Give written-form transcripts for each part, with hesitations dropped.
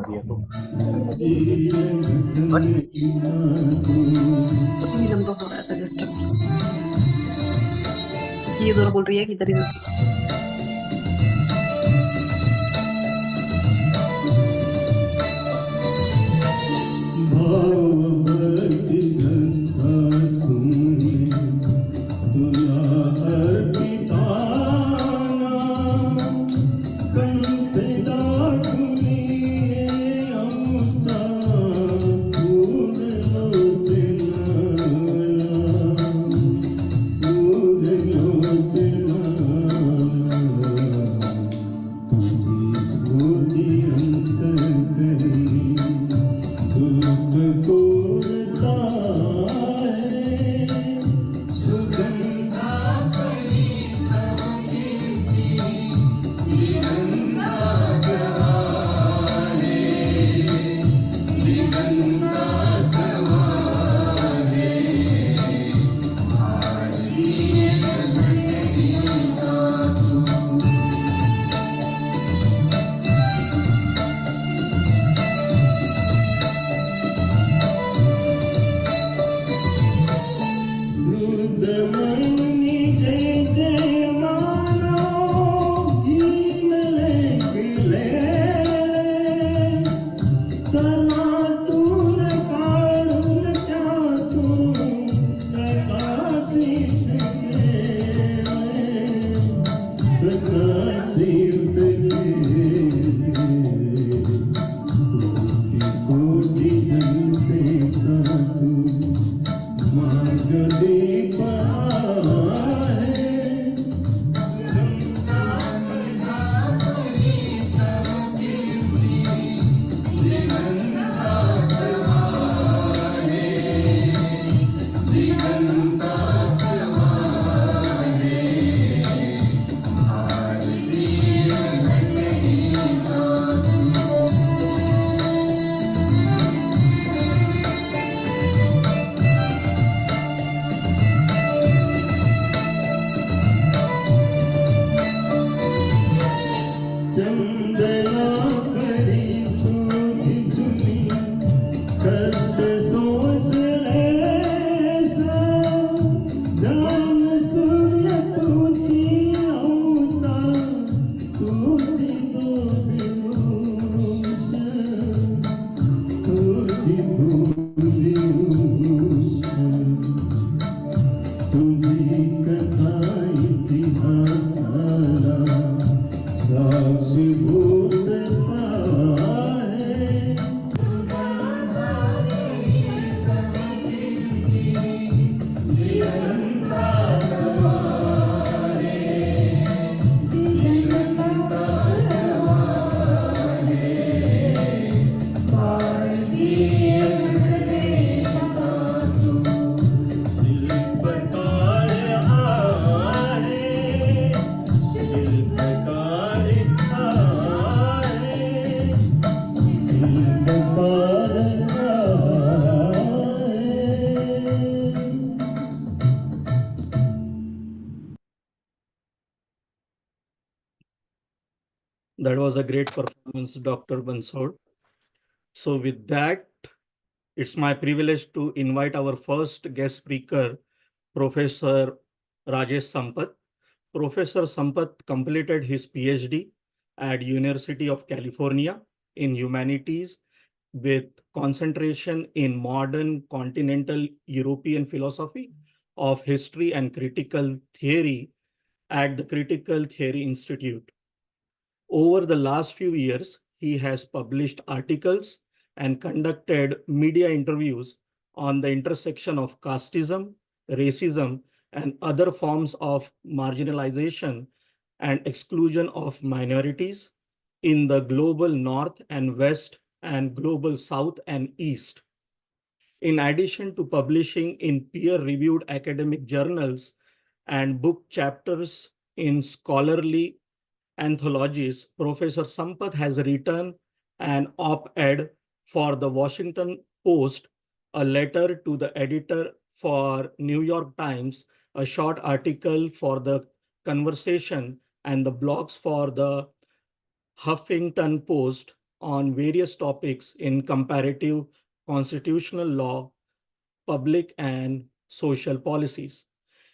रही है तो पतली लंबा हो रहा था जस्ट। ये दोनों बोल रही है कि इधर इधर। That was a great performance, Dr. Bansod. So with that, it's my privilege to invite our first guest speaker, Professor Rajesh Sampath. Professor Sampath completed his PhD at University of California in Humanities with concentration in modern continental European philosophy of history and critical theory at the Critical Theory Institute. Over the last few years, he has published articles and conducted media interviews on the intersection of casteism, racism, and other forms of marginalization and exclusion of minorities in the global North and West and global South and East. In addition to publishing in peer-reviewed academic journals and book chapters in scholarly anthologies, Professor Sampath has written an op-ed for the Washington Post, a letter to the editor for New York Times, a short article for the Conversation, and the blogs for the Huffington Post, on various topics in comparative constitutional law, public and social policies.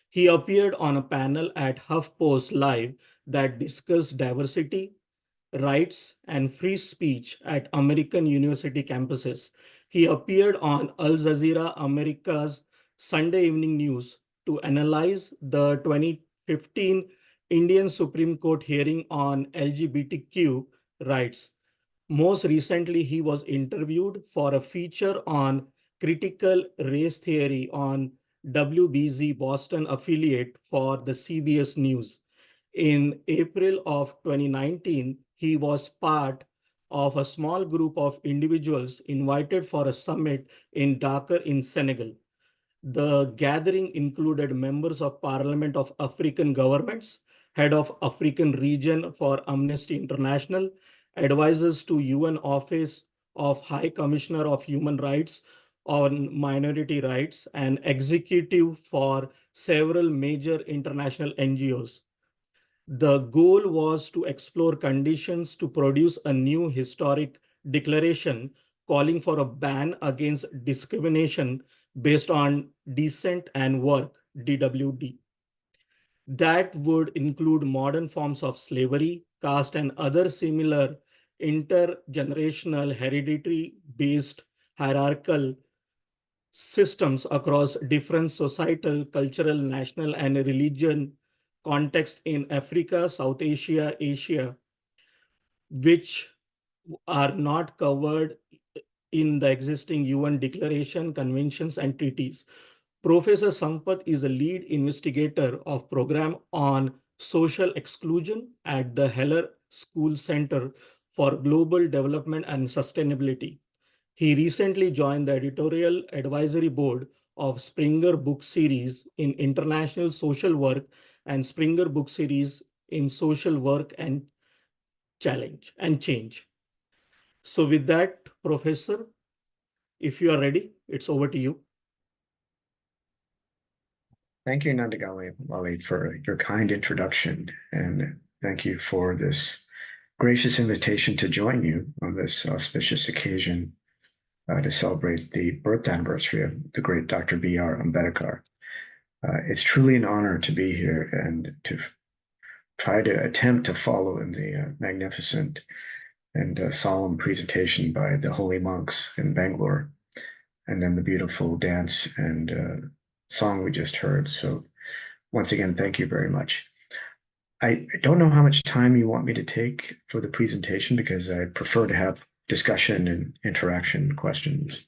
He appeared on a panel at HuffPost Live that discussed diversity, rights, and free speech at American university campuses. He appeared on Al Jazeera America's Sunday Evening News to analyze the 2015 Indian Supreme Court hearing on LGBTQ rights. Most recently, he was interviewed for a feature on critical race theory on WBZ Boston affiliate for the CBS News. In April of 2019, he was part of a small group of individuals invited for a summit in Dakar in Senegal. The gathering included members of Parliament of African governments, head of African region for Amnesty International, advisors to UN Office of High Commissioner of Human Rights on Minority Rights, and executive for several major international NGOs. The goal was to explore conditions to produce a new historic declaration calling for a ban against discrimination based on descent and work, DWD. That would include modern forms of slavery, caste, and other similar intergenerational hereditary based hierarchical systems across different societal, cultural, national, and religion context in Africa, South Asia, Asia, which are not covered in the existing UN declaration, conventions, and treaties. Professor Sampath is a lead investigator of program on social exclusion at the Heller School Center for Global Development and Sustainability. He recently joined the editorial advisory board of Springer Book Series in International Social Work and Springer Book Series in Social Work and Challenge and Change. So with that, Professor, if you are ready, it's over to you. Thank you, Nandagali Lali, for your kind introduction, and thank you for this gracious invitation to join you on this auspicious occasion to celebrate the birth anniversary of the great Dr. B.R. Ambedkar. It's truly an honor to be here and to try to attempt to follow in the magnificent and solemn presentation by the holy monks in Bangalore, and then the beautiful dance and song we just heard. So once again, thank you very much. I don't know how much time you want me to take for the presentation because I prefer to have discussion and interaction questions.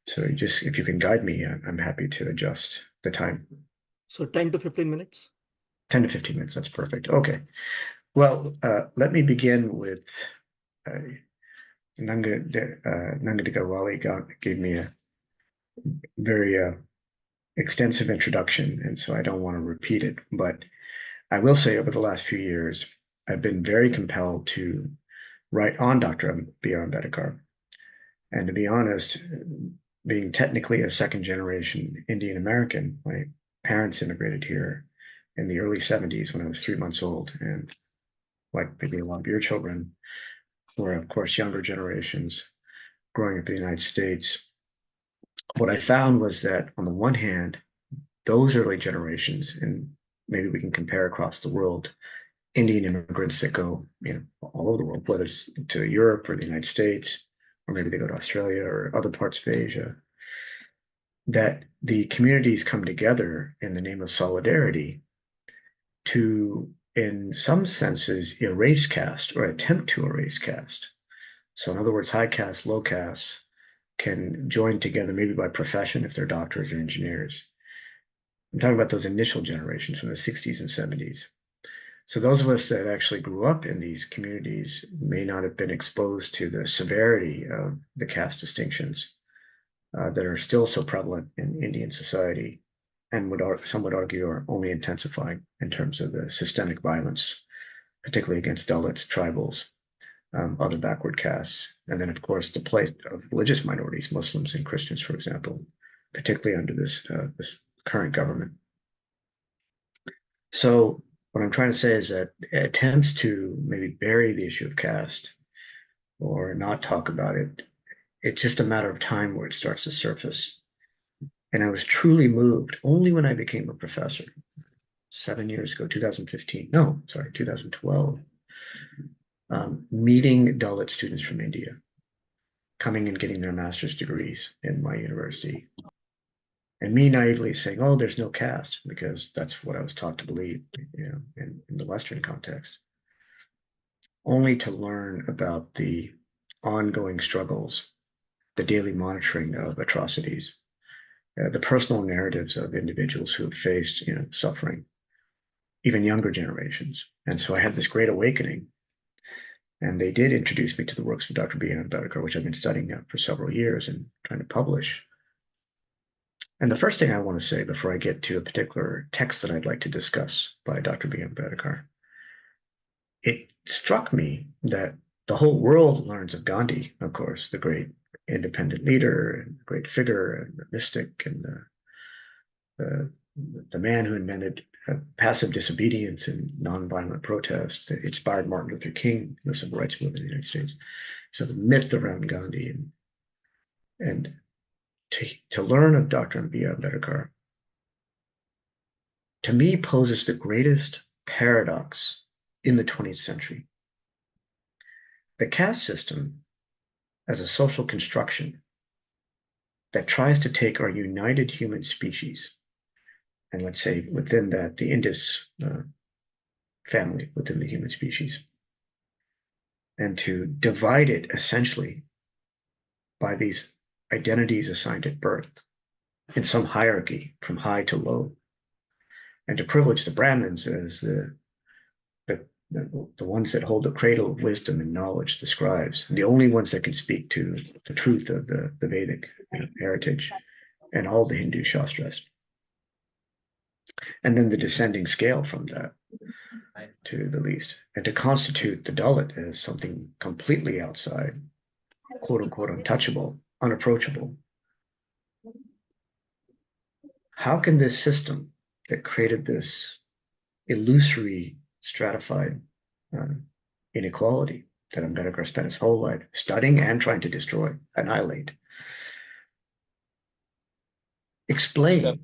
So just if you can guide me, I'm happy to adjust the time. So 10 to 15 minutes? 10 to 15 minutes, that's perfect. Okay. Well, let me begin with Nangadikawali gave me a very extensive introduction, and so I don't want to repeat it, but I will say over the last few years, I've been very compelled to write on Dr. B.R. Ambedkar. And to be honest, being technically a second generation Indian American, my parents immigrated here in the early 70s when I was 3 months old. And like maybe a lot of your children, were of course younger generations growing up in the United States. What I found was that on the one hand, those early generations, and maybe we can compare across the world, Indian immigrants that go, all over the world, whether it's to Europe or the United States, or maybe they go to Australia or other parts of Asia, that the communities come together in the name of solidarity to, in some senses, erase caste or attempt to erase caste. So in other words, high caste, low caste can join together, maybe by profession, if they're doctors or engineers. I'm talking about those initial generations from the 60s and 70s. So those of us that actually grew up in these communities may not have been exposed to the severity of the caste distinctions that are still so prevalent in Indian society, and some would argue are only intensifying in terms of the systemic violence, particularly against Dalits, tribals, other backward castes, and then of course the plight of religious minorities, Muslims and Christians, for example, particularly under this current government. So what I'm trying to say is that attempts to maybe bury the issue of caste or not talk about it. It's just a matter of time where it starts to surface. And I was truly moved only when I became a professor 7 years ago, 2015. No, sorry, 2012. Meeting Dalit students from India coming and getting their master's degrees in my university. And me naively saying, oh, there's no caste, because that's what I was taught to believe, in the Western context, only to learn about the ongoing struggles, the daily monitoring of atrocities, the personal narratives of individuals who have faced, suffering, even younger generations. And so I had this great awakening. And they did introduce me to the works of Dr. B.R. Ambedkar, which I've been studying now for several years and trying to publish. And the first thing I want to say before I get to a particular text that I'd like to discuss by Dr. B. Ambedkar, it struck me that the whole world learns of Gandhi, of course, the great independent leader and the great figure and the mystic and the man who invented passive disobedience and nonviolent protest, inspired Martin Luther King, the civil rights movement in the United States. So the myth around Gandhi and to learn of Dr. B. Ambedkar, to me, poses the greatest paradox in the 20th century. The caste system as a social construction that tries to take our united human species, and let's say within that, the Indus family within the human species, and to divide it essentially by these identities assigned at birth in some hierarchy from high to low, and to privilege the Brahmins as the ones that hold the cradle of wisdom and knowledge, the scribes, and the only ones that can speak to the truth of the Vedic heritage and all the Hindu Shastras. And then the descending scale from that to the least, and to constitute the Dalit as something completely outside, quote unquote, untouchable, unapproachable. How can this system that created this illusory stratified inequality that Ambedkar spent his whole life studying and trying to destroy, annihilate, explain?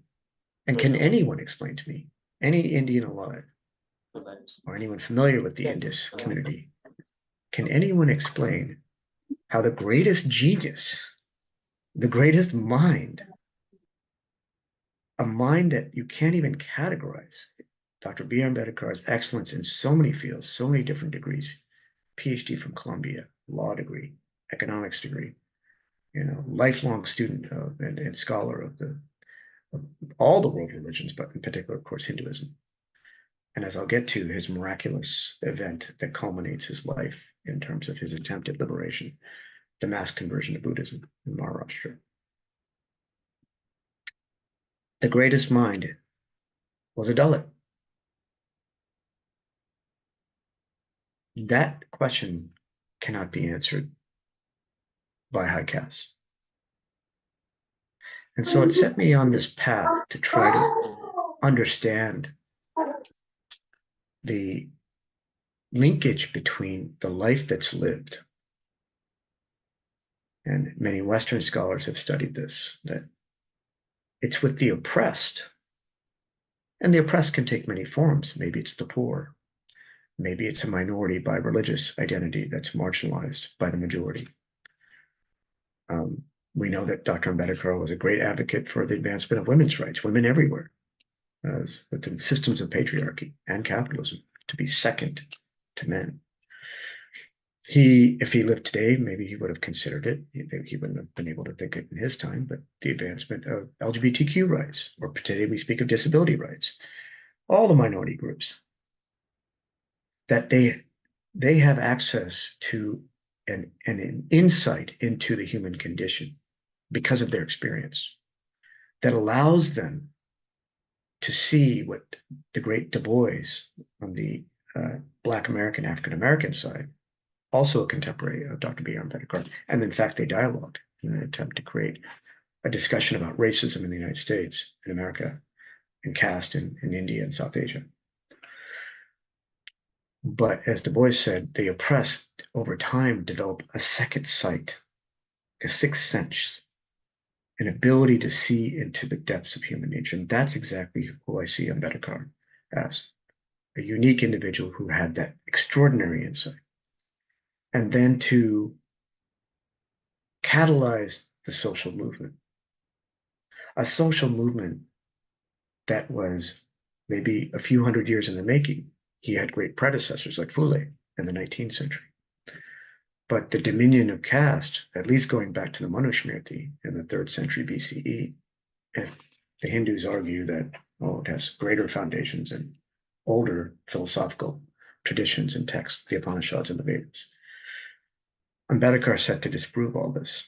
And can anyone explain to me, any Indian alive, or anyone familiar with the Indus community, can anyone explain how the greatest genius, the greatest mind, a mind that you can't even categorize, Dr. B. Ambedkar's excellence in so many fields, so many different degrees, PhD from Columbia, law degree, economics degree, lifelong student of and scholar of all the world religions, but in particular, of course, Hinduism. And as I'll get to, his miraculous event that culminates his life in terms of his attempt at liberation, the mass conversion to Buddhism in Maharashtra. The greatest mind was a Dalit. That question cannot be answered by high caste. And so it set me on this path to try to understand the linkage between the life that's lived. And many Western scholars have studied this, that it's with the oppressed. And the oppressed can take many forms. Maybe it's the poor. Maybe it's a minority by religious identity that's marginalized by the majority. We know that Dr. Ambedkar was a great advocate for the advancement of women's rights, women everywhere, within systems of patriarchy and capitalism, to be second to men. If he lived today, maybe he would have considered it. He wouldn't have been able to think it in his time, but the advancement of LGBTQ rights, or today we speak of disability rights, all the minority groups, that they have access to an insight into the human condition because of their experience that allows them to see what the great Du Bois on the Black American, African American side, also a contemporary of Dr. B. Ambedkar, and in fact, they dialogued in an attempt to create a discussion about racism in the United States, in America, and caste in India and South Asia. But as Du Bois said, the oppressed over time develop a second sight, a sixth sense, an ability to see into the depths of human nature. And that's exactly who I see Ambedkar as, a unique individual who had that extraordinary insight. And then to catalyze the social movement, a social movement that was maybe a few hundred years in the making. He had great predecessors like Fule in the 19th century. But the dominion of caste, at least going back to the Manusmriti in the 3rd century BCE, and the Hindus argue that, it has greater foundations and older philosophical traditions and texts, the Upanishads and the Vedas. Ambedkar set to disprove all this.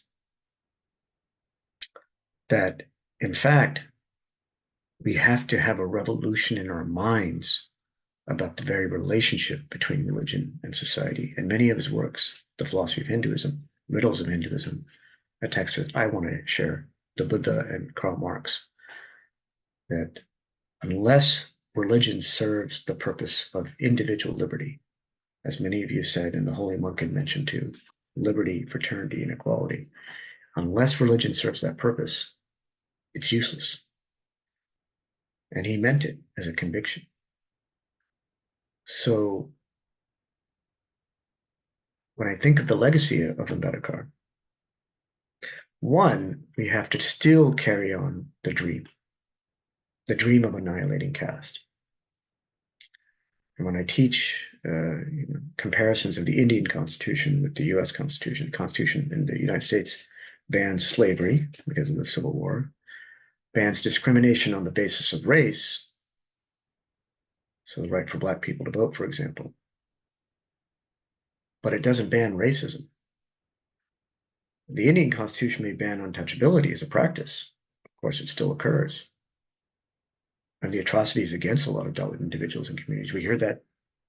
That, in fact, we have to have a revolution in our minds about the very relationship between religion and society. And many of his works, The Philosophy of Hinduism, Riddles of Hinduism, a text that I want to share, the Buddha and Karl Marx, that unless religion serves the purpose of individual liberty, as many of you said, and the Holy Monk had mentioned too, liberty, fraternity, and equality, unless religion serves that purpose, it's useless. And he meant it as a conviction. So when I think of the legacy of Ambedkar, one, we have to still carry on the dream of annihilating caste. And when I teach comparisons of the Indian Constitution with the U.S. Constitution, the Constitution in the United States bans slavery because of the Civil War, bans discrimination on the basis of race, so the right for Black people to vote, for example, but it doesn't ban racism. The Indian Constitution may ban untouchability as a practice. Of course, it still occurs. And the atrocities against a lot of Dalit individuals and communities. We hear that,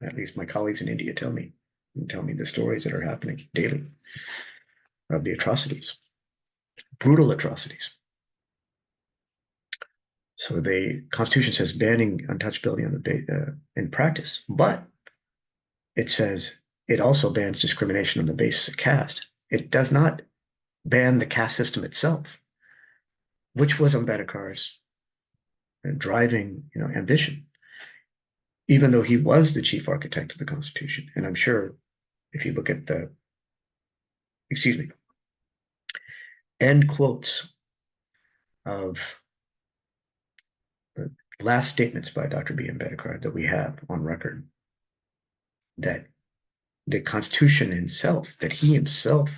at least my colleagues in India tell me the stories that are happening daily of the atrocities, brutal atrocities. So the Constitution says banning untouchability on the in practice, but it says it also bans discrimination on the basis of caste. It does not ban the caste system itself, which was Ambedkar's driving ambition, even though he was the chief architect of the Constitution. And I'm sure if you look at the, end quotes of the last statements by Dr. B. Ambedkar that we have on record, that the Constitution himself, that he himself,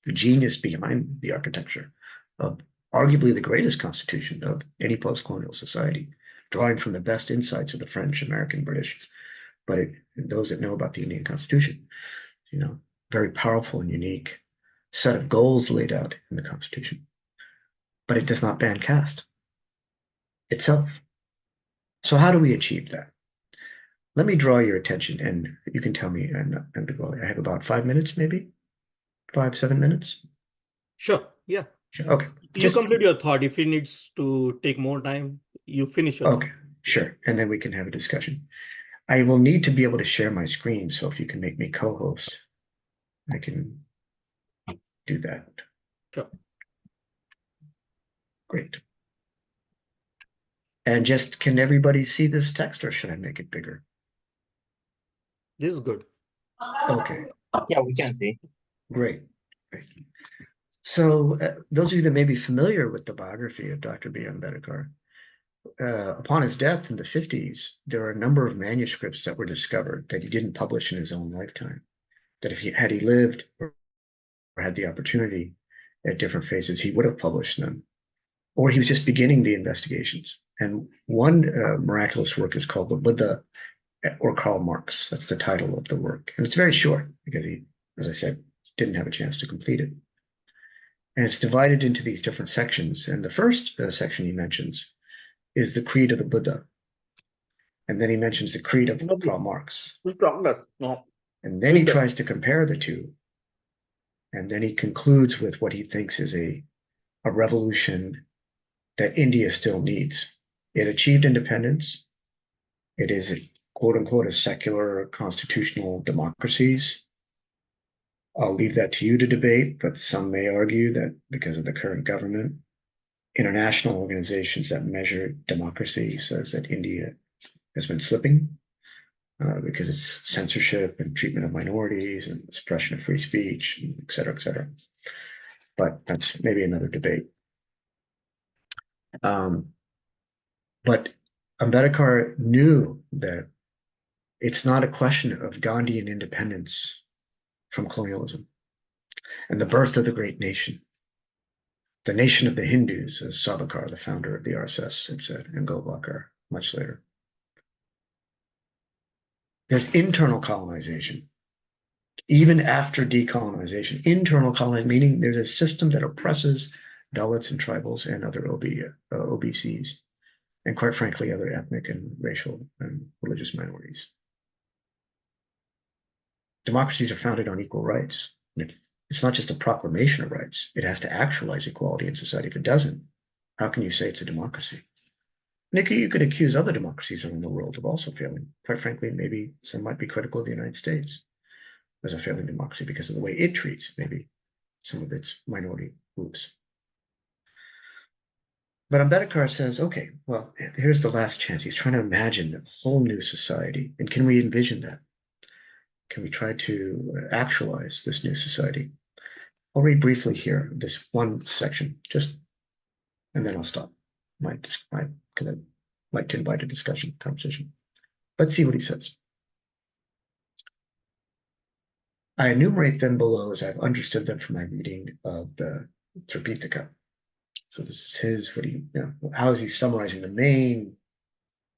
the genius behind the architecture of arguably the greatest constitution of any post-colonial society, drawing from the best insights of the French, American, British, but those that know about the Indian Constitution, very powerful and unique set of goals laid out in the Constitution. But it does not ban caste itself. So how do we achieve that? Let me draw your attention, and you can tell me, and I have about 5 minutes, maybe 7 minutes. Sure. Yeah. Sure. Okay. You complete your thought. If it needs to take more time, you finish your thought. Okay, sure. And then we can have a discussion. I will need to be able to share my screen, so if you can make me co-host, I can do that. Sure. Great. And just, can everybody see this text, or should I make it bigger? This is good. Okay. Yeah, we can see. Great. Great. So those of you that may be familiar with the biography of Dr. B. Ambedkar, upon his death in the 50s, there are a number of manuscripts that were discovered that he didn't publish in his own lifetime, that if he had lived or had the opportunity at different phases, he would have published them, or he was just beginning the investigations. And one miraculous work is called The Buddha or Karl Marx. That's the title of the work. And it's very short because he, as I said, didn't have a chance to complete it. And it's divided into these different sections. And the first section he mentions is the Creed of the Buddha. And then he mentions the Creed of Karl Marx. And then he tries to compare the two. And then he concludes with what he thinks is a revolution that India still needs. It achieved independence. It is quote unquote, as secular constitutional democracies. I'll leave that to you to debate, but some may argue that because of the current government, international organizations that measure democracy says that India has been slipping because it's censorship and treatment of minorities and suppression of free speech, and et cetera, et cetera. But that's maybe another debate. But Ambedkar knew that it's not a question of Gandhian independence from colonialism and the birth of the great nation. The nation of the Hindus, as Sabakar, the founder of the RSS, had said, and Golbakar much later. There's internal colonization. Even after decolonization, internal colonization, meaning there's a system that oppresses Dalits and tribals and other OBCs, and quite frankly, other ethnic and racial and religious minorities. Democracies are founded on equal rights. It's not just a proclamation of rights. It has to actualize equality in society. If it doesn't, how can you say it's a democracy? Nikki, you could accuse other democracies around the world of also failing. Quite frankly, maybe some might be critical of the United States as a failing democracy because of the way it treats maybe some of its minority groups. But Ambedkar says, okay, well, here's the last chance. He's trying to imagine a whole new society. And can we envision that? Can we try to actualize this new society? I'll read briefly here this one section, and then I'll stop. Because I'd like to invite a discussion, conversation. Let's see what he says. I enumerate them below as I've understood them from my reading of the Tripitaka. So this is how is he summarizing the main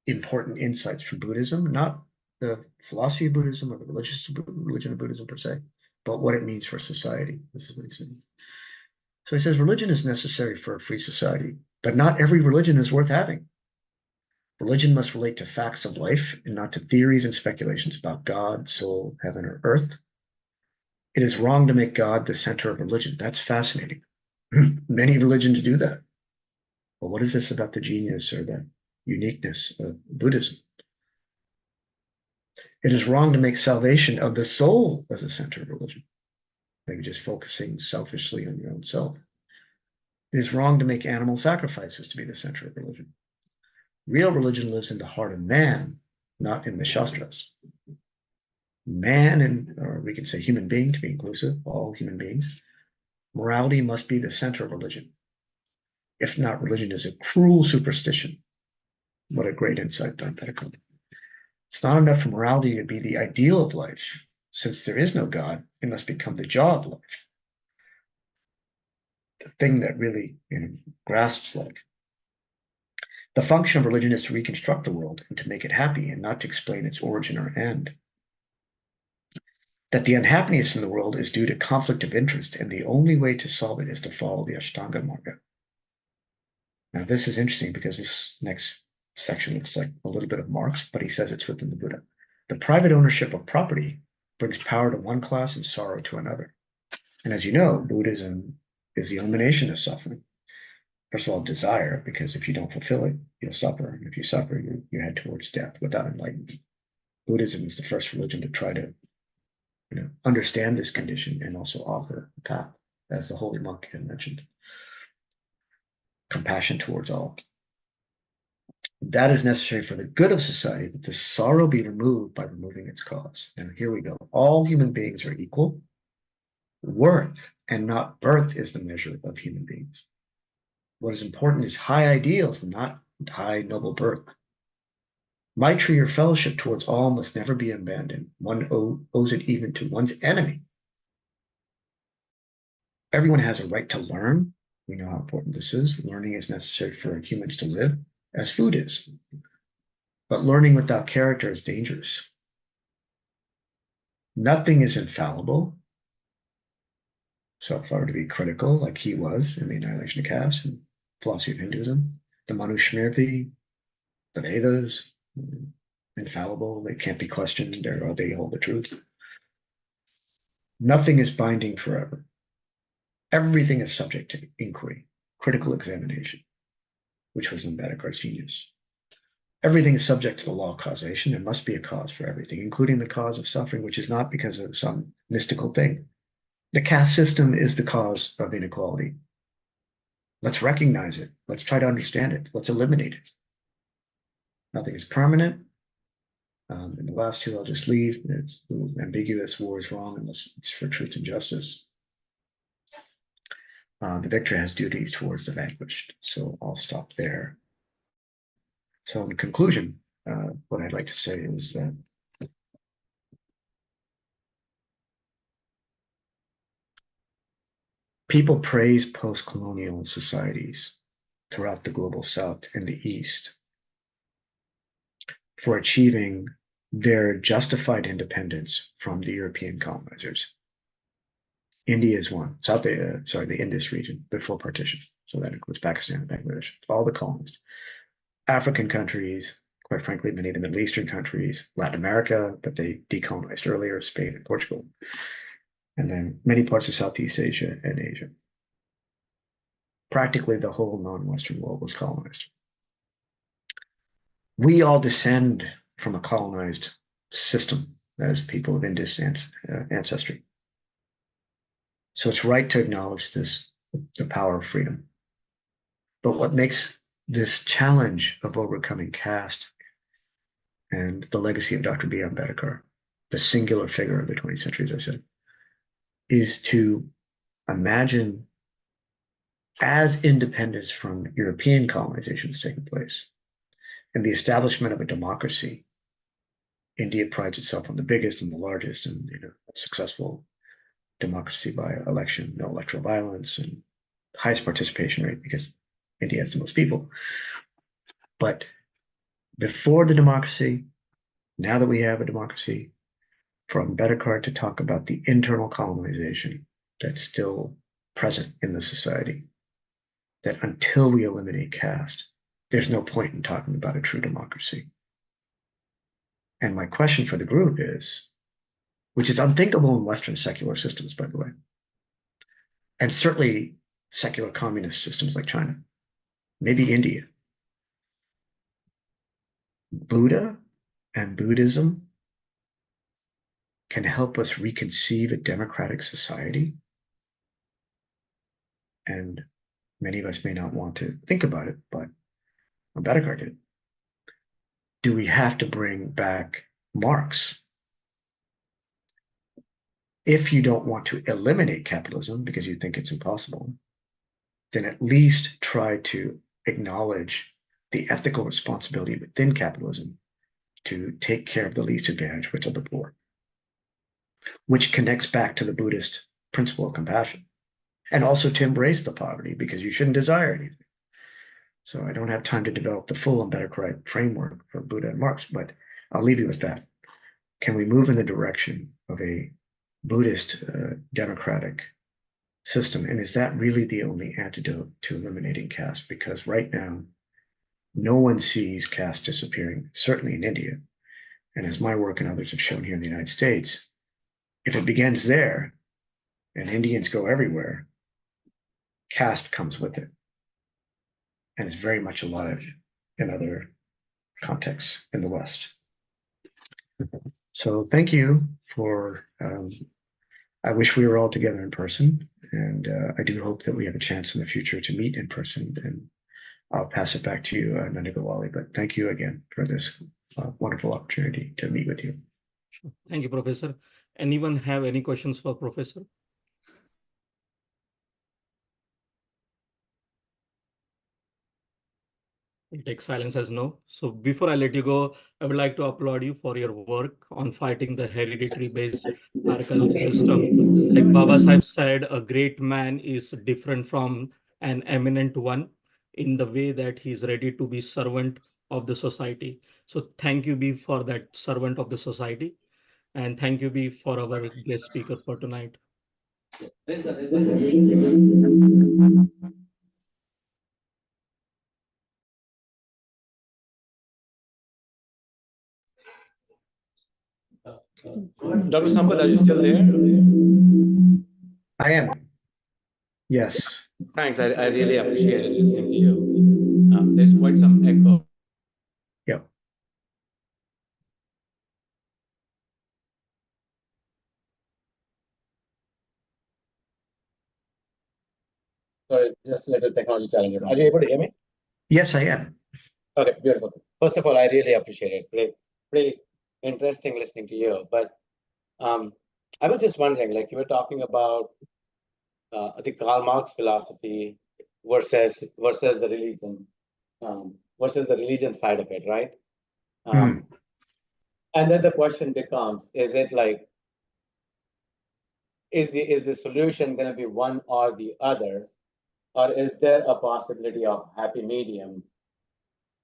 important insights from Buddhism, not the philosophy of Buddhism or the religion of Buddhism per se, but what it means for society. This is what he's saying. So he says, religion is necessary for a free society, but not every religion is worth having. Religion must relate to facts of life and not to theories and speculations about God, soul, heaven, or earth. It is wrong to make God the center of religion. That's fascinating. Many religions do that. But what is this about the genius or the uniqueness of Buddhism? It is wrong to make salvation of the soul as the center of religion, maybe just focusing selfishly on your own self. It is wrong to make animal sacrifices to be the center of religion. Real religion lives in the heart of man, not in the Shastras. Man, or we can say human being to be inclusive, all human beings, morality must be the center of religion. If not, religion is a cruel superstition. What a great insight, Don Petticoat. It's not enough for morality to be the ideal of life. Since there is no God, it must become the jaw of life. The thing that really grasps life. The function of religion is to reconstruct the world and to make it happy and not to explain its origin or end. That the unhappiness in the world is due to conflict of interest, and the only way to solve it is to follow the Ashtanga Marga. Now, this is interesting because this next section looks like a little bit of Marx, but he says it's within the Buddha. The private ownership of property brings power to one class and sorrow to another. And as you know, Buddhism is the elimination of suffering. First of all, desire, because if you don't fulfill it, you'll suffer. And if you suffer, you head towards death without enlightenment. Buddhism is the first religion to try to understand this condition and also offer a path, as the holy monk had mentioned. Compassion towards all. That is necessary for the good of society, that the sorrow be removed by removing its cause. And here we go. All human beings are equal. Worth and not birth is the measure of human beings. What is important is high ideals, not high noble birth. Maitri or fellowship towards all must never be abandoned. One owes it even to one's enemy. Everyone has a right to learn. We know how important this is. Learning is necessary for humans to live, as food is. But learning without character is dangerous. Nothing is infallible. So if I were to be critical, like he was in the Annihilation of Caste and philosophy of Hinduism, the Manusmriti, the Vedas, infallible, they can't be questioned, they hold the truth. Nothing is binding forever. Everything is subject to inquiry, critical examination, which was Ambedkar's genius. everything is subject to the law of causation. There must be a cause for everything, including the cause of suffering, which is not because of some mystical thing. The caste system is the cause of inequality. Let's recognize it. Let's try to understand it. Let's eliminate it. Nothing is permanent. And the last two I'll just leave. It's a little ambiguous. War is wrong unless it's for truth and justice. The victor has duties towards the vanquished. So I'll stop there. So in conclusion, what I'd like to say is that people praise post-colonial societies throughout the global South and the East for achieving their justified independence from the European colonizers. India is one. The Indus region before partition. So that includes Pakistan and Bangladesh, all the colonies. African countries, quite frankly, many of the Middle Eastern countries, Latin America, but they decolonized earlier, Spain and Portugal, and then many parts of Southeast Asia and Asia. Practically the whole non-Western world was colonized. We all descend from a colonized system as people of Indus ancestry. So it's right to acknowledge this, the power of freedom. But what makes this challenge of overcoming caste and the legacy of Dr. B. Ambedkar, the singular figure of the 20th century, as I said, is to imagine as independence from European colonization is taking place and the establishment of a democracy. India prides itself on the biggest and the largest and successful democracy by election, no electoral violence, and highest participation rate because India has the most people. But before the democracy, now that we have a democracy, for Ambedkar to talk about the internal colonization that's still present in the society, that until we eliminate caste, there's no point in talking about a true democracy. And my question for the group is, which is unthinkable in Western secular systems, by the way, and certainly secular communist systems like China, maybe India. Buddha and Buddhism can help us reconceive a democratic society. And many of us may not want to think about it, but Ambedkar did. Do we have to bring back Marx? If you don't want to eliminate capitalism because you think it's impossible, then at least try to acknowledge the ethical responsibility within capitalism to take care of the least advantaged, which are the poor, which connects back to the Buddhist principle of compassion, and also to embrace the poverty because you shouldn't desire anything. So I don't have time to develop the full Ambedkarite framework for Buddha and Marx, but I'll leave you with that. Can we move in the direction of a Buddhist democratic system? And is that really the only antidote to eliminating caste? Because right now, no one sees caste disappearing, certainly in India. And as my work and others have shown here in the United States, if it begins there and Indians go everywhere, caste comes with it. And is very much alive in other contexts in the West. So thank you for, I wish we were all together in person, and I do hope that we have a chance in the future to meet in person, and I'll pass it back to you, Nanda Gowali, but thank you again for this wonderful opportunity to meet with you. Sure. Thank you, Professor. Anyone have any questions for Professor? We'll take silence as no. So before I let you go, I would like to applaud you for your work on fighting the hereditary-based hierarchical system. Like Baba Sahib said, a great man is different from an eminent one in the way that he's ready to be servant of the society. So thank you, B, for that servant of the society. And thank you, B, for our guest speaker for tonight. Dr. Sampath, are you still there? I am. Yes. Thanks. I really appreciated listening to you. There's quite some echo. Yep. Sorry, just little technology challenges. Are you able to hear me? Yes, I am. Okay, beautiful. First of all, I really appreciate it. Pretty interesting listening to you. But I was just wondering, like you were talking about the Karl Marx philosophy versus the religion, versus the religion side of it, right? Mm. And then the question becomes: is it like is the solution going to be one or the other, or is there a possibility of happy medium,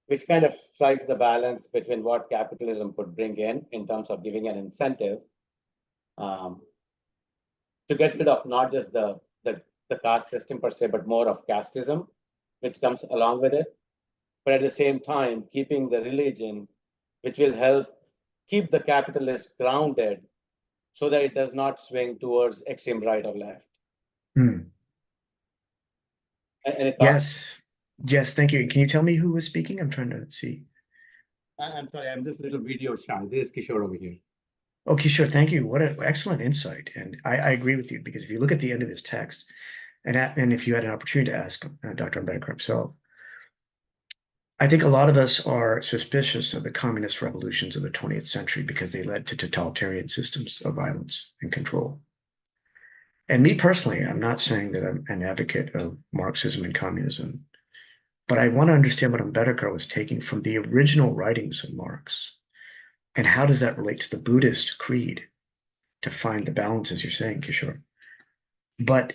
which kind of strikes the balance between what capitalism could bring in terms of giving an incentive um, to get rid of not just the caste system per se, but more of casteism, which comes along with it. But at the same time, keeping the religion, which will help keep the capitalist grounded so that it does not swing towards extreme right or left. Mm. Any thoughts? Yes. Yes, thank you. Can you tell me who was speaking? I'm trying to see. I'm sorry, I'm just a little video shy. This is Kishore over here. Okay, sure. Thank you. What an excellent insight. And I agree with you because if you look at the end of his text, and if you had an opportunity to ask Dr. Ambedkar himself, I think a lot of us are suspicious of the communist revolutions of the 20th century because they led to totalitarian systems of violence and control. And me personally, I'm not saying that I'm an advocate of Marxism and communism, but I want to understand what Ambedkar was taking from the original writings of Marx. And how does that relate to the Buddhist creed to find the balance, as you're saying, Kishore? But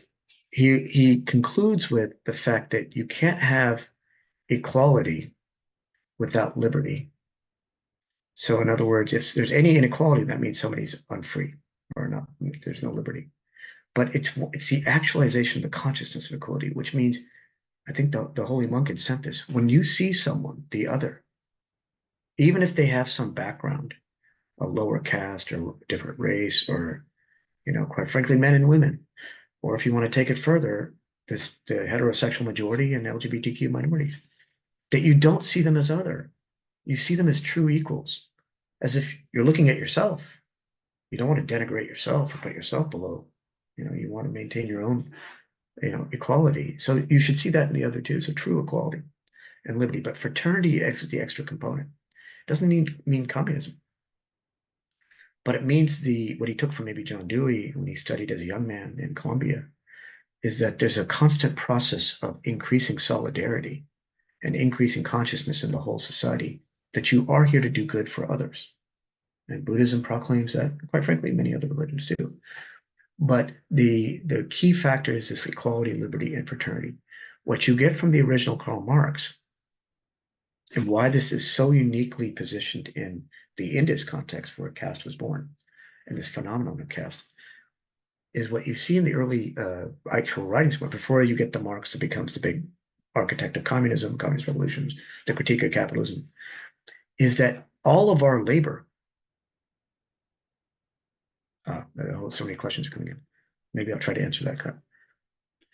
he concludes with the fact that you can't have equality without liberty. So in other words, if there's any inequality, that means somebody's unfree or not. There's no liberty. But it's the actualization of the consciousness of equality, which means I think the holy monk had sent this. When you see someone, the other, even if they have some background, a lower caste or different race, or quite frankly, men and women, or if you want to take it further, the heterosexual majority and LGBTQ minorities, that you don't see them as other. You see them as true equals, as if you're looking at yourself. You don't want to denigrate yourself or put yourself below. You want to maintain your own, equality. So you should see that in the other two. So true equality and liberty. But fraternity is the extra component. Doesn't mean communism, but it means what he took from maybe John Dewey when he studied as a young man in Columbia is that there's a constant process of increasing solidarity and increasing consciousness in the whole society that you are here to do good for others. And Buddhism proclaims that, quite frankly, many other religions do. But the key factor is this equality, liberty, and fraternity. What you get from the original Karl Marx, and why this is so uniquely positioned in the Indus context where caste was born, and this phenomenon of caste, is what you see in the early actual writings, but before you get the Marx that becomes the big architect of communism, communist revolutions, the critique of capitalism, is that all of our labor, so many questions are coming in. Maybe I'll try to answer that.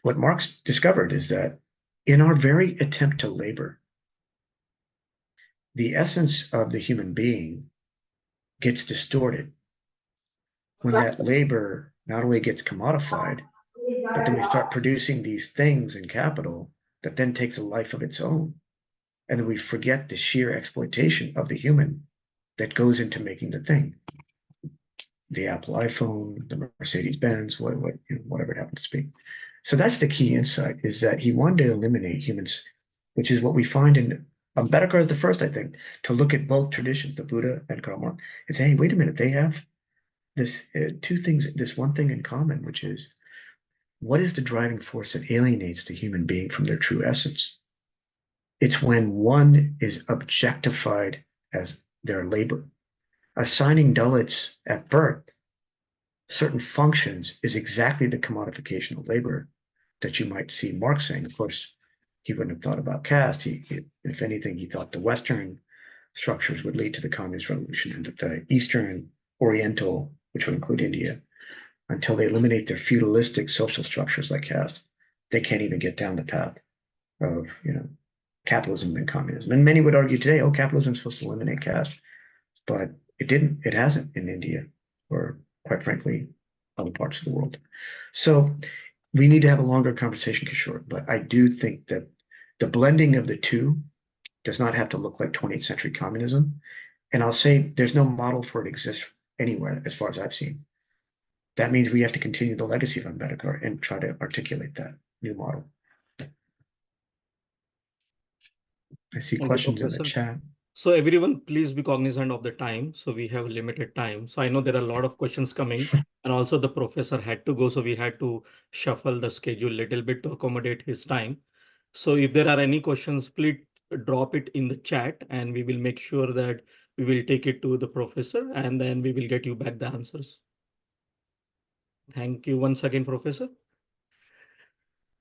What Marx discovered is that in our very attempt to labor, the essence of the human being gets distorted when that labor not only gets commodified, but then we start producing these things in capital that then takes a life of its own. And then we forget the sheer exploitation of the human that goes into making the thing. The Apple iPhone, the Mercedes Benz, whatever it happens to be. So that's the key insight, is that he wanted to eliminate humans, which is what we find in Ambedkar is the first, I think, to look at both traditions, the Buddha and Karl Marx, and say, hey, wait a minute, they have this this one thing in common, which is what is the driving force that alienates the human being from their true essence? It's when one is objectified as their labor. Assigning Dalits at birth certain functions is exactly the commodification of labor that you might see Marx saying. Of course, he wouldn't have thought about caste. If anything, he thought the Western structures would lead to the communist revolution, and that the Eastern, Oriental, which would include India, until they eliminate their feudalistic social structures like caste, they can't even get down the path of capitalism and communism. And many would argue today, oh, capitalism is supposed to eliminate caste, but it didn't. It hasn't in India, or quite frankly, other parts of the world. So We need to have a longer conversation, Kishore, but I do think that the blending of the two does not have to look like 20th century communism. And I'll say there's no model for it exists anywhere as far as I've seen. That means we have to continue the legacy of Ambedkar and try to articulate that new model. I see Thank you, questions in the Professor. chat. So everyone, please be cognizant of the time. So we have limited time. So I know there are a lot of questions coming, and also the professor had to go, so we had to shuffle the schedule a little bit to accommodate his time. So if there are any questions, please drop it in the chat, and we will make sure that we will take it to the professor, and then we will get you back the answers. Thank you once again, Professor.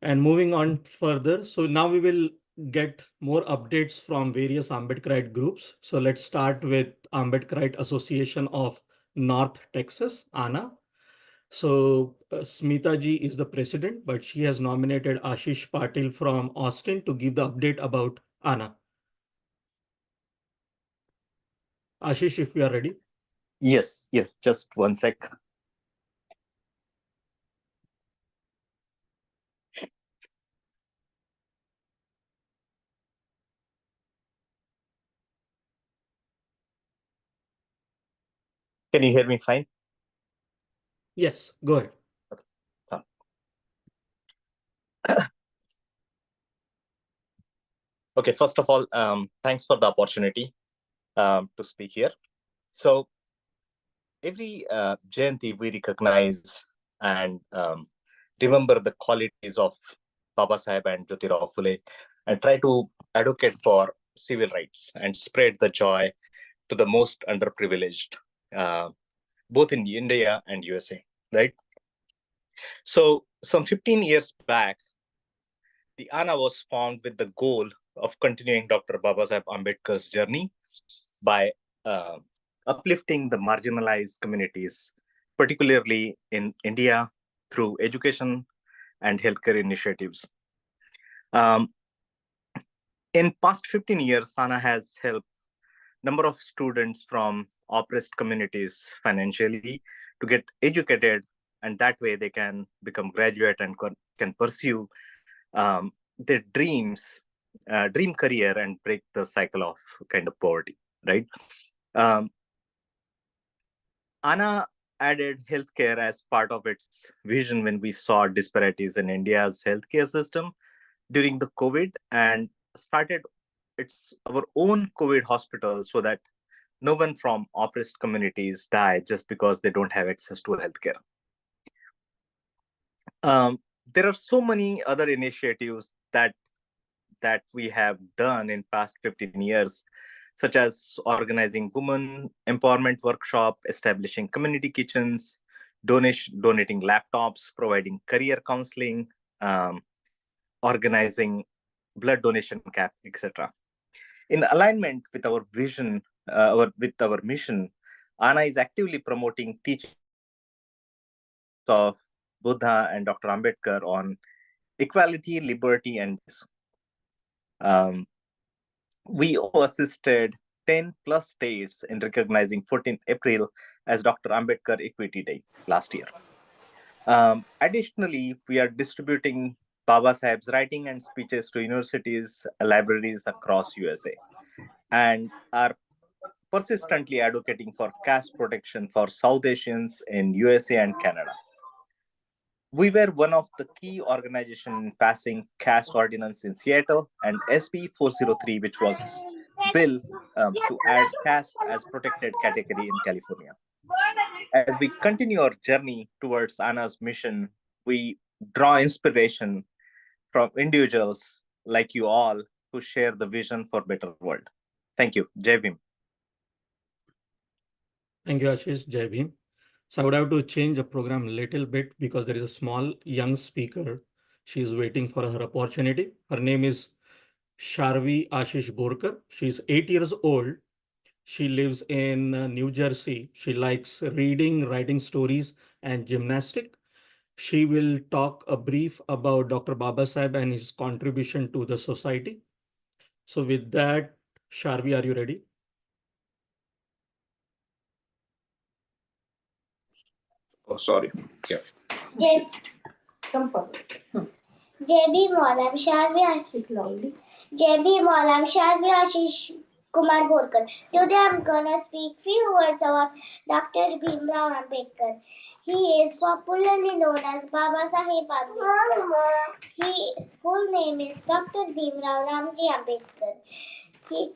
And moving on further, so now we will get more updates from various Ambedkarite groups. So let's start with Ambedkarite Association of North Texas, ANA. So Smita ji is the president, but she has nominated Ashish Patil from Austin to give the update about ANA. Ashish, if you are ready. Yes, just one sec. Can you hear me fine? Yes, go ahead. Okay, first of all, thanks for the opportunity to speak here. So every Jayanti we recognize and remember the qualities of Baba Saheb and Jyotirao Phule and try to advocate for civil rights and spread the joy to the most underprivileged, both in India and USA, right? So some 15 years back, the ANA was formed with the goal of continuing Dr. Babasaheb Ambedkar's journey by uplifting the marginalized communities, particularly in India, through education and healthcare initiatives. In past 15 years, ANA has helped number of students from oppressed communities financially to get educated, and that way they can become graduate and can pursue their dreams, dream career, and break the cycle of kind of poverty, right? ANA added healthcare as part of its vision when we saw disparities in India's healthcare system during the COVID and started our own COVID hospital so that no one from oppressed communities die just because they don't have access to healthcare. There are so many other initiatives that we have done in past 15 years, such as organizing women empowerment workshop, establishing community kitchens, donating laptops, providing career counseling, organizing blood donation camp, etc. In alignment with our vision, with our mission, ANA is actively promoting teaching of Buddha and Dr. Ambedkar on equality, liberty, and we assisted 10 plus states in recognizing 14th April as Dr. Ambedkar Equity Day last year. Additionally, we are distributing Baba Saheb's writing and speeches to universities, libraries across USA, and are persistently advocating for caste protection for South Asians in USA and Canada. We were one of the key organizations passing caste ordinance in Seattle and SB 403, which was bill to add caste as protected category in California. As we continue our journey towards ANA's mission, we draw inspiration from individuals like you all who share the vision for better world. Thank you. Jai Bhim. Thank you, Ashish. Jai Bhim. So I would have to change the program a little bit because there is a small young speaker. She is waiting for her opportunity. Her name is Sharvi Ashish Borkar. She is 8 years old. She lives in New Jersey. She likes reading, writing stories, and gymnastic. She will talk a brief about Dr. Baba Saheb and his contribution to the society. So with that, Sharvi, are you ready? Oh, sorry. Yeah. Come forward. JB Maulam Sharvi Speak loudly. JB Maulam Sharvi Ashish Kumar Borkar. Today I'm gonna speak few words about Dr. Bhimrao Ambedkar. He is popularly known as Baba Saheb Ambedkar. His full name is Dr. Bhimrao Ramji Ambedkar. He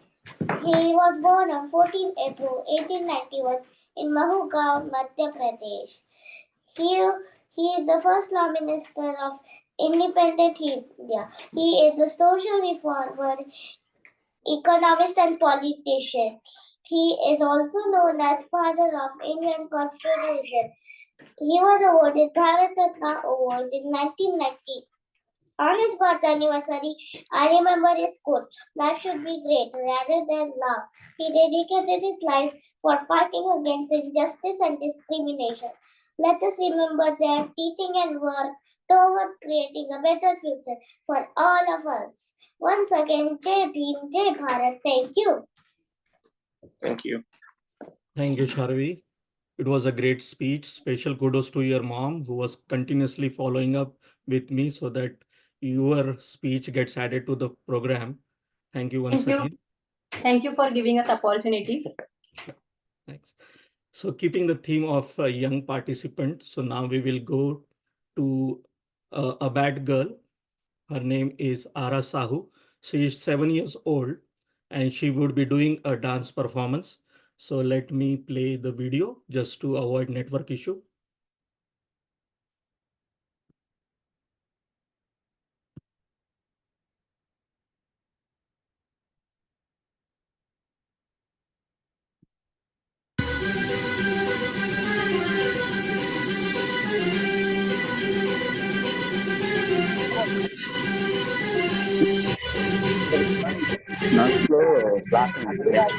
was born on 14 April 1891 in Mahugaon, Madhya Pradesh. He is the first Law Minister of independent India. He is a social reformer, economist and politician. He is also known as father of Indian Constitution. He was awarded Bharat Ratna Award in 1990. On his birth anniversary, I remember his quote, "Life should be great rather than love." He dedicated his life for fighting against injustice and discrimination. Let us remember their teaching and work toward creating a better future for all of us. Once again, Jai Bhim, Jai Bharat. Thank you. Thank you. Thank you, Sharvi. It was a great speech. Special kudos to your mom, who was continuously following up with me so that your speech gets added to the program. Thank you once Thank you. again. Thank you for giving us opportunity. Thanks. So keeping the theme of a young participant, so now we will go to a bad girl. Her name is Ara Sahu. She is 7 years old and she would be doing a dance performance. So let me play the video just to avoid network issue. Not slow, black and black.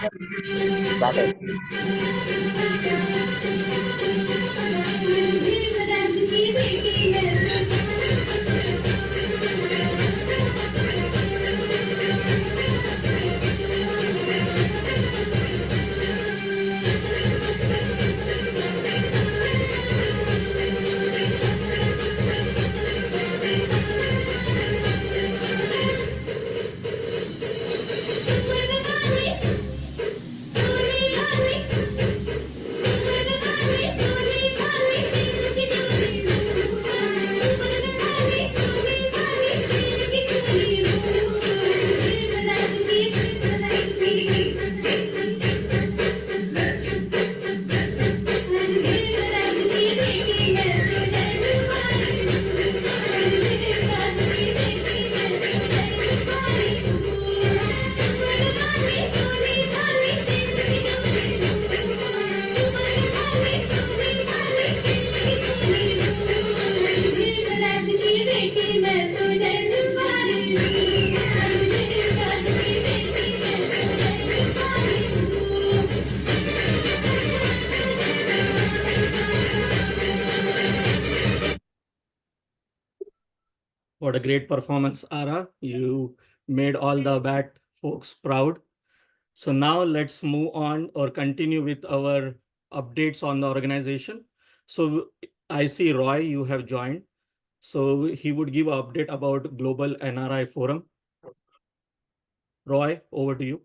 What a great performance, Ara. You made all the ABAT folks proud. So now let's move on or continue with our updates on the organization. So I see Roy, you have joined. So he would give an update about Global NRI Forum. Roy, over to you.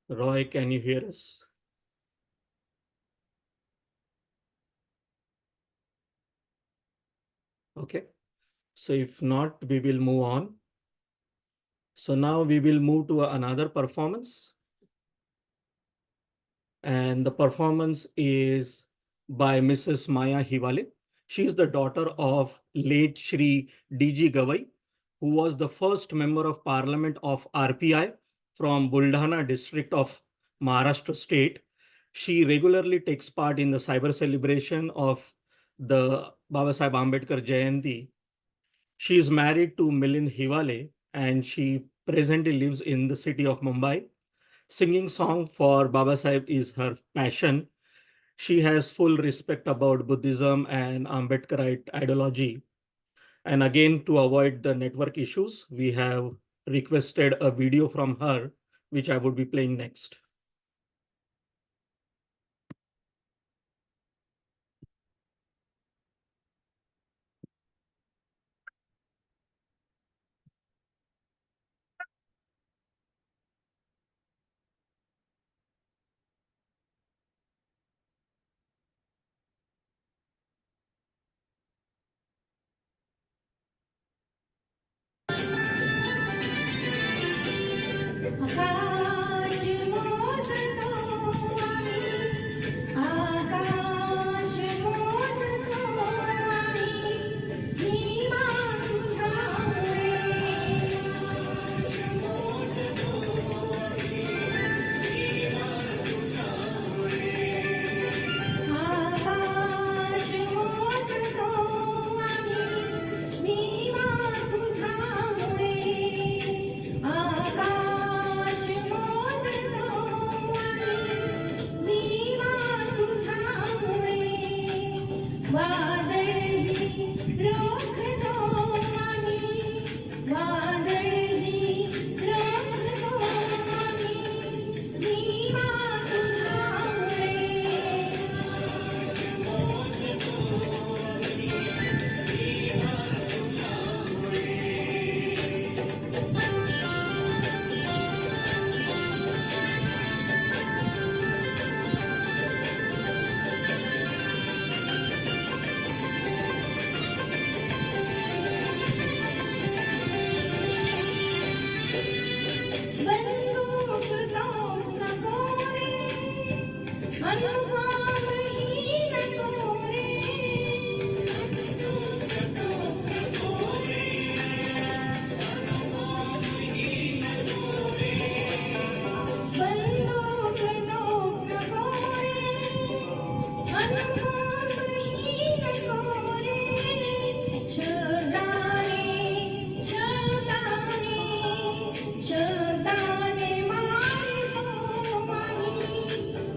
Roy, can you hear us? Okay. So if not, we will move on. So now we will move to another performance. And the performance is by Mrs. Maya Hiwale. She is the daughter of late Shri D.G. Gavai, who was the first member of parliament of RPI from Buldhana district of Maharashtra state. She regularly takes part in the cyber celebration of the Baba Saheb Ambedkar Jayanti. She is married to Milind Hiwale and she presently lives in the city of Mumbai. Singing song for Baba Saheb is her passion. She has full respect about Buddhism and Ambedkarite ideology. And again, to avoid the network issues, we have requested a video from her, which I would be playing next. आकाश मोजतो आम्ही, आकाश मोजतो आम्ही, भीमा तुझ्यामुळे. आकाश मोजतो आम्ही, भीमा तुझ्यामुळे. आकाश मोजतो आम्ही, भीमा तुझ्यामुळे. वादळही रोखतो आम्ही, वादळही रोखतो आम्ही, भीमा तुझ्यामुळे. बंदूक तो नको रे, अनुभवही नको रे. बंदूक तो नको रे, अनुभवही नको रे. शब्दाने शब्दाने शब्दाने मारतो आम्ही,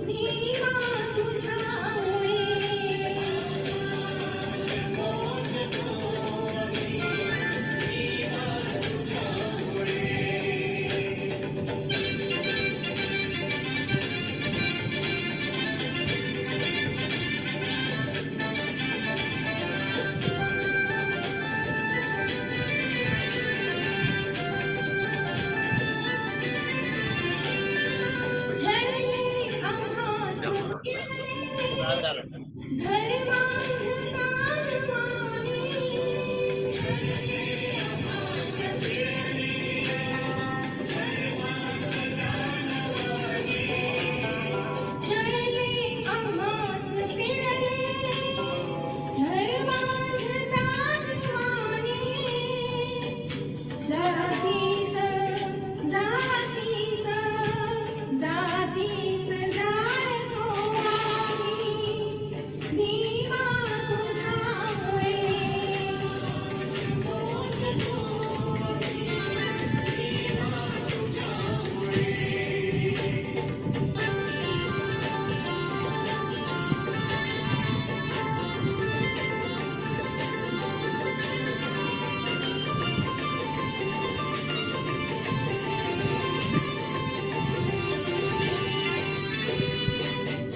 भीमा तुझ्यामुळे. झळले आभास फिरले, धर्मांध तारवाने. झळले आभास फिरले, धर्मांध तारवाने. जातीस जातीस जातीस जाळतो आम्ही, भीमा तुझ्यामुळे.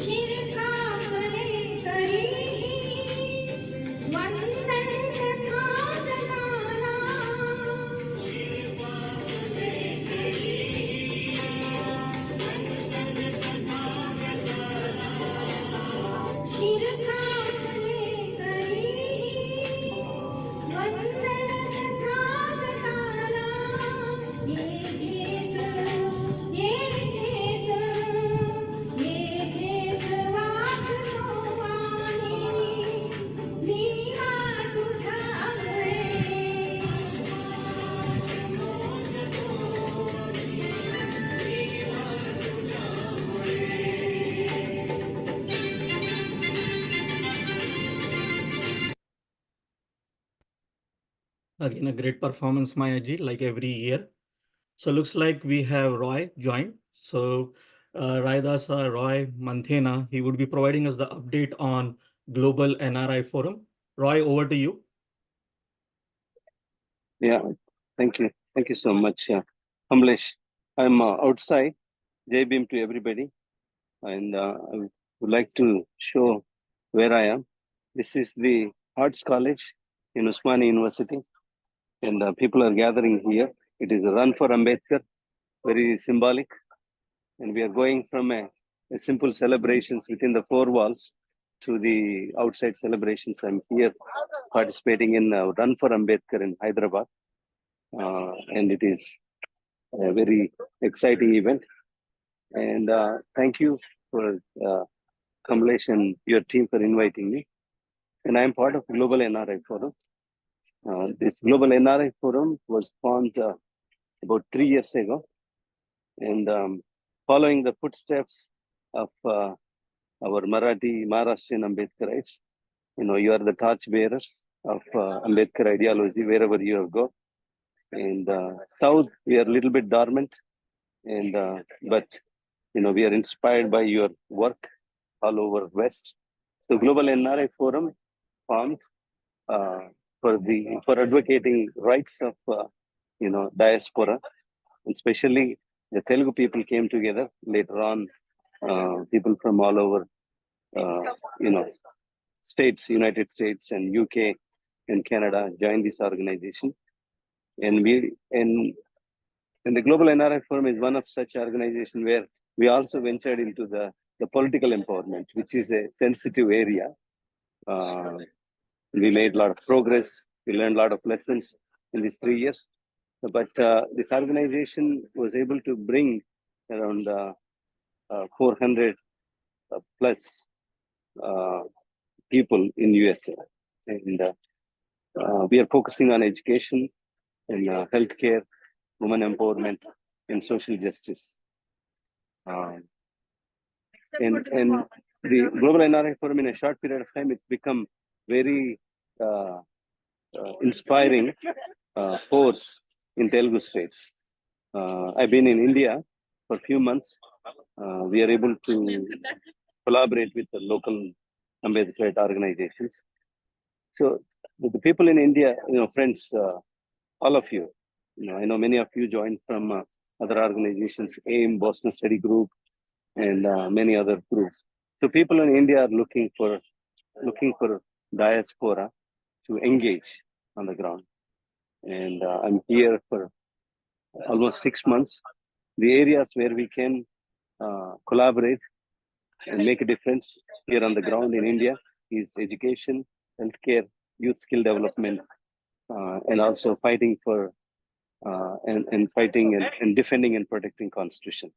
शिरकावले तरीही वंदन तथागताला. शिरकावले तरीही वंदन तथागताला. येथेच येथेच येथेच वागतो आम्ही, भीमा तुझ्यामुळे. Again, a great performance, Mayaji, like every year. So looks like we have Roy joined. So Raidasa Roy Manthena. He would be providing us the update on Global NRI Forum. Roy, over to you. Yeah, thank you. Thank you so much, Kamlesh. I'm outside. Jai Bhim to everybody. And I would like to show where I am. This is the Arts College in Usmani University. And people are gathering here. It is a run for Ambedkar, very symbolic. And we are going from a simple celebrations within the four walls to the outside celebrations. I'm here participating in Run for Ambedkar in Hyderabad. And it is a very exciting event. And thank you for Kamlesh and your team for inviting me. And I'm part of Global NRI Forum. This Global NRI Forum was formed about 3 years ago. And following the footsteps of our Maharashtrian Ambedkarites, you are the torch bearers of Ambedkar ideology wherever you go. And South, we are a little bit dormant, and but we are inspired by your work all over West. So Global NRI Forum formed for advocating rights of diaspora, and especially the Telugu people came together. Later on, people from all over states, United States and UK and Canada joined this organization, and the Global NRI Forum is one of such organizations where we also ventured into the political empowerment, which is a sensitive area. We made a lot of progress. We learned a lot of lessons in these 3 years. But this organization was able to bring around 400 plus people in USA. And we are focusing on education and healthcare, women empowerment, and social justice. And the Global NRI Forum, in a short period of time, it's become very inspiring force in Telugu states. I've been in India for a few months. We are able to collaborate with the local Ambedkar organizations. So the people in India, friends, all of you, I know many of you joined from other organizations, AIM, Boston Study Group, and many other groups. So people in India are looking for diaspora to engage on the ground. And I'm here for almost 6 months. The areas where we can collaborate and make a difference here on the ground in India is education, healthcare, youth skill development, and also fighting for and defending and protecting Constitution.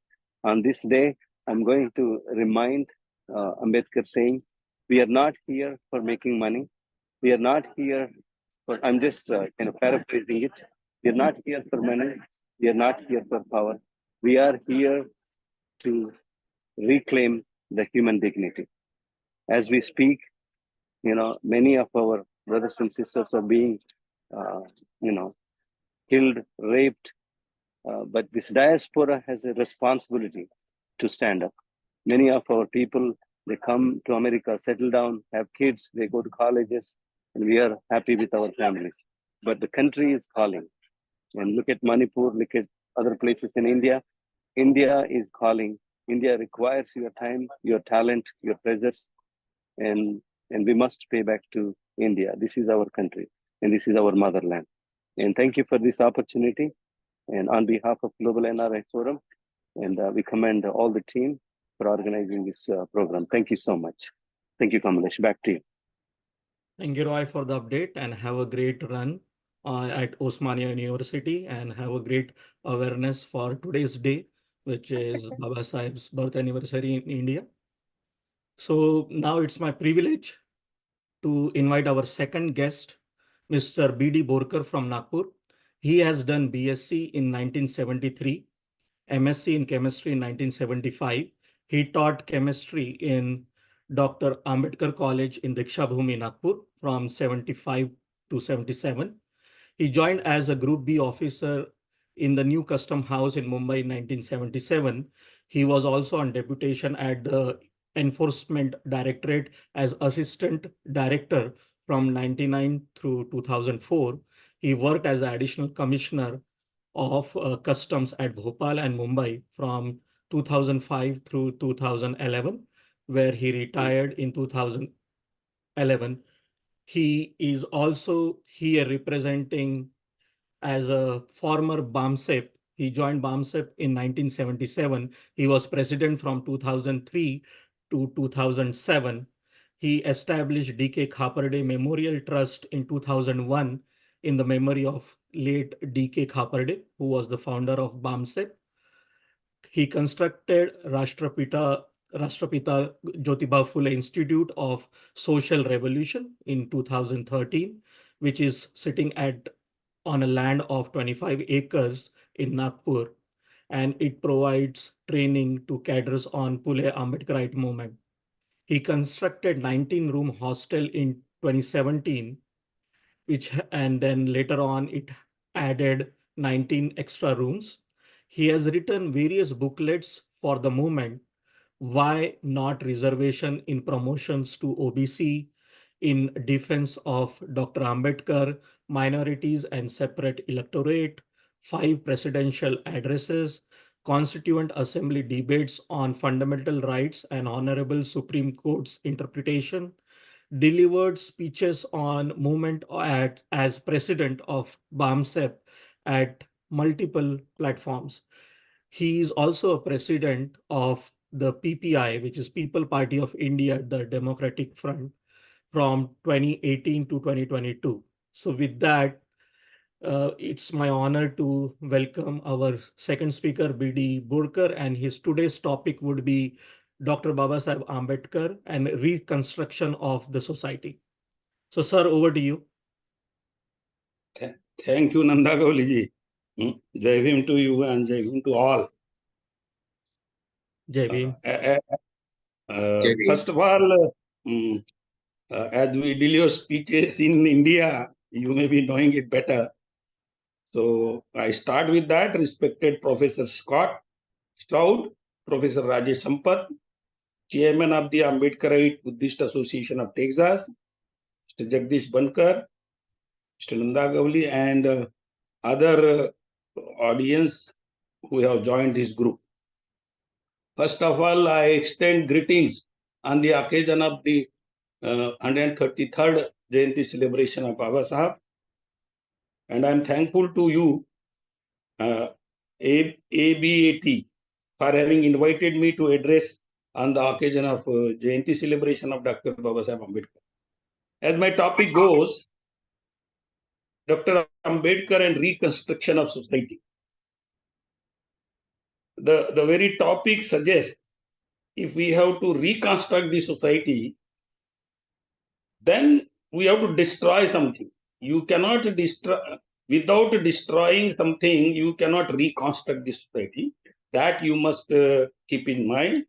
On this day, I'm going to remind Ambedkar saying, we are not here for making money. We are not here for, I'm just kind of paraphrasing it. We are not here for money. We are not here for power. We are here to reclaim the human dignity. As we speak, many of our brothers and sisters are being, killed, raped. But this diaspora has a responsibility to stand up. Many of our people, they come to America, settle down, have kids, they go to colleges, and we are happy with our families. But the country is calling. And look at Manipur, look at other places in India. India is calling. India requires your time, your talent, your presence, and we must pay back to India. This is our country, and this is our motherland. And thank you for this opportunity. And on behalf of Global NRI Forum, and we commend all the team for organizing this program. Thank you so much. Thank you, Kamlesh. Back to you. Thank you, Roy, for the update, and have a great run at Osmania University, and have a great awareness for today's day, which is Baba Sahib's birth anniversary in India. So now it's my privilege to invite our second guest, Mr. B.D. Borkar from Nagpur. He has done BSc in 1973, MSc in chemistry in 1975. He taught chemistry in Dr. Ambedkar College in Diksha Bhumi, Nagpur from 75 to 77. He joined as a Group B officer in the new custom house in Mumbai in 1977. He was also on deputation at the Enforcement Directorate as assistant director from 99 through 2004. He worked as additional commissioner of customs at Bhopal and Mumbai from 2005 through 2011, where he retired in 2011. He is also here representing as a former BAMSEP. He joined BAMSEP in 1977. He was president from 2003 to 2007. He established D.K. Khaperde Memorial Trust in 2001 in the memory of late D.K. Khaperde, who was the founder of BAMSEP. He constructed Rashtrapita Jyotiba Phule Institute of Social Revolution in 2013, which is sitting on a land of 25 acres in Nagpur, and it provides training to cadres on Phule Ambedkarite movement. He constructed 19-room hostel in 2017, and then later on it added 19 extra rooms. He has written various booklets for the movement. Why not reservation in promotions to OBC, in defense of Dr. Ambedkar, minorities and separate electorate, 5 presidential addresses, Constituent Assembly debates on fundamental rights and Honorable Supreme Court's interpretation, delivered speeches on movement as president of BAMSEP at multiple platforms. He is also a president of the PPI, which is People Party of India, the Democratic Front, from 2018 to 2022. So with that, it's my honor to welcome our second speaker, B.D. Burkar, and his today's topic would be Dr. Babasaheb Ambedkar and reconstruction of the society. So, sir, over to you. Thank you, Nanda Gauli ji. Jai Bhim to you and Jai Bhim to all. Jai Bhim. First of all, as we deal your speeches in India, you may be knowing it better. So I start with that. Respected Professor Scott Stroud, Professor Rajesh Sampath, Chairman of the Ambedkarite Buddhist Association of Texas, Mr. Jagdish Bankar, Mr. Nanda Gauli, and other audience who have joined this group. First of all, I extend greetings on the occasion of the 133rd Jayanti celebration of Baba Sahib. And I'm thankful to you, ABAT, for having invited me to address on the occasion of Jayanti celebration of Dr. Baba Sahib Ambedkar. As my topic goes, Dr. Ambedkar and reconstruction of society. The very topic suggests if we have to reconstruct the society, then we have to destroy something. You cannot destroy, without destroying something, you cannot reconstruct the society. That you must keep in mind.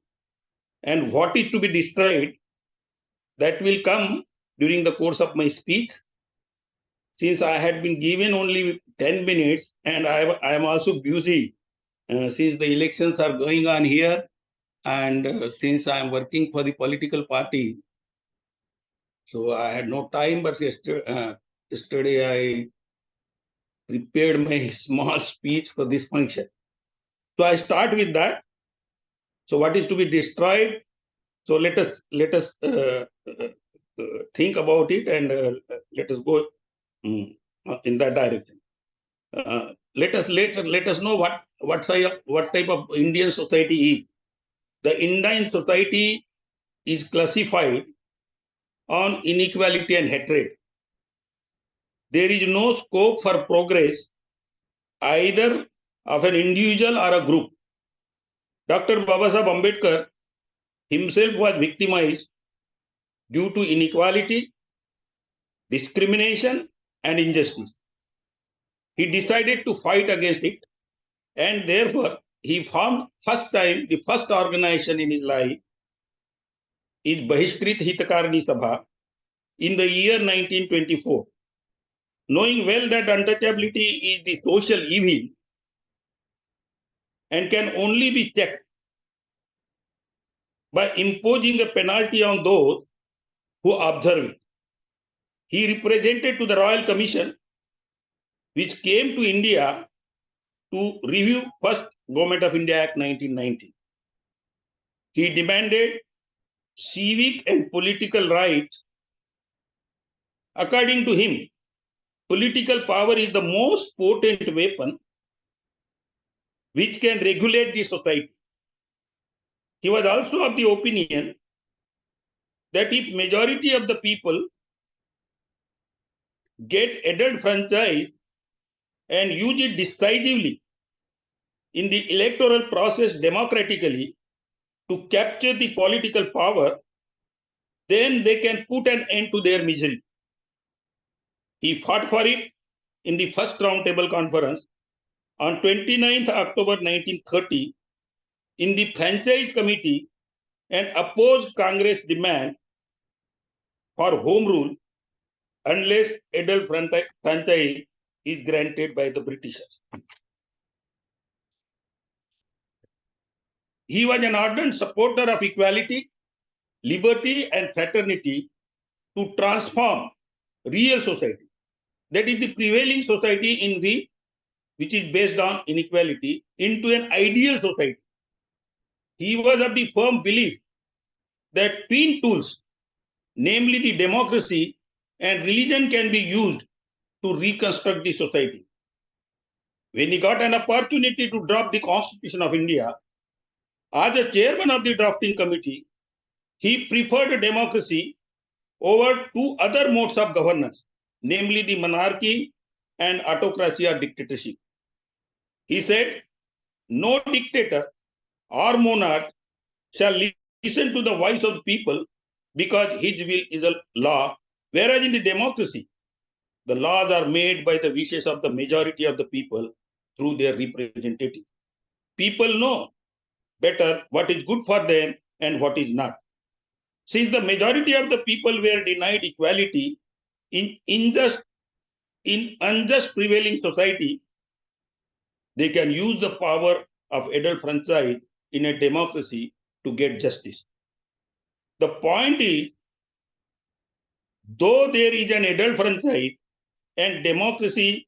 And what is to be destroyed, that will come during the course of my speech. Since I had been given only 10 minutes and I am also busy since the elections are going on here, and since I am working for the political party, so I had no time, but yesterday I prepared my small speech for this function. So I start with that. So what is to be destroyed? So let us think about it, and let us go in that direction. Let us know what type of Indian society is. The Indian society is classified on inequality and hatred. There is no scope for progress either of an individual or a group. Dr. Babasaheb Ambedkar himself was victimized due to inequality, discrimination, and injustice. He decided to fight against it, and therefore he formed the first organization in his life is Bahishkrit Hitakarni Sabha in the year 1924. Knowing well that untouchability is the social evil, and can only be checked by imposing a penalty on those who observe it. He represented to the Royal Commission, which came to India to review first Government of India Act 1990. He demanded civic and political rights. According to him, political power is the most potent weapon which can regulate the society. He was also of the opinion that if majority of the people get adult franchise and use it decisively in the electoral process democratically to capture the political power, then they can put an end to their misery. He fought for it in the first roundtable conference on 29th October 1930 in the franchise committee and opposed Congress demand for home rule unless adult franchise is granted by the Britishers. He was an ardent supporter of equality, liberty, and fraternity to transform real society. That is the prevailing society in which is based on inequality, into an ideal society. He was of the firm belief that twin tools, namely the democracy and religion, can be used to reconstruct the society. When he got an opportunity to draft the Constitution of India, as the chairman of the drafting committee, he preferred democracy over two other modes of governance, namely the monarchy and autocracy or dictatorship. He said, no dictator or monarch shall listen to the voice of the people because his will is a law, whereas in the democracy, the laws are made by the wishes of the majority of the people through their representatives. People know better what is good for them and what is not. Since the majority of the people were denied equality in unjust prevailing society, they can use the power of adult franchise in a democracy to get justice. The point is, though there is an adult franchise and democracy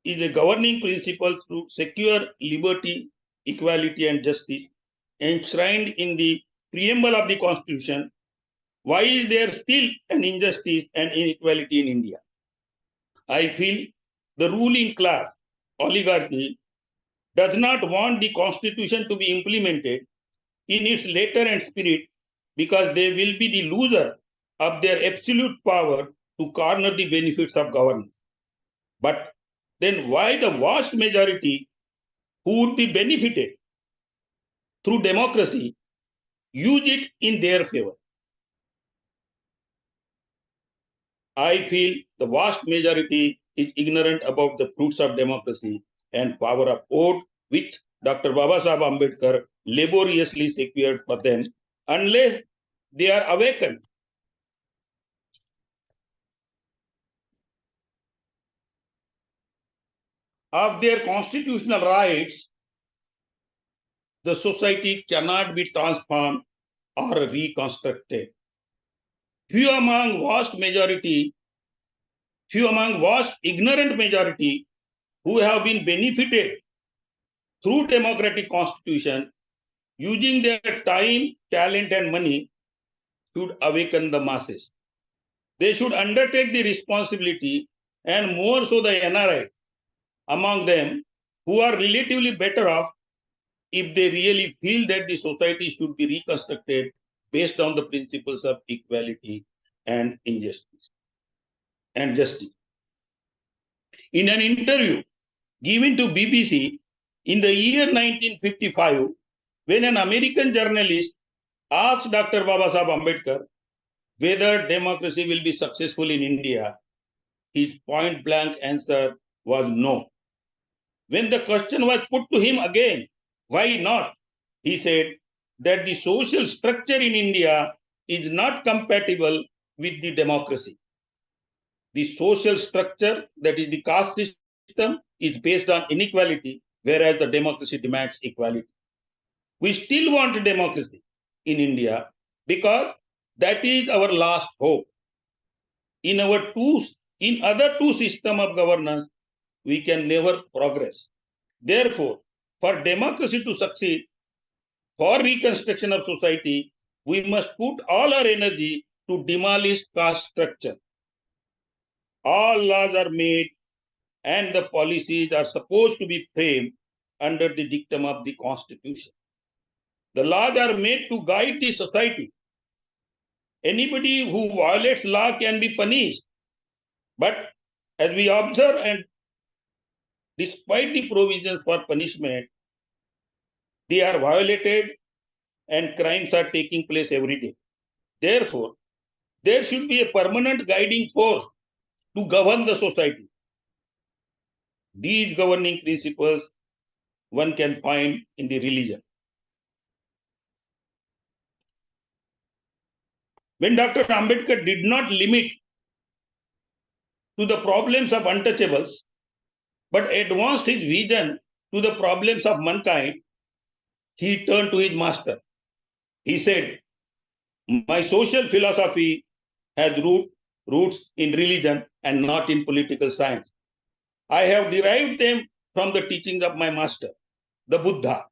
is a governing principle through secure liberty, equality, and justice enshrined in the preamble of the Constitution, why is there still an injustice and inequality in India? I feel the ruling class, oligarchy, does not want the Constitution to be implemented in its letter and spirit because they will be the loser of their absolute power to corner the benefits of governance. But then why the vast majority who would be benefited through democracy use it in their favor? I feel the vast majority is ignorant about the fruits of democracy and power of vote, which Dr. Babasaheb Ambedkar laboriously secured for them, unless they are awakened. Of their constitutional rights, the society cannot be transformed or reconstructed. Few among vast ignorant majority who have been benefited through democratic constitution using their time, talent, and money should awaken the masses. They should undertake the responsibility, and more so the NRIs among them who are relatively better off if they really feel that the society should be reconstructed based on the principles of equality and injustice and justice. In an interview given to BBC in the year 1955, when an American journalist asked Dr. Babasaheb Ambedkar whether democracy will be successful in India, his point blank answer was no. When the question was put to him again, why not? He said that the social structure in India is not compatible with the democracy. The social structure, that is the caste system, is based on inequality, whereas the democracy demands equality. We still want democracy in India because that is our last hope. In other two system of governance, we can never progress. Therefore, for democracy to succeed, for reconstruction of society, we must put all our energy to demolish caste structure. All laws are made and the policies are supposed to be framed under the dictum of the Constitution. The laws are made to guide the society. Anybody who violates law can be punished. But as we observe, and despite the provisions for punishment, they are violated and crimes are taking place every day. Therefore, there should be a permanent guiding force to govern the society. These governing principles one can find in the religion. When Dr. Ambedkar did not limit to the problems of untouchables, but advanced his vision to the problems of mankind, he turned to his master. He said, "My social philosophy has roots in religion and not in political science. I have derived them from the teachings of my master, the Buddha.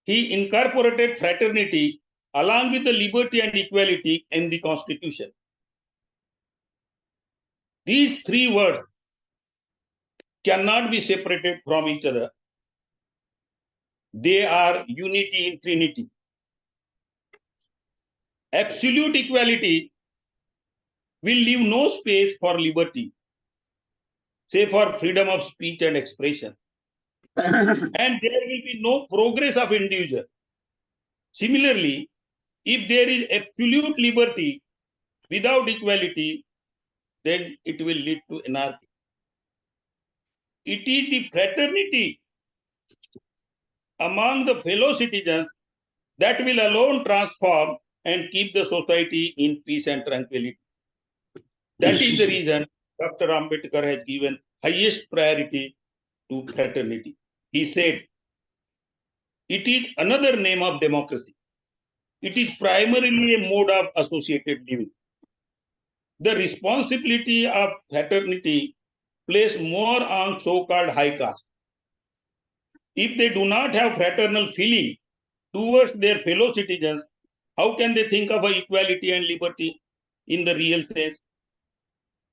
He incorporated fraternity along with the liberty and equality in the Constitution. These three words cannot be separated from each other. They are unity in Trinity. Absolute equality will leave no space for liberty, say for freedom of speech and expression. And there will be no progress of individual. Similarly, if there is absolute liberty without equality, then it will lead to anarchy. It is the fraternity among the fellow citizens that will alone transform and keep the society in peace and tranquility. That is the reason Dr. Ambedkar has given highest priority to fraternity. He said, it is another name of democracy. It is primarily a mode of associated living. The responsibility of fraternity plays more on so-called high caste. If they do not have fraternal feeling towards their fellow citizens, how can they think of equality and liberty in the real sense,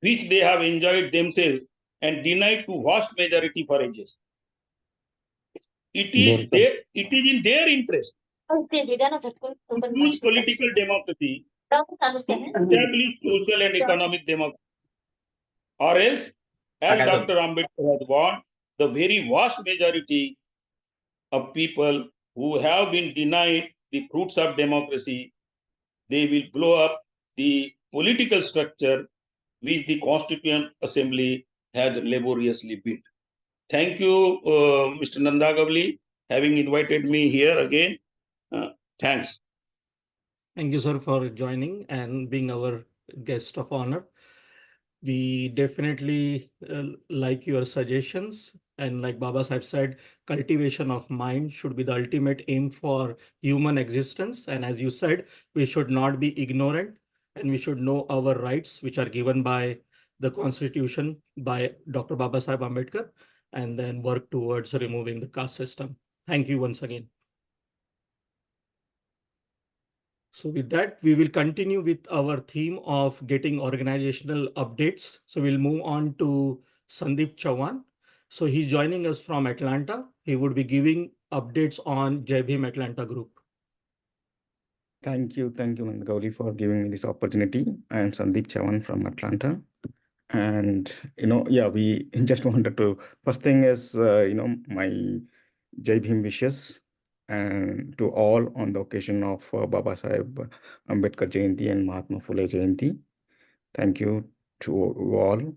which they have enjoyed themselves and denied to vast majority for ages? It is in their interest to use political democracy to establish social and economic democracy. Or else, as Dr. Ambedkar has warned, the very vast majority of people who have been denied the fruits of democracy, they will blow up the political structure which the Constituent Assembly has laboriously built. Thank you, Mr. Nandagavli, having invited me here again. Thanks. Thank you, sir, for joining and being our guest of honor. We definitely like your suggestions. And like Baba Sahib said, cultivation of mind should be the ultimate aim for human existence. And as you said, we should not be ignorant and we should know our rights, which are given by the Constitution by Dr. Baba Sahib Ambedkar, and then work towards removing the caste system. Thank you once again. So with that, we will continue with our theme of getting organizational updates. So we'll move on to Sandeep Chauhan. So he's joining us from Atlanta. He would be giving updates on Jai Bhim Atlanta Group. Thank you, Gauli, for giving me this opportunity. I am Sandeep Chauhan from Atlanta. And, we just wanted to, first thing is, my Jai Bhim wishes and to all on the occasion of Baba Sahib Ambedkar Jayanti and Mahatma Phule Jayanti. Thank you to all.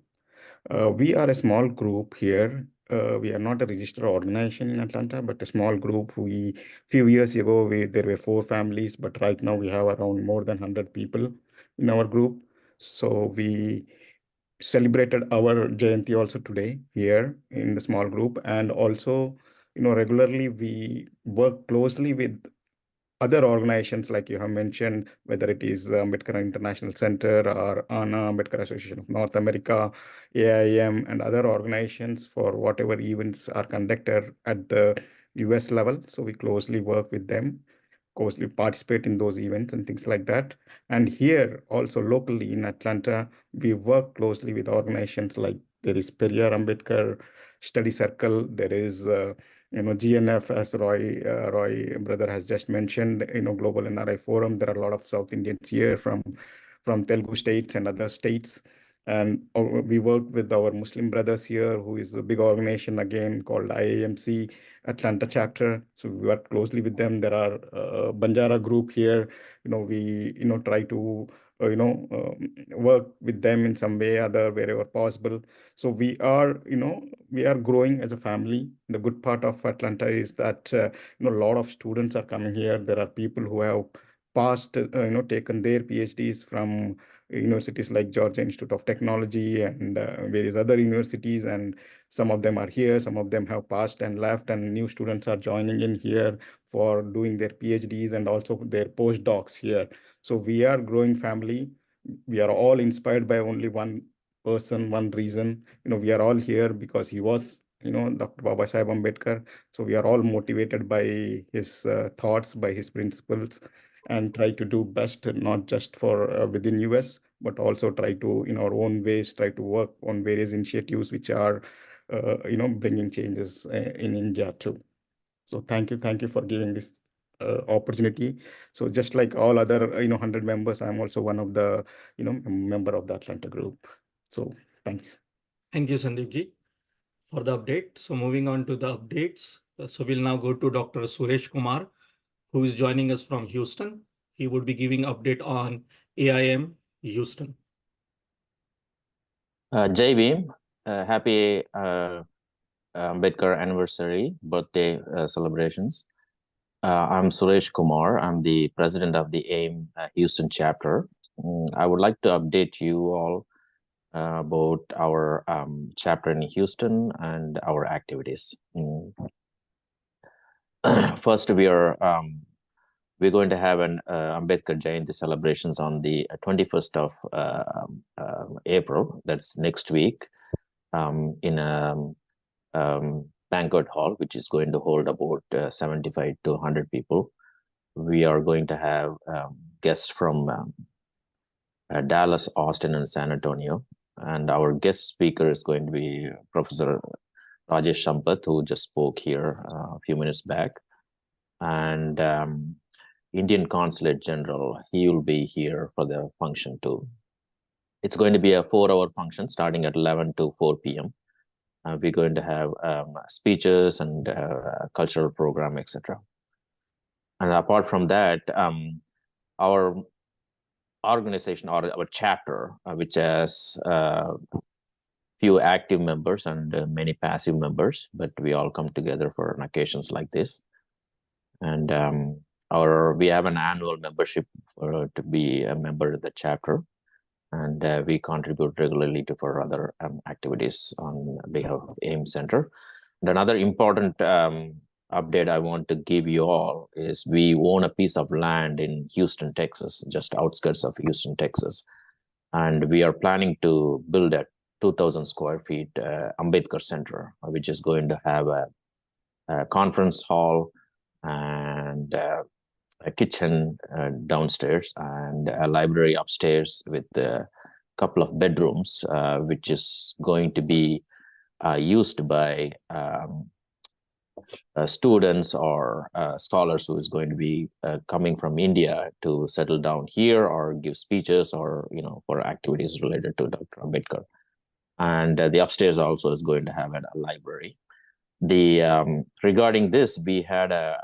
We are a small group here. We are not a registered organization in Atlanta, but a small group. Few years ago, there were 4 families, but right now we have around more than 100 people in our group. So we celebrated our Jayanti also today here in the small group, and also regularly we work closely with other organizations like you have mentioned, whether it is Ambedkar International Center or ANA, Ambedkar Association of North America, AIM, and other organizations for whatever events are conducted at the US level. So we closely work with them, closely participate in those events and things like that. And here also locally in Atlanta, we work closely with organizations like there is Periyar Ambedkar Study Circle, there is GNF, as Roy brother has just mentioned, Global NRI Forum. There are a lot of South Indians here from Telugu states and other states. And we work with our Muslim brothers here, who is a big organization again called IAMC Atlanta chapter. So we work closely with them. There are Banjara group here. We try to work with them in some way, other wherever possible. So we are growing as a family. The good part of Atlanta is that a lot of students are coming here. There are people who have passed, taken their PhDs from universities like Georgia Institute of Technology and various other universities, and some of them are here, some of them have passed and left, and new students are joining in here for doing their PhDs and also their postdocs here. So we are growing family. We are all inspired by only one person, one reason. We are all here because he was, Dr. Babasaheb Ambedkar. So we are all motivated by his thoughts, by his principles, and try to do best, not just for within US, but also try to, in our own ways, try to work on various initiatives which are, bringing changes in India too. So thank you for giving this opportunity. So just like all other, 100 members, I'm also one of the, member of the Atlanta group. So thanks. Thank you, Sandeep ji, for the update. So moving on to the updates. So we'll now go to Dr. Suresh Kumar, who is joining us from Houston. He would be giving update on AIM Houston. Jai Bhim, happy Ambedkar anniversary birthday celebrations. I'm Suresh Kumar. I'm the president of the AIM Houston chapter. I would like to update you all about our chapter in Houston and our activities. First, we're going to have an Ambedkar Jayanti celebrations on the 21st of April. That's next week, in a banquet hall, which is going to hold about 75 to 100 people. We are going to have guests from Dallas, Austin, and San Antonio. And our guest speaker is going to be Professor Rajesh Sampath, who just spoke here a few minutes back. And Indian Consulate General, he will be here for the function too. It's going to be a 4-hour function starting at 11 to 4 p.m. We're going to have speeches and cultural program, etc. And apart from that, our organization or our chapter, which has few active members and many passive members, but we all come together for occasions like this. And we have an annual membership to be a member of the chapter, and we contribute regularly for other activities on behalf of AIM Center. And another important update I want to give you all is we own a piece of land in Houston, Texas, just outskirts of Houston, Texas. And we are planning to build a 2,000 square feet Ambedkar Center, which is going to have a conference hall and a kitchen downstairs and a library upstairs with a couple of bedrooms, which is going to be used by students or scholars who is going to be coming from India to settle down here or give speeches or, for activities related to Dr. Ambedkar. And the upstairs also is going to have a library. Regarding this, we had a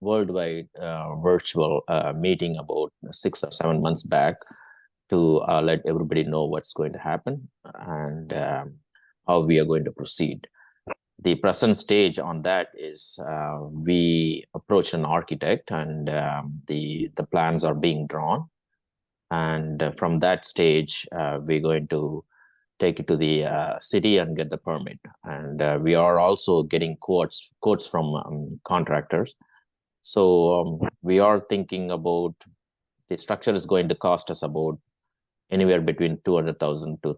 worldwide virtual meeting about 6 or 7 months back to let everybody know what's going to happen and how we are going to proceed. The present stage on that is we approach an architect and the plans are being drawn. And from that stage, we're going to take it to the city and get the permit. And we are also getting quotes from contractors. So we are thinking about the structure is going to cost us about anywhere between $200,000 to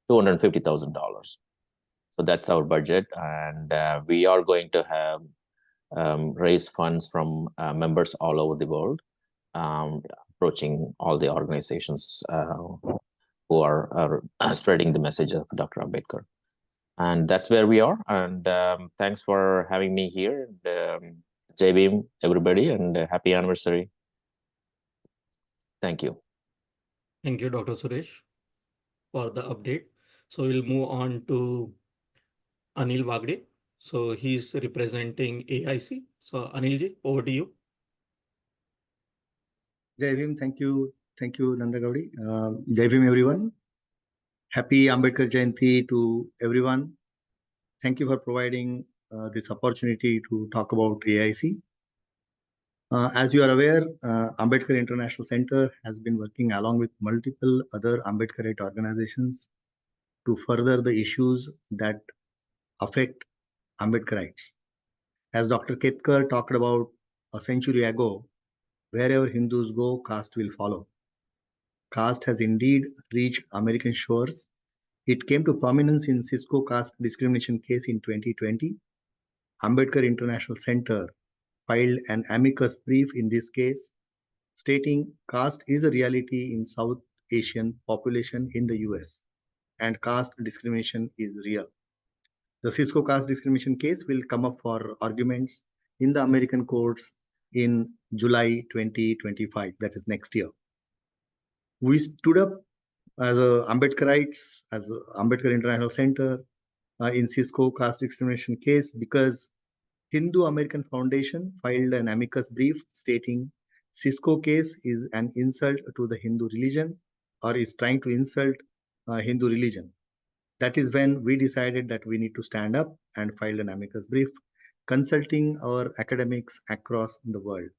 $250,000. So that's our budget, and we are going to have raise funds from members all over the world, approaching all the organizations who are spreading the message of Dr. Ambedkar. And that's where we are. And thanks for having me here. And, Jai Bhim, everybody, and happy anniversary. Thank you. Thank you, Dr. Suresh, for the update. So we'll move on to Anil Wagde. So he's representing AIC. So Anilji, over to you. Jai Bhim, thank you, Nanda Gaudi. Jai Bhim, everyone. Happy Ambedkar Jayanti to everyone. Thank you for providing this opportunity to talk about AIC. As you are aware, Ambedkar International Center has been working along with multiple other Ambedkarite organizations to further the issues that affect Ambedkarites. As Dr. Ketkar talked about a century ago, wherever Hindus go, caste will follow. Caste has indeed reached American shores. It came to prominence in Cisco caste discrimination case in 2020. Ambedkar International Center filed an amicus brief in this case, stating caste is a reality in South Asian population in the US, and caste discrimination is real. The Cisco caste discrimination case will come up for arguments in the American courts in July 2025, that is next year. We stood up as Ambedkarites, as Ambedkar International Center in Cisco caste discrimination case because Hindu American Foundation filed an amicus brief stating Cisco case is an insult to the Hindu religion or is trying to insult Hindu religion. That is when we decided that we need to stand up and file an amicus brief, consulting our academics across the world.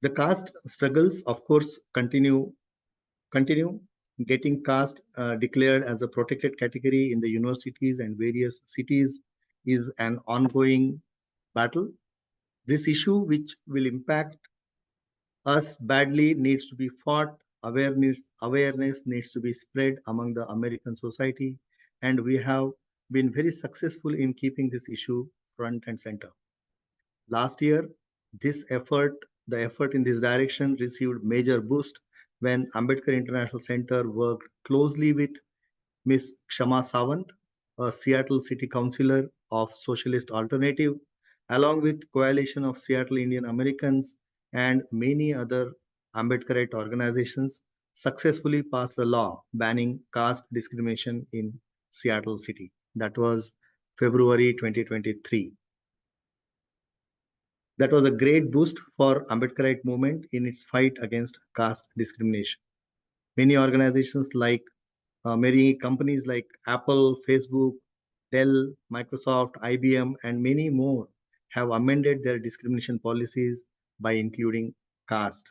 The caste struggles, of course, continue. Getting caste declared as a protected category in the universities and various cities is an ongoing battle. This issue, which will impact us badly, needs to be fought. Awareness needs to be spread among the American society, and we have been very successful in keeping this issue front and center. Last year, the effort in this direction received major boost when Ambedkar International Center worked closely with Ms. Kshama Sawant, a Seattle City Councilor of Socialist Alternative, along with Coalition of Seattle Indian Americans and many other Ambedkarite organizations, successfully passed a law banning caste discrimination in Seattle City. That was February 2023. That was a great boost for Ambedkarite movement in its fight against caste discrimination. Many organizations many companies like Apple, Facebook, Dell, Microsoft, IBM, and many more have amended their discrimination policies by including caste.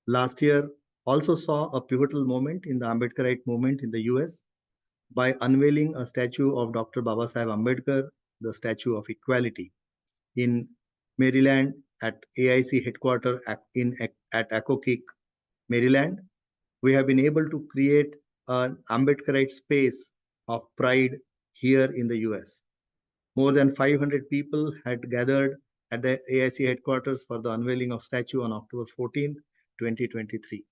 Last year also saw a pivotal moment in the Ambedkarite movement in the US by unveiling a statue of Dr. Babasaheb Ambedkar, the Statue of Equality, in Maryland at AIC headquarters at Accokeek, Maryland. We have been able to create an Ambedkarite space of pride here in the US. More than 500 people had gathered at the AIC headquarters for the unveiling of statue on October 14, 2023.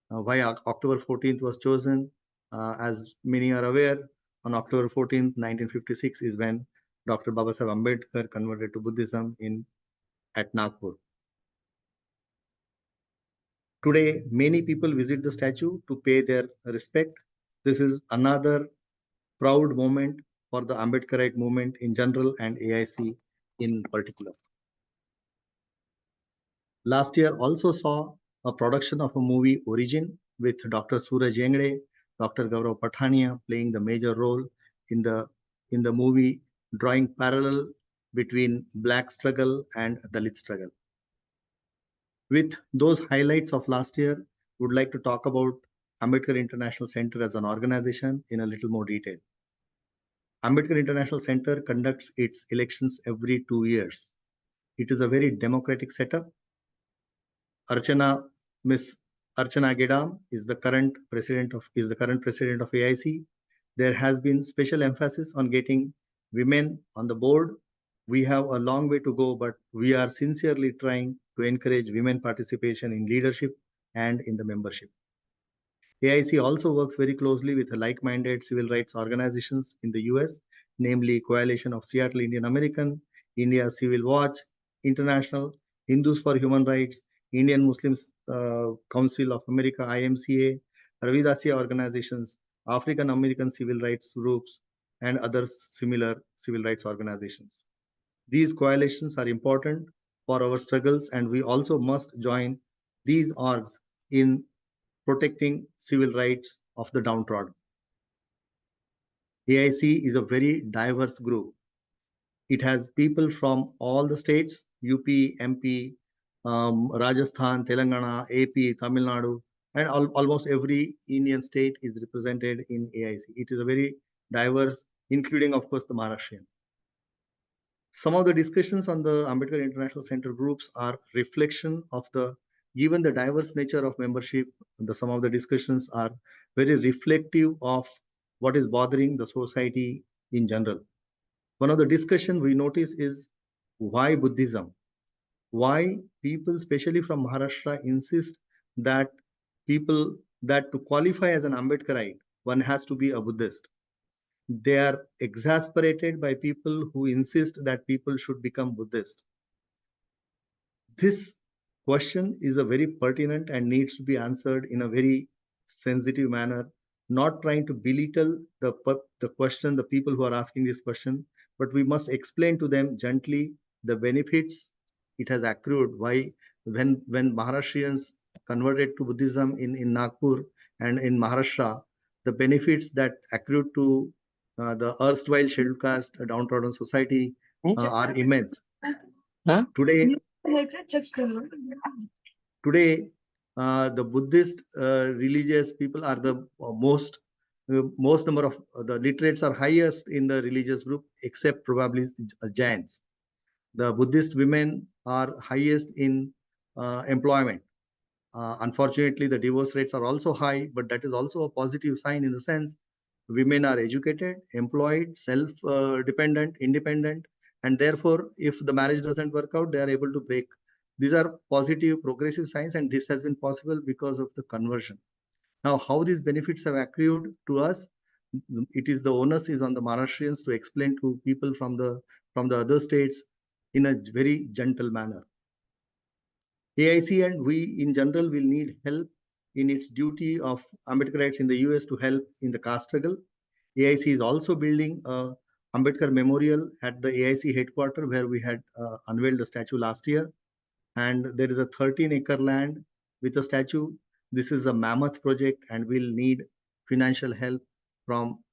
Why October 14th was chosen? As many are aware, on October 14th, 1956 is when Dr. Babasaheb Ambedkar converted to Buddhism at Nagpur. Today, many people visit the statue to pay their respect. This is another proud moment for the Ambedkarite movement in general and AIC in particular. Last year also saw a production of a movie Origin with Dr. Suraj Yengde, Dr. Gaurav Pathania playing the major role in the movie, drawing parallel between Black struggle and Dalit struggle. With those highlights of last year, would like to talk about Ambedkar International Center as an organization in a little more detail. Ambedkar International Center conducts its elections every 2 years. It is a very democratic setup. Miss Archana Gedam is the current president of AIC. There has been special emphasis on getting women on the board. We have a long way to go, but we are sincerely trying to encourage women participation in leadership and in the membership. AIC also works very closely with like-minded civil rights organizations in the US, namely Coalition of Seattle Indian American, India Civil Watch, International, Hindus for Human Rights, Indian Muslims Council of America, IMCA, Ravidasiya organizations, African American civil rights groups, and other similar civil rights organizations. These coalitions are important for our struggles, and we also must join these orgs in protecting civil rights of the downtrodden. AIC is a very diverse group. It has people from all the states, UP, MP, Rajasthan, Telangana, AP, Tamil Nadu, and almost every Indian state is represented in AIC. It is a very diverse, including, of course, the Maharashtrian. Some of the discussions on the Ambedkar International Center groups are reflection of given the diverse nature of membership, some of the discussions are very reflective of what is bothering the society in general. One of the discussions we notice is why Buddhism? Why people, especially from Maharashtra, insist that to qualify as an Ambedkarite, one has to be a Buddhist. They are exasperated by people who insist that people should become Buddhist. This question is a very pertinent and needs to be answered in a very sensitive manner, not trying to belittle the question, the people who are asking this question, but we must explain to them gently the benefits it has accrued. Why, when Maharashtrians converted to Buddhism in Nagpur and in Maharashtra, the benefits that accrued to the erstwhile scheduled caste downtrodden society are immense. Today, the Buddhist religious people are the most number of the literates are highest in the religious group, except probably Jains. The Buddhist women are highest in employment. Unfortunately, the divorce rates are also high, but that is also a positive sign in the sense women are educated, employed, self-dependent, independent, and therefore, if the marriage doesn't work out, they are able to break. These are positive, progressive signs, and this has been possible because of the conversion. Now, how these benefits have accrued to us, it is the onus is on the Maharashtrians to explain to people from the other states in a very gentle manner. AIC and we in general will need help in its duty of Ambedkarites in the US to help in the caste struggle. AIC is also building a Ambedkar Memorial at the AIC headquarters where we had unveiled the statue last year. And there is a 13-acre land with a statue. This is a mammoth project and we'll need financial help from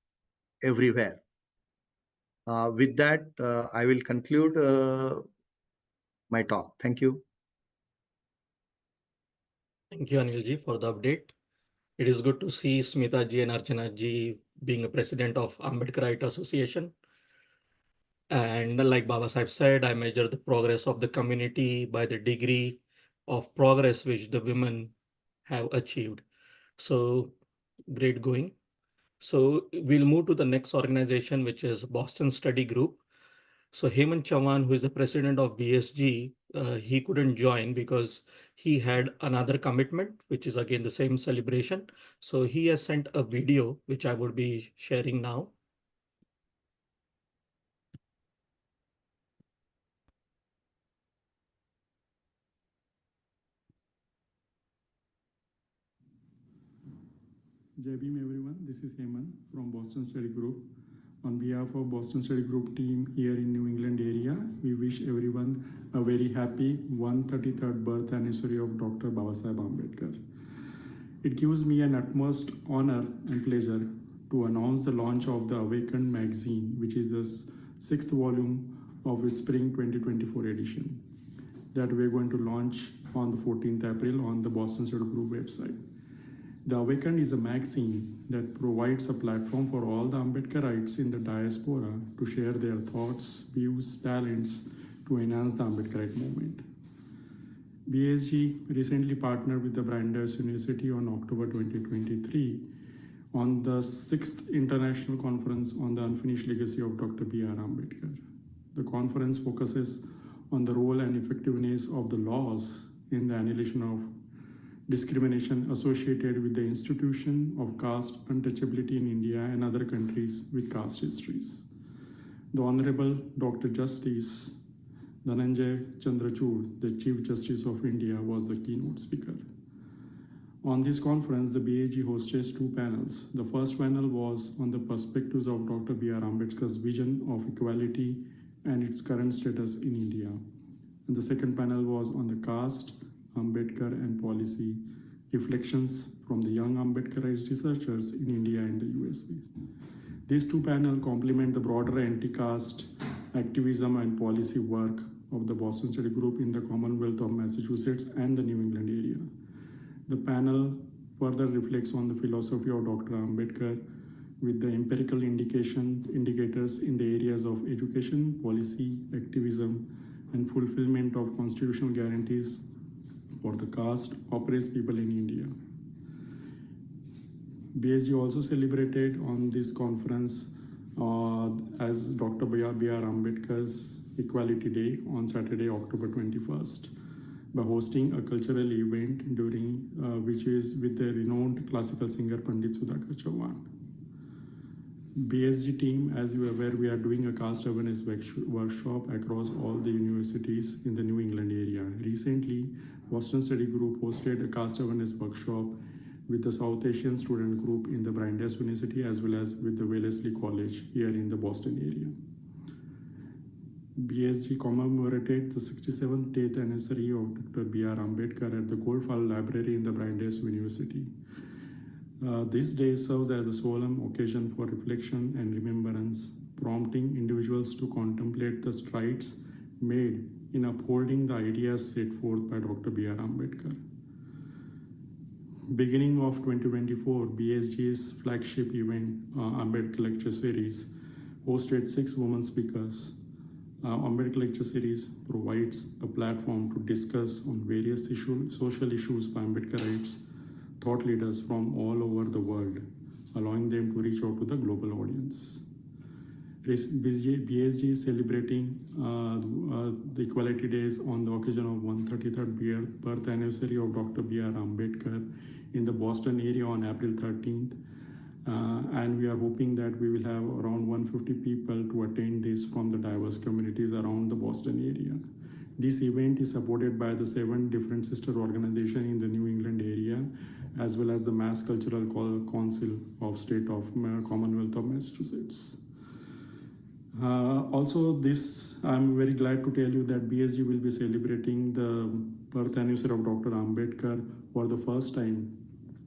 everywhere. With that, I will conclude my talk. Thank you. Thank you, Anilji, for the update. It is good to see Smita ji and Archana ji being a president of Ambedkarite Association. And like Baba Sahib said, I measure the progress of the community by the degree of progress which the women have achieved. So great going. So we'll move to the next organization, which is Boston Study Group. So Hemant Chavan, who is the president of BSG, he couldn't join because he had another commitment, which is again the same celebration. So he has sent a video, which I would be sharing now. Jai Bhim everyone, this is Hemant from Boston Study Group. On behalf of Boston Study Group team here in New England area, we wish everyone a very happy 133rd birth anniversary of Dr. Babasaheb Ambedkar. It gives me an utmost honor and pleasure to announce the launch of the Awakened magazine, which is the 6th volume of its spring 2024 edition that we're going to launch on the 14th April on the Boston Study Group website. The Awakened is a magazine that provides a platform for all the Ambedkarites in the diaspora to share their thoughts, views, talents to enhance the Ambedkarite movement. BSG recently partnered with the Brandeis University on October 2023 on the 6th International Conference on the Unfinished Legacy of Dr. B.R. Ambedkar. The conference focuses on the role and effectiveness of the laws in the annihilation of discrimination associated with the institution of caste untouchability in India and other countries with caste histories. The Honorable Dr. Justice Dhananjay Chandrachud, the Chief Justice of India, was the keynote speaker. On this conference, the BAG hosted two panels. The first panel was on the perspectives of Dr. B.R. Ambedkar's vision of equality and its current status in India. And the second panel was on the caste, Ambedkar and policy, reflections from the young Ambedkarite researchers in India and the USA. These two panels complement the broader anti-caste activism and policy work of the Boston Study Group in the Commonwealth of Massachusetts and the New England area. The panel further reflects on the philosophy of Dr. Ambedkar with the empirical indicators in the areas of education, policy, activism, and fulfillment of constitutional guarantees for the caste oppressed people in India. BSG also celebrated on this conference as Dr. B.R. Ambedkar's Equality Day on Saturday, October 21st, by hosting a cultural event during which is with the renowned classical singer Pandit Sudhakar Chauhan. BSG team, as you are aware, we are doing a caste awareness workshop across all the universities in the New England area. Recently, Boston Study Group hosted a caste awareness workshop with the South Asian student group in the Brandeis University as well as with the Wellesley College here in the Boston area. BSG commemorated the 67th death anniversary of Dr. B.R. Ambedkar at the Goldfarb Library in the Brandeis University. This day serves as a solemn occasion for reflection and remembrance, prompting individuals to contemplate the strides made in upholding the ideas set forth by Dr. B.R. Ambedkar. Beginning of 2024, BSG's flagship event, Ambedkar Lecture Series, hosted 6 women speakers. Ambedkar Lecture Series provides a platform to discuss on various social issues by Ambedkarites, thought leaders from all over the world, allowing them to reach out to the global audience. BSG is celebrating the Equality Days on the occasion of 133rd birth anniversary of Dr. B.R. Ambedkar in the Boston area on April 13th. And we are hoping that we will have around 150 people to attend this from the diverse communities around the Boston area. This event is supported by the 7 different sister organizations in the New England area, as well as the Mass Cultural Council of State of Commonwealth of Massachusetts. Also, I'm very glad to tell you that BSG will be celebrating the birth anniversary of Dr. Ambedkar for the first time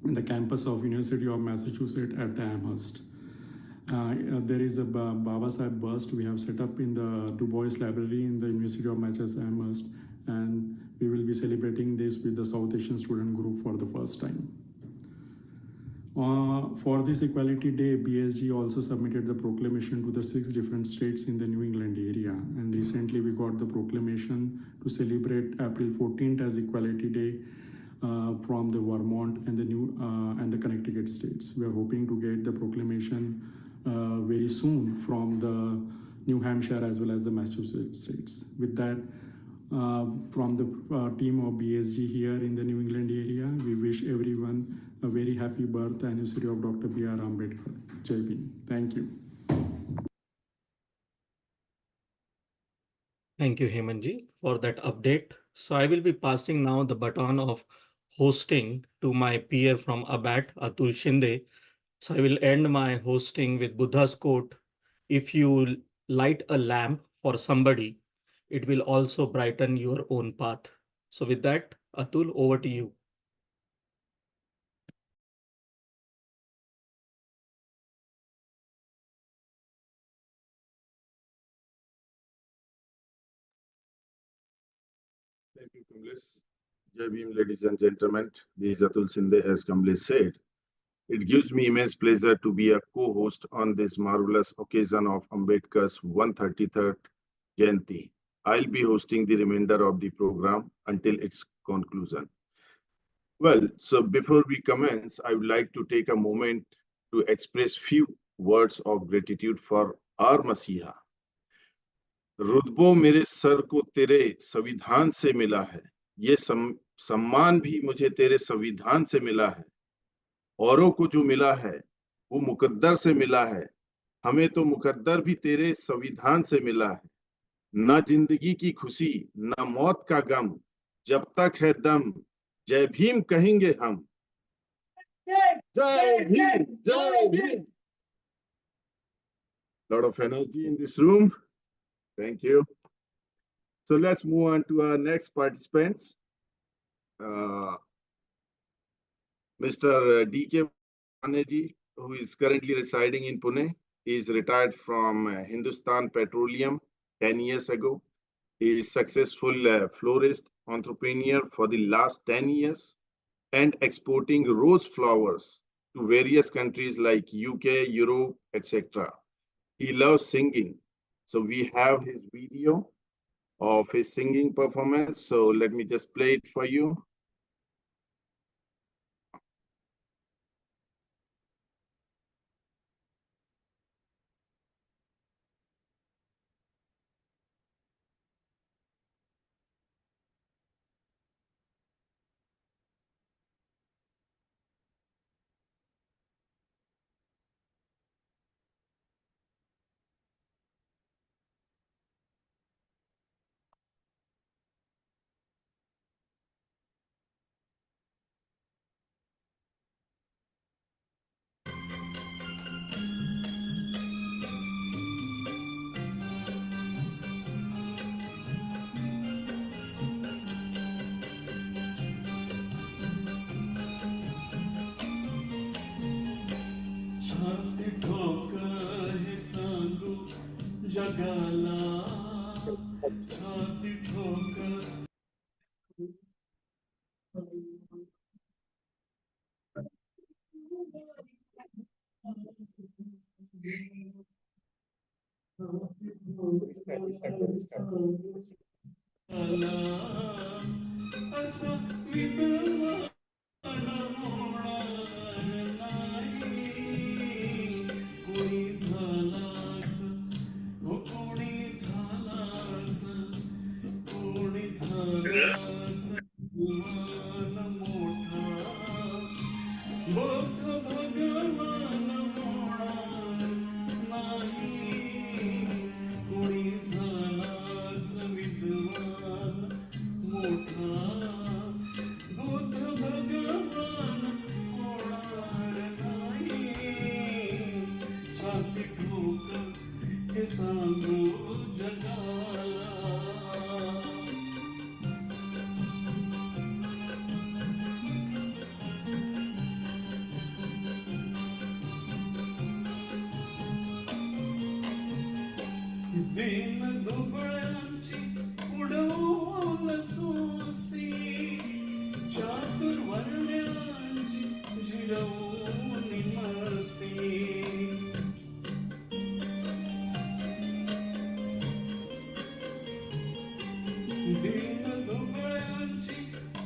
in the campus of University of Massachusetts at the Amherst. There is a Baba Sahib bust we have set up in the Du Bois Library in the University of Massachusetts Amherst, and we will be celebrating this with the South Asian student group for the first time. For this Equality Day, BSG also submitted the proclamation to the 6 different states in the New England area, and recently we got the proclamation to celebrate April 14th as Equality Day from the Vermont and the Connecticut states. We are hoping to get the proclamation very soon from the New Hampshire as well as the Massachusetts states. With that, from the team of BSG here in the New England area, we wish everyone a very happy birth anniversary of Dr. B.R. Ambedkar. Jai Bhim. Thank you. Thank you, Hemanji, for that update. So I will be passing now the baton of hosting to my peer from ABAT, Atul Shinde. So I will end my hosting with Buddha's quote: if you light a lamp for somebody, it will also brighten your own path. So with that, Atul, over to you. Thank you, Kamlesh. Jai Bhim, ladies and gentlemen. This is Atul Sinde, as Kamlesh said. It gives me immense pleasure to be a co-host on this marvelous occasion of Ambedkar's 133rd Jayanti. I'll be hosting the remainder of the program until its conclusion. Well, so before we commence, I would like to take a moment to express few words of gratitude for our Masiha. रुतबो मेरे sir को तेरे संविधान से मिला है, ये सम्मान भी मुझे तेरे संविधान से मिला है। औरों को जो मिला है वो मुकद्दर से मिला है, हमें तो मुकद्दर भी तेरे संविधान से मिला है। ना जिंदगी की खुशी ना मौत का गम, जब तक है दम जय भीम कहेंगे हम। जय भीम, जय Bhim. Lot of energy in this room. Thank you. So let's move on to our next participants. Mr. D.K. Banerjee, who is currently residing in Pune, he is retired from Hindustan Petroleum 10 years ago. He is successful florist entrepreneur for the last 10 years and exporting rose flowers to various countries like UK, Europe, etc. He loves singing. So we have his video of his singing performance. So let me just play it for you. छाती ठोकर हे सांगू जगाला, छाती ठोकर असा विद्वान होणार नाही, कोणी झालाच, हो कोणी झालाच, कोणी झालाच विद्वान मोठा, बुद्ध भगवान होणार नाही, कोणी झालाच विद्वान मोठा, बुद्ध भगवान होणार नाही, छाती ठोकर हे सांगू जगाला. दिन दुबळ्यांची उडवून सुस्ती, चातुर्वर्ण्यांची जिरवून मस्ती, दिन दुबळ्यांची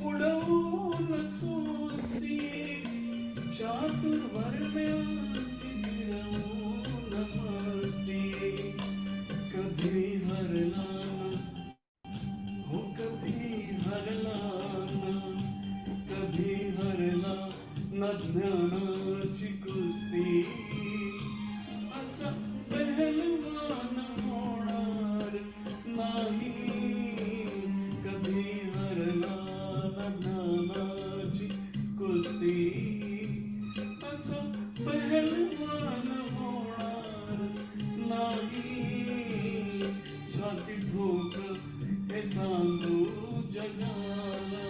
उडवून सुस्ती, चातुर्वर्ण्यांची जिरवून मस्ती, कधी हरला ना, हो कधी हरला ना, कधी हरला ना ज्ञानाची कुस्ती, असा पहलवान होणार नाही, कधी हरला ना ज्ञानाची कुस्ती, असा पहलवान होणार नाही, छाती ठोकर हे सांगू जगाला.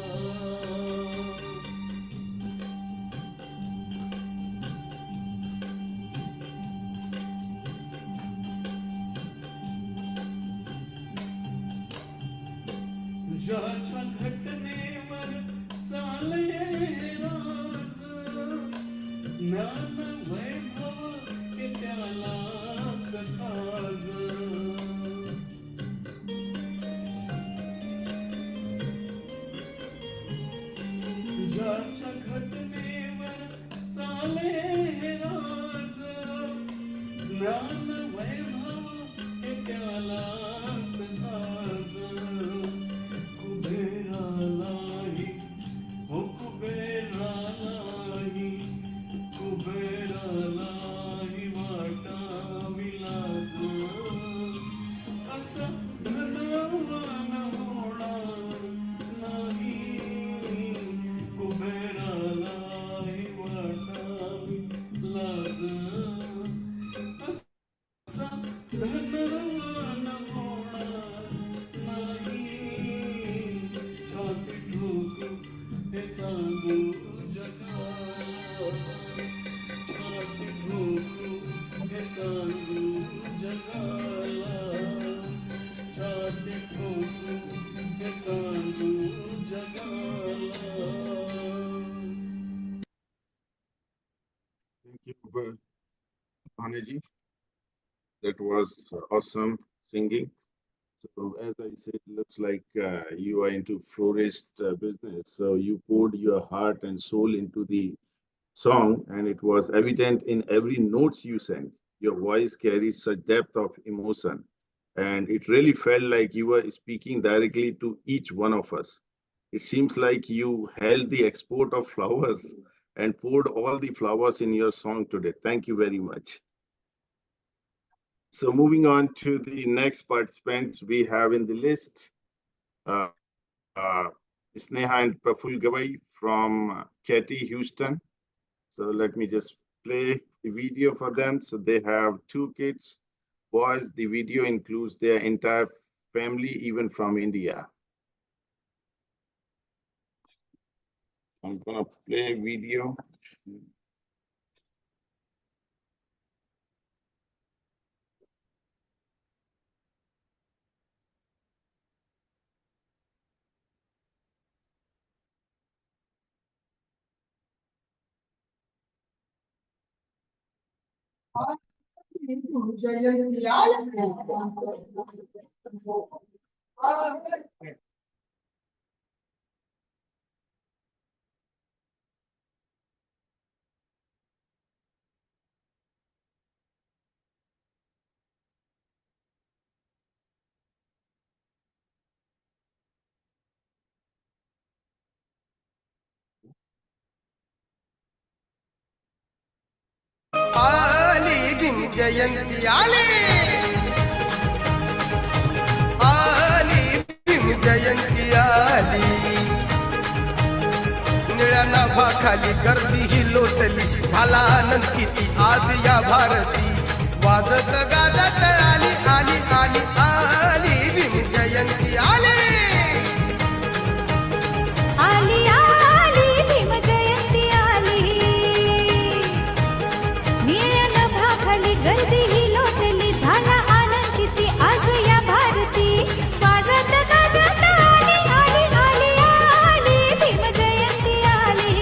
ज्याच्या घटनेवर चाले राज, ज्ञान वैभव हे त्यालाच साज ज्याच्या घटनेवर चाले हे राज ज्ञान वैभव हे त्यालाच साज कुबेरालाही हो कुबेरालाही कुबेरालाही वाटावी लाज असं धनवान होणार नाही कुबेरालाही वाटावी लाज असा धनवान होणार नाही छाती ठोकू हे सांगू जगाला छाती ठोकू हे सांगू जगाला छाती ठोकू हे सांगू जगाला. Thank you, Bhaneji. That was awesome singing. So as I said, looks like you are into florist business. So you poured your heart and soul into the song, and it was evident in every notes you sang. Your voice carried such depth of emotion, and it really felt like you were speaking directly to each one of us. It seems like you held the export of flowers and poured all the flowers in your song today. Thank you very much. So moving on to the next participants we have in the list, uh, uh, Sneha and Praful Gawai from Katy, Houston. So let me just play the video for them. So they have 2 kids, boys. The video includes their entire family, even from India. I'm gonna play a video. आली भीम जयंती आली आली भीम जयंती आली निळ्या नाभाखाली गर्दी ही लोटली झाला आनंद किती आज या भारती वाजत गाजत आली आली आली आली भीम जयंती आली आली आली भीम जयंती आली निळ्या नभाखाली गर्दी ही लोटली झाला आनंद किती आज या भारती वाजत गाजत आली आली आली आली भीम जयंती आली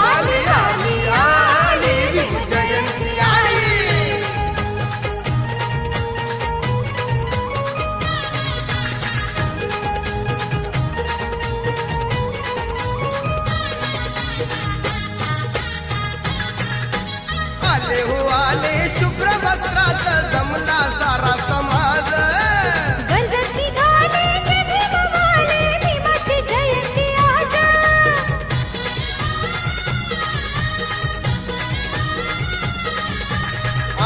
आली आली आली भीम जयंती आली आले हो आले शुभ्र वस्त्रात जमला सारा समाज गरजत निघाले जे भीमवाले भीमाची जयंती आज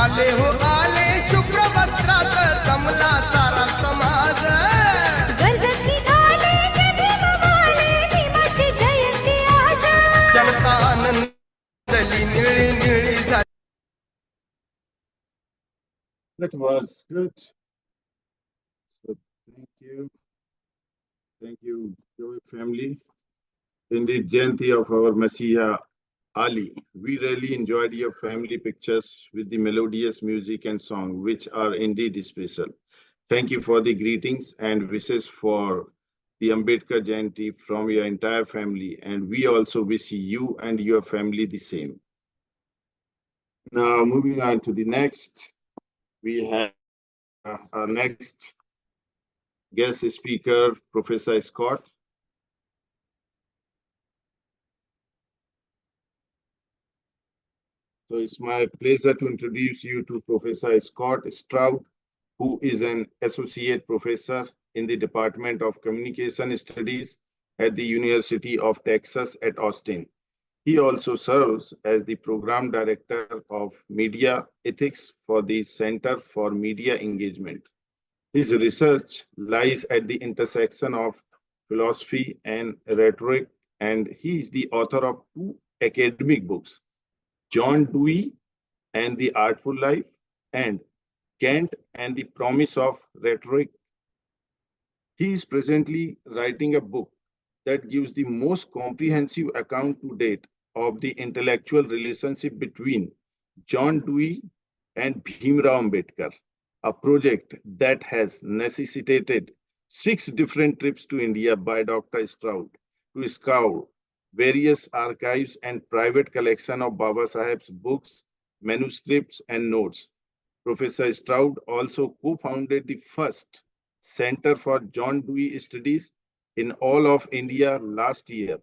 आले हो आले शुभ्र वस्त्रात जमला सारा समाज गरजत निघाले जे भीमवाले भीमाची जयंती आज जनता आनंदली निळी निळी झाली. That was good. So thank you, Joy family. Indeed, Jayanti of our Messiah Ali. We really enjoyed your family pictures with the melodious music and song, which are indeed special. Thank you for the greetings and wishes for the Ambedkar Jayanti from your entire family, and we also wish you and your family the same. Now, moving on to the next, we have our next guest speaker, Professor Scott. So it's my pleasure to introduce you to Professor Scott Stroud, who is an associate professor in the Department of Communication Studies at the University of Texas at Austin. He also serves as the program director of media ethics for the Center for Media Engagement. His research lies at the intersection of philosophy and rhetoric, and he is the author of 2 academic books, John Dewey and the Artful Life, and Kant and the Promise of Rhetoric. He is presently writing a book that gives the most comprehensive account to date of the intellectual relationship between John Dewey and Bhimrao Ambedkar, a project that has necessitated 6 different trips to India by Dr. Stroud to scour various archives and private collection of Baba Saheb's books, manuscripts, and notes. Professor Stroud also co-founded the first Center for John Dewey Studies in all of India last year.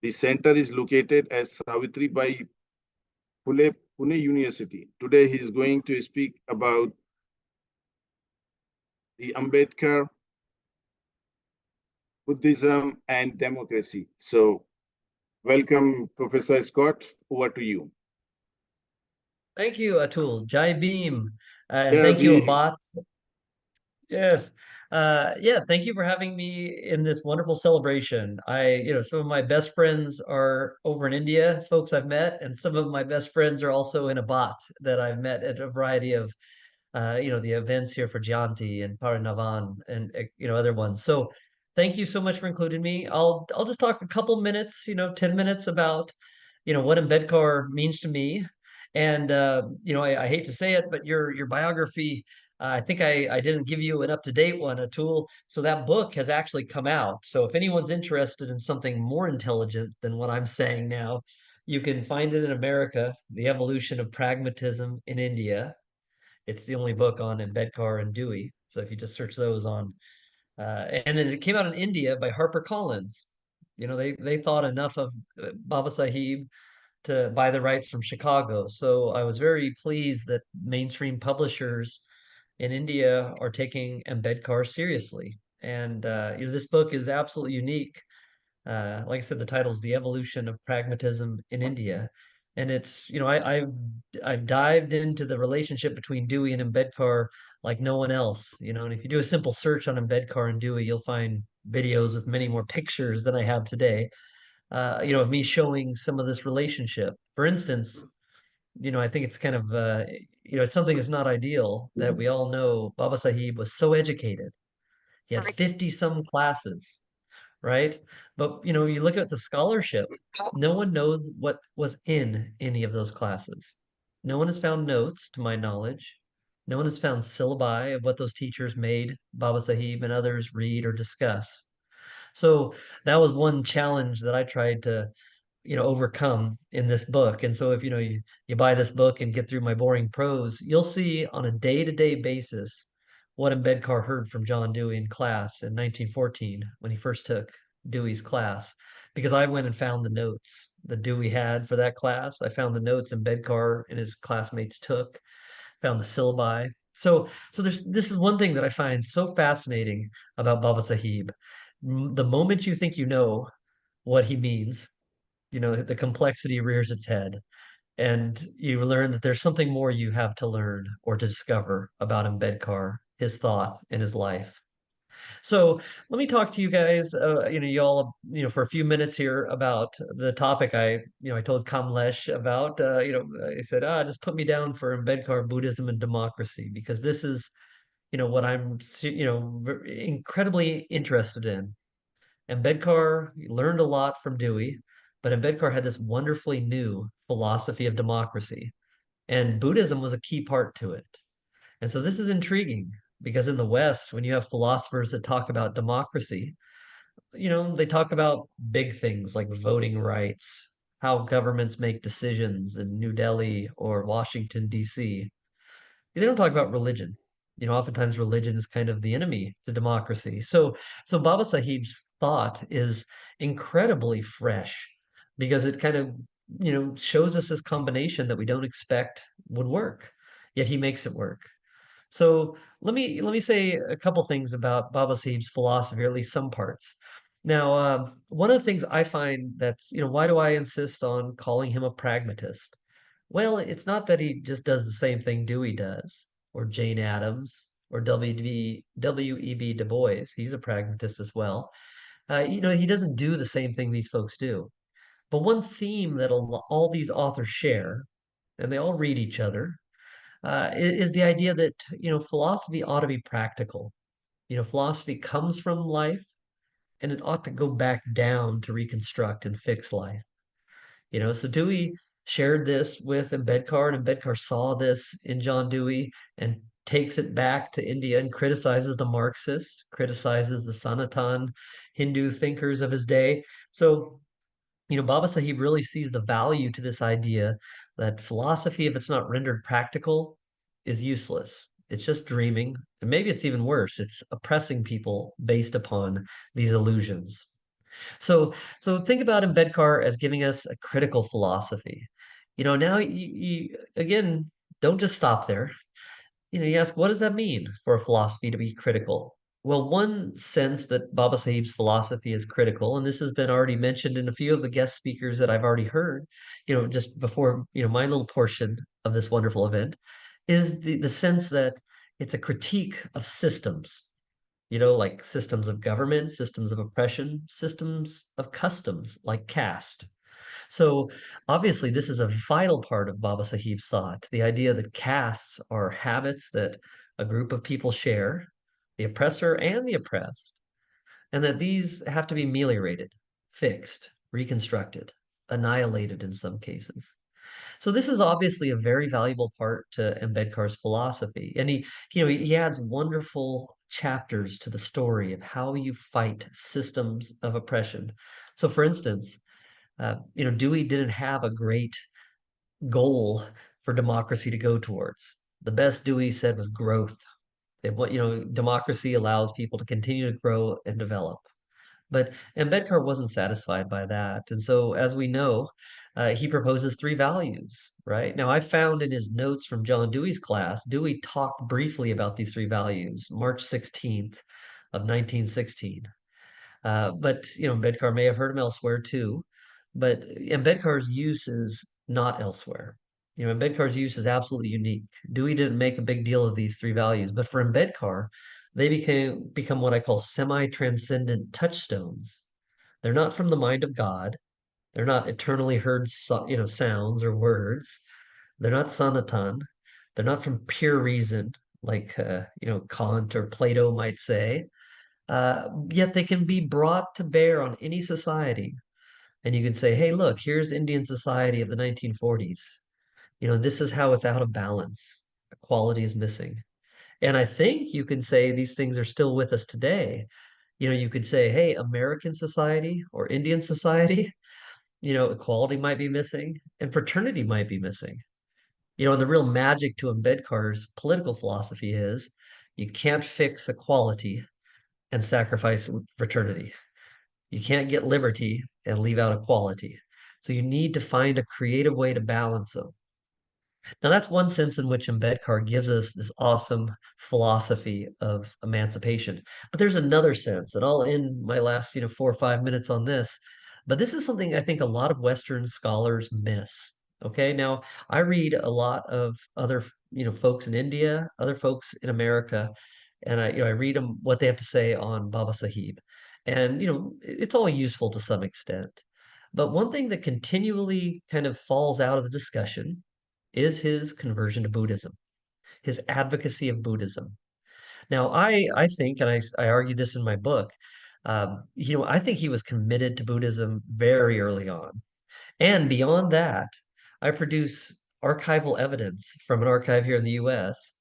The center is located at Savitribai Phule Pune University. Today he is going to speak about the Ambedkar, Buddhism, and democracy. So welcome, Professor Scott. Over to you. Thank you, Atul. Jai Bhim. And Yeah, thank you, we, ABAT. Yes. Yeah, thank you for having me in this wonderful celebration. Some of my best friends are over in India, folks I've met, and some of my best friends are also in ABAT that I've met at a variety of the events here for Jayanti and Parinavan and other ones. So thank you so much for including me. I'll just talk a couple minutes, 10 minutes about what Ambedkar means to me. And I hate to say it, but your biography, I think I didn't give you an up-to-date one, Atul. So that book has actually come out. So if anyone's interested in something more intelligent than what I'm saying now, you can find it in America, The Evolution of Pragmatism in India. It's the only book on Ambedkar and Dewey. So if you just search those on, and then it came out in India by HarperCollins. They thought enough of Baba Sahib to buy the rights from Chicago. So I was very pleased that mainstream publishers in India are taking Ambedkar seriously. And this book is absolutely unique. Like I said, the title is The Evolution of Pragmatism in India. And it's, I've dived into the relationship between Dewey and Ambedkar like no one else, and if you do a simple search on Ambedkar and Dewey, you'll find videos with many more pictures than I have today, of me showing some of this relationship. For instance, I think it's kind of, it's something that's not ideal that we all know Baba Sahib was so educated. He had 50 some classes, right? But you look at the scholarship, no one knows what was in any of those classes. No one has found notes, to my knowledge. No one has found syllabi of what those teachers made Baba Sahib and others read or discuss. So that was one challenge that I tried to overcome in this book. And so if you buy this book and get through my boring prose, you'll see on a day-to-day basis what Ambedkar heard from John Dewey in class in 1914 when he first took Dewey's class, because I went and found the notes that Dewey had for that class. I found the notes Ambedkar and his classmates took, found the syllabi. So this is one thing that I find so fascinating about Baba Sahib. The moment you think you know what he means, the complexity rears its head, and you learn that there's something more you have to learn or to discover about Ambedkar, his thought, and his life. So let me talk to you guys, you all, for a few minutes here about the topic I told Kamlesh about. I said, just put me down for Ambedkar, Buddhism, and democracy, because this is, what I'm, incredibly interested in. Ambedkar learned a lot from Dewey, but Ambedkar had this wonderfully new philosophy of democracy, and Buddhism was a key part to it. And so this is intriguing because in the West, when you have philosophers that talk about democracy, they talk about big things like voting rights, how governments make decisions in New Delhi or Washington, D.C. They don't talk about religion. Oftentimes religion is kind of the enemy to democracy. So Baba Sahib's thought is incredibly fresh because it kind of, shows us this combination that we don't expect would work, yet he makes it work. So let me say a couple things about Baba Sahib's philosophy, or at least some parts. Now, one of the things I find that's, why do I insist on calling him a pragmatist? Well, it's not that he just does the same thing Dewey does, or Jane Addams, or W.E.B. Du Bois. He's a pragmatist as well. He doesn't do the same thing these folks do. But one theme that all these authors share, and they all read each other, is the idea that, philosophy ought to be practical. Philosophy comes from life, and it ought to go back down to reconstruct and fix life. So Dewey shared this with Ambedkar, and Ambedkar saw this in John Dewey and takes it back to India and criticizes the Marxists, criticizes the Sanatan Hindu thinkers of his day. So, Baba Sahib really sees the value to this idea that philosophy, if it's not rendered practical, is useless. It's just dreaming, and maybe it's even worse. It's oppressing people based upon these illusions. So think about Ambedkar as giving us a critical philosophy. Now you again, don't just stop there. You ask, what does that mean for a philosophy to be critical? Well, one sense that Baba Sahib's philosophy is critical, and this has been already mentioned in a few of the guest speakers that I've already heard, just before, my little portion of this wonderful event, is the sense that it's a critique of systems, like systems of government, systems of oppression, systems of customs, like caste. So obviously, this is a vital part of Baba Sahib's thought, the idea that castes are habits that a group of people share, the oppressor and the oppressed, and that these have to be ameliorated, fixed, reconstructed, annihilated in some cases. So this is obviously a very valuable part to Ambedkar's philosophy. And he adds wonderful chapters to the story of how you fight systems of oppression. So for instance, Dewey didn't have a great goal for democracy to go towards. The best Dewey said was growth. Democracy allows people to continue to grow and develop. But Ambedkar wasn't satisfied by that. And so, as we know, he proposes three values, right? Now, I found in his notes from John Dewey's class, Dewey talked briefly about these three values, March 16th of 1916. But Ambedkar may have heard him elsewhere too. But Ambedkar's use is not elsewhere. Ambedkar's use is absolutely unique. Dewey didn't make a big deal of these three values, but for Ambedkar, they become what I call semi-transcendent touchstones. They're not from the mind of God. They're not eternally heard, sounds or words. They're not Sanatan. They're not from pure reason, like Kant or Plato might say. Yet they can be brought to bear on any society. And you can say, hey, look, here's Indian society of the 1940s. This is how it's out of balance. Equality is missing. And I think you can say these things are still with us today. You could say, hey, American society or Indian society, equality might be missing and fraternity might be missing. And the real magic to Ambedkar's political philosophy is you can't fix equality and sacrifice fraternity. You can't get liberty and leave out equality. So you need to find a creative way to balance them. Now, that's one sense in which Ambedkar gives us this awesome philosophy of emancipation. But there's another sense, and I'll end my last, 4 or 5 minutes on this. But this is something I think a lot of Western scholars miss. Okay, now I read a lot of other, folks in India, other folks in America, and I read them what they have to say on Baba Sahib, and it's all useful to some extent. But one thing that continually kind of falls out of the discussion is his conversion to Buddhism, his advocacy of Buddhism. Now, I think, and I argue this in my book, I think he was committed to Buddhism very early on. And beyond that, I produce archival evidence from an archive here in the US,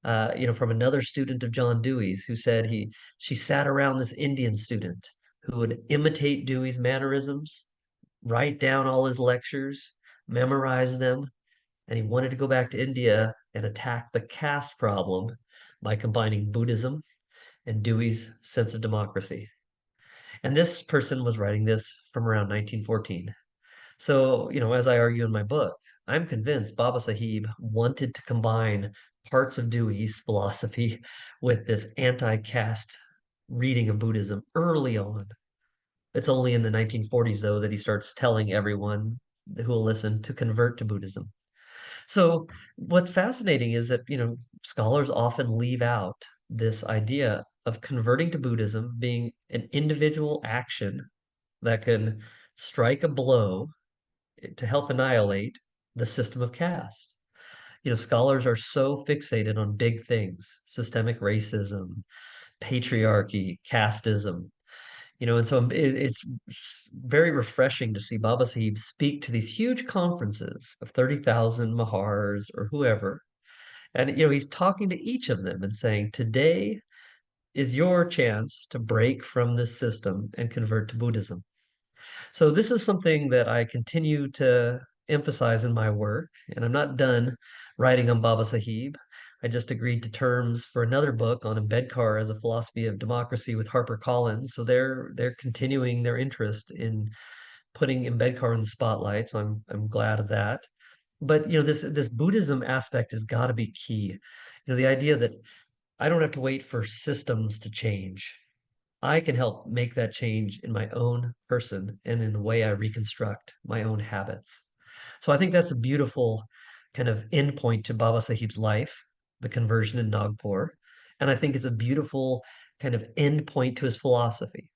from another student of John Dewey's who said she sat around this Indian student who would imitate Dewey's mannerisms, write down all his lectures, memorize them, and he wanted to go back to India and attack the caste problem by combining Buddhism and Dewey's sense of democracy. And this person was writing this from around 1914. So, as I argue in my book, I'm convinced Baba Sahib wanted to combine parts of Dewey's philosophy with this anti-caste reading of Buddhism early on. It's only in the 1940s, though, that he starts telling everyone who will listen to convert to Buddhism. So what's fascinating is that, scholars often leave out this idea of converting to Buddhism being an individual action that can strike a blow to help annihilate the system of caste. Scholars are so fixated on big things, systemic racism, patriarchy, casteism, and so it's very refreshing to see Baba Sahib speak to these huge conferences of 30,000 Mahars or whoever. And, he's talking to each of them and saying, today is your chance to break from this system and convert to Buddhism. So this is something that I continue to emphasize in my work, and I'm not done writing on Baba Sahib. I just agreed to terms for another book on Ambedkar as a philosophy of democracy with HarperCollins. So they're continuing their interest in putting Ambedkar in the spotlight. So I'm glad of that. But this Buddhism aspect has got to be key. The idea that I don't have to wait for systems to change. I can help make that change in my own person and in the way I reconstruct my own habits. So I think that's a beautiful kind of endpoint to Baba Sahib's life, the conversion in Nagpur. And I think it's a beautiful kind of endpoint to his philosophy.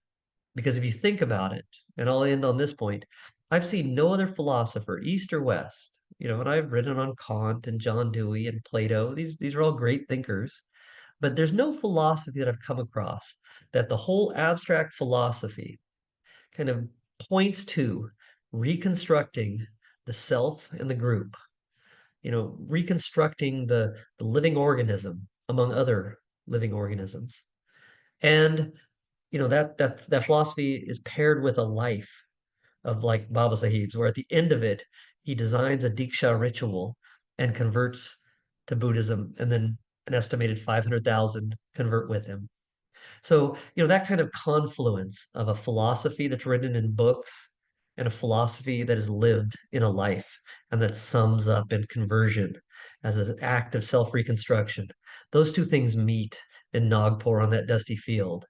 Because if you think about it, and I'll end on this point, I've seen no other philosopher, East or West, and I've written on Kant and John Dewey and Plato. These are all great thinkers. But there's no philosophy that I've come across that the whole abstract philosophy kind of points to reconstructing the self and the group, reconstructing the living organism among other living organisms. And, that philosophy is paired with a life of like Baba Sahib's, where at the end of it, he designs a Diksha ritual and converts to Buddhism, and then an estimated 500,000 convert with him. So, that kind of confluence of a philosophy that's written in books and a philosophy that is lived in a life and that sums up in conversion as an act of self-reconstruction. Those two things meet in Nagpur on that dusty field,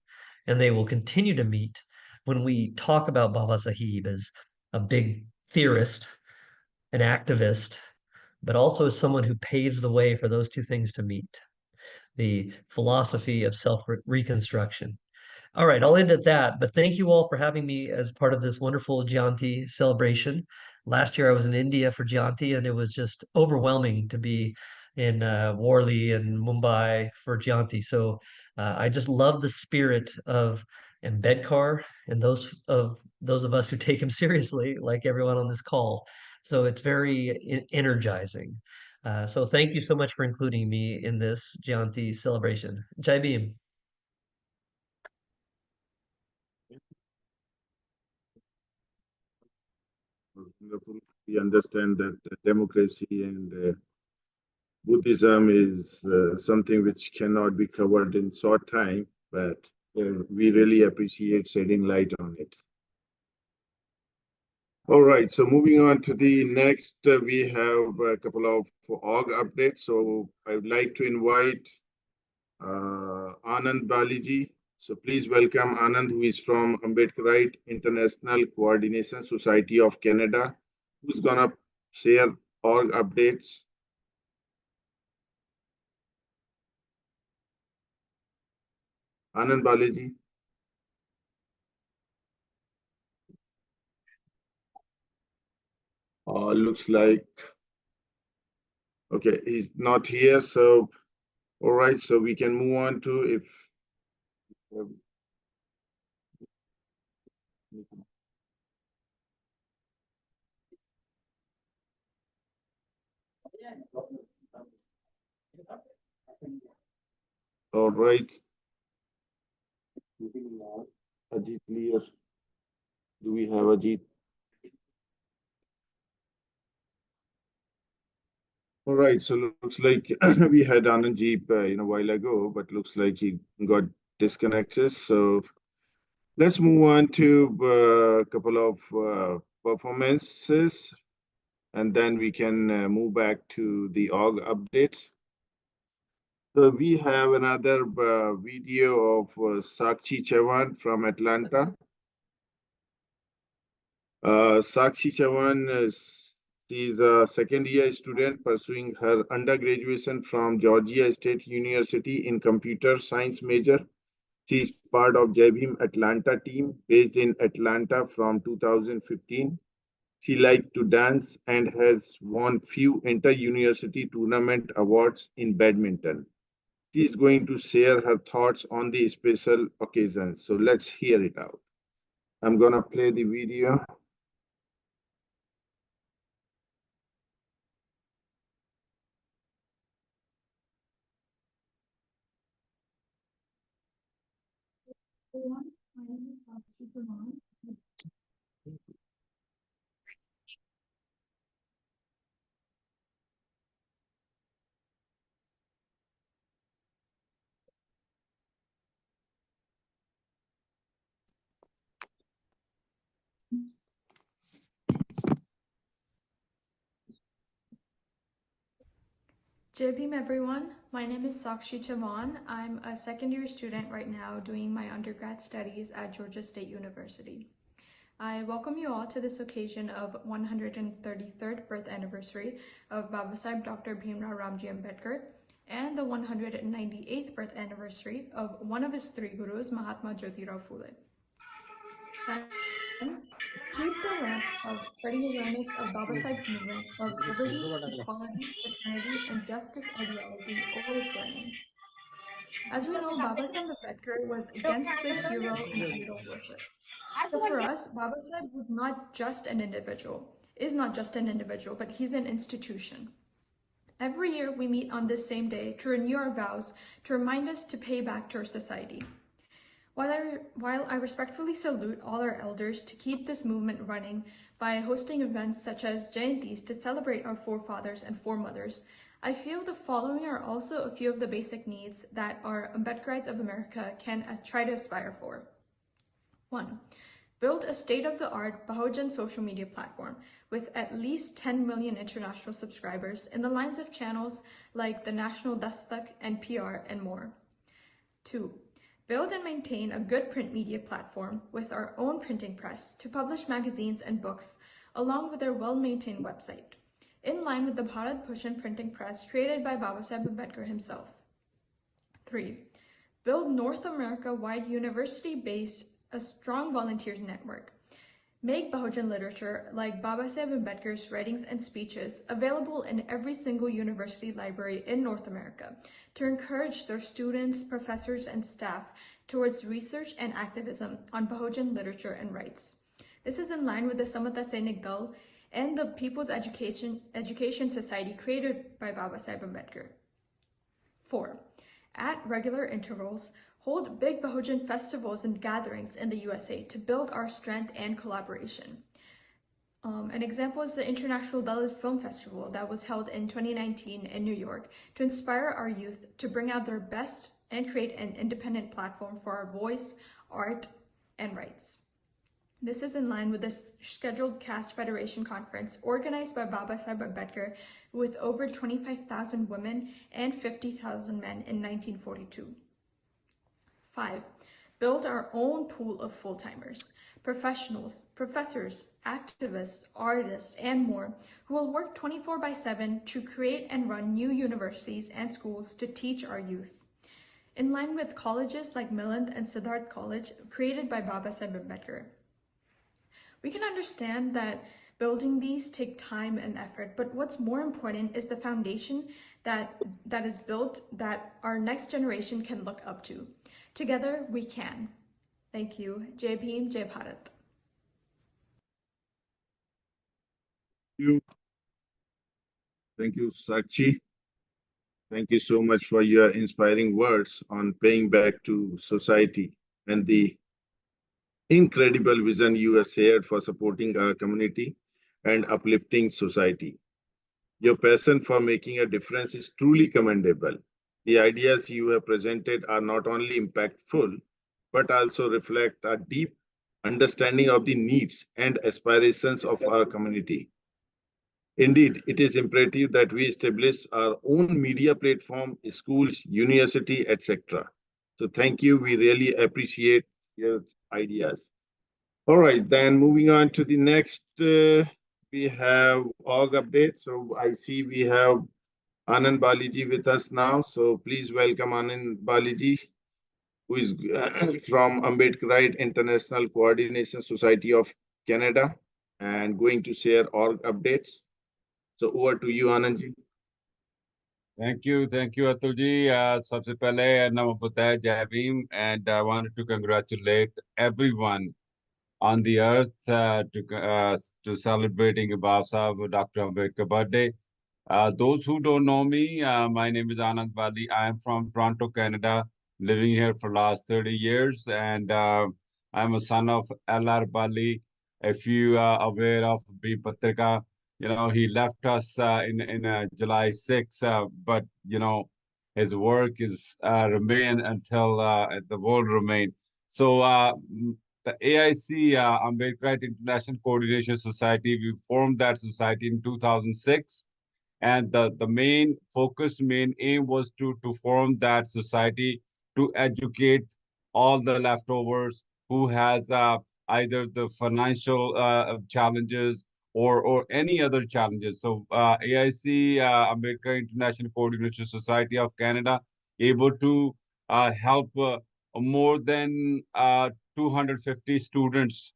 and they will continue to meet when we talk about Baba Sahib as a big theorist, an activist, but also as someone who paves the way for those two things to meet, the philosophy of self-reconstruction. All right, I'll end at that, but thank you all for having me as part of this wonderful Jayanti celebration. Last year I was in India for Jayanti, and it was just overwhelming to be in Worli and Mumbai for Jayanti. So I just love the spirit of Ambedkar and those of us who take him seriously, like everyone on this call. So it's very energizing. So thank you so much for including me in this Jayanti celebration. Jai Bhim. Wonderful. We understand that democracy and Buddhism is something which cannot be covered in short time, but we really appreciate shedding light on it. All right, so moving on to the next, we have a couple of org updates. So I would like to invite Anand Baliji. So please welcome Anand, who is from Ambedkarite International Coordination Society of Canada, who's gonna share org updates. Anand Baliji. Looks like, okay, he's not here. So, all right, so we can move on to if. All right. Ajit clear? Do we have Ajit? All right, so looks like we had Anandjeep a while ago, but looks like he got disconnected. So let's move on to a couple of performances, and then we can move back to the org updates. So we have another video of Sakshi Chavan from Atlanta. Sakshi Chavan she's a second-year student pursuing her undergraduation from Georgia State University in computer science major. She is part of Jai Bhim Atlanta team based in Atlanta from 2015. She likes to dance and has won few inter-university tournament awards in badminton. She is going to share her thoughts on the special occasion. So let's hear it out. I'm gonna play the video. Jai Bhim everyone, my name is Sakshi Chavan. I'm a second year student right now doing my undergrad studies at Georgia State University. I welcome you all to this occasion of 133rd birth anniversary of Babasaheb Dr. Bhimrao Ramji Ambedkar and the 198th birth anniversary of one of his three gurus, Mahatma Jyotirao Phule. Friends, keep the lamp of spreading awareness of Babasaheb's movement of liberty, equality, fraternity, and justice ideology always burning. As we know, Babasaheb Ambedkar was against the hero and idol worship. So for us, Babasaheb was not just an individual, is not just an individual, but he's an institution. Every year we meet on this same day to renew our vows, to remind us to pay back to our society. While I respectfully salute all our elders to keep this movement running by hosting events such as Jayantis to celebrate our forefathers and foremothers, I feel the following are also a few of the basic needs that our Ambedkarites of America can try to aspire for. 1. Build a state-of-the-art Bahujan social media platform with at least 10 million international subscribers in the lines of channels like the National Dastak, NPR, and more. 2. Build and maintain a good print media platform with our own printing press to publish magazines and books, along with our well-maintained website, in line with the Bharat Bhushan printing press created by Babasaheb Ambedkar himself. 3. Build North America-wide university-based a strong volunteers network. Make Bahujan literature like Babasaheb Ambedkar's writings and speeches available in every single university library in North America to encourage their students, professors, and staff towards research and activism on Bahujan literature and rights. This is in line with the Samata Sainik Dal and the People's Education Society created by Babasaheb Ambedkar. 4. At regular intervals, hold big Bahujan festivals and gatherings in the USA to build our strength and collaboration. An example is the International Dalit Film Festival that was held in 2019 in New York to inspire our youth to bring out their best and create an independent platform for our voice, art, and rights. This is in line with the scheduled Caste Federation Conference organized by Babasaheb Ambedkar with over 25,000 women and 50,000 men in 1942. 5. Build our own pool of full-timers, professionals, professors, activists, artists, and more who will work 24/7 to create and run new universities and schools to teach our youth. In line with colleges like Milind and Siddharth College created by Babasaheb Ambedkar. We can understand that building these take time and effort, but what's more important is the foundation that is built that our next generation can look up to. Together, we can. Thank you. Jai Bhim, Jai Bharat. Thank you, Sakshi. Thank you so much for your inspiring words on paying back to society and the incredible vision you have shared for supporting our community and uplifting society. Your passion for making a difference is truly commendable. The ideas you have presented are not only impactful, but also reflect a deep understanding of the needs and aspirations of our community. Indeed, it is imperative that we establish our own media platform, schools, university, etc. So thank you. We really appreciate your ideas. All right, then moving on to the next, we have org update. So I see we have Anand Baliji with us now. So please welcome Anand Baliji, who is from Ambedkar International Coordination Society of Canada and going to share org updates. So over to you, Anand ji. Thank you, Atul ji. सबसे पहले नमो Jai Bhim, and I wanted to congratulate everyone on the earth to celebrating Baba Sahib Dr. Ambedkar birthday. Those who don't know me, my name is Anand Bali. I am from Toronto, Canada, living here for last 30 years, and I'm a son of L.R. Bali. If you are aware of B. Patrika, he left us in July 6, but his work is remain until the world remain. So the AIC, Ambedkar International Coordination Society, we formed that society in 2006, and the main focus, main aim was to form that society to educate all the leftovers who has either the financial challenges or any other challenges. So AIC, Ambedkar International Coordination Society of Canada, able to help more than 250 students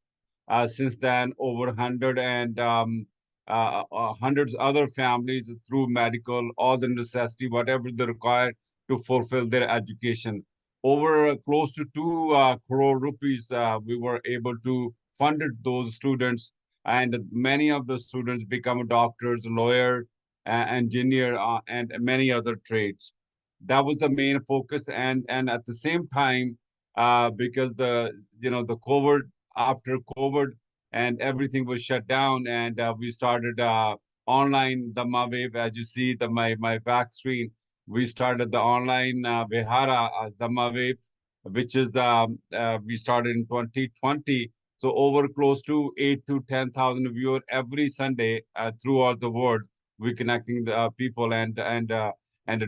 since then, over 100 and hundreds other families through medical, all the necessity, whatever they require to fulfill their education. Over close to 2 crore rupees, we were able to fund those students, and many of the students become doctors, lawyer, engineer, and many other trades. That was the main focus, and at the same time, because the COVID, after COVID, and everything was shut down, and we started online Dhamma Wave. As you see my back screen, we started the online Vihara Dhamma Wave, which is we started in 2020. So over close to 8 to 10,000 viewers every Sunday throughout the world. We connecting the people and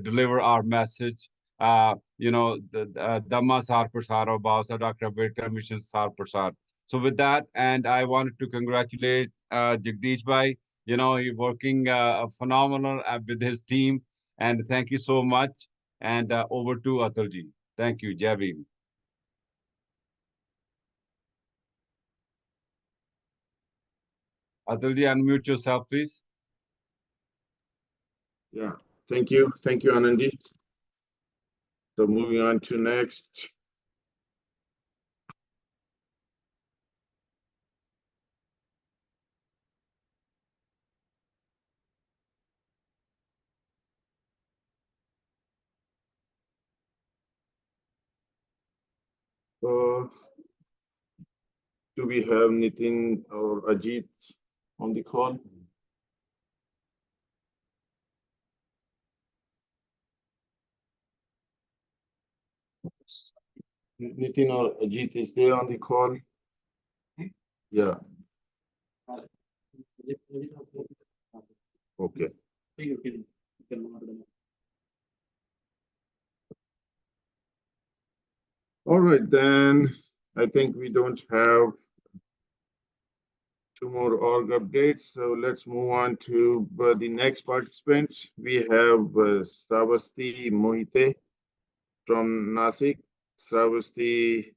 deliver our message. The Dhamma Sar Prasar of Baba Dr. Ambedkar Mission Sar Prasar. So with that, and I wanted to congratulate Jagdish Bhai. He's working phenomenal with his team, and thank you so much. And over to Atulji. Thank you, Jai Bhim. Atulji, unmute yourself, please. Yeah, thank you, Anandji. So moving on to next. Do we have Nitin or Ajit on the call? Nitin or Ajit, is there on the call? Yeah. Okay. All right, then I think we don't have two more org updates. So let's move on to the next participant. We have Sravasti Mohite from Nasik. Sravasti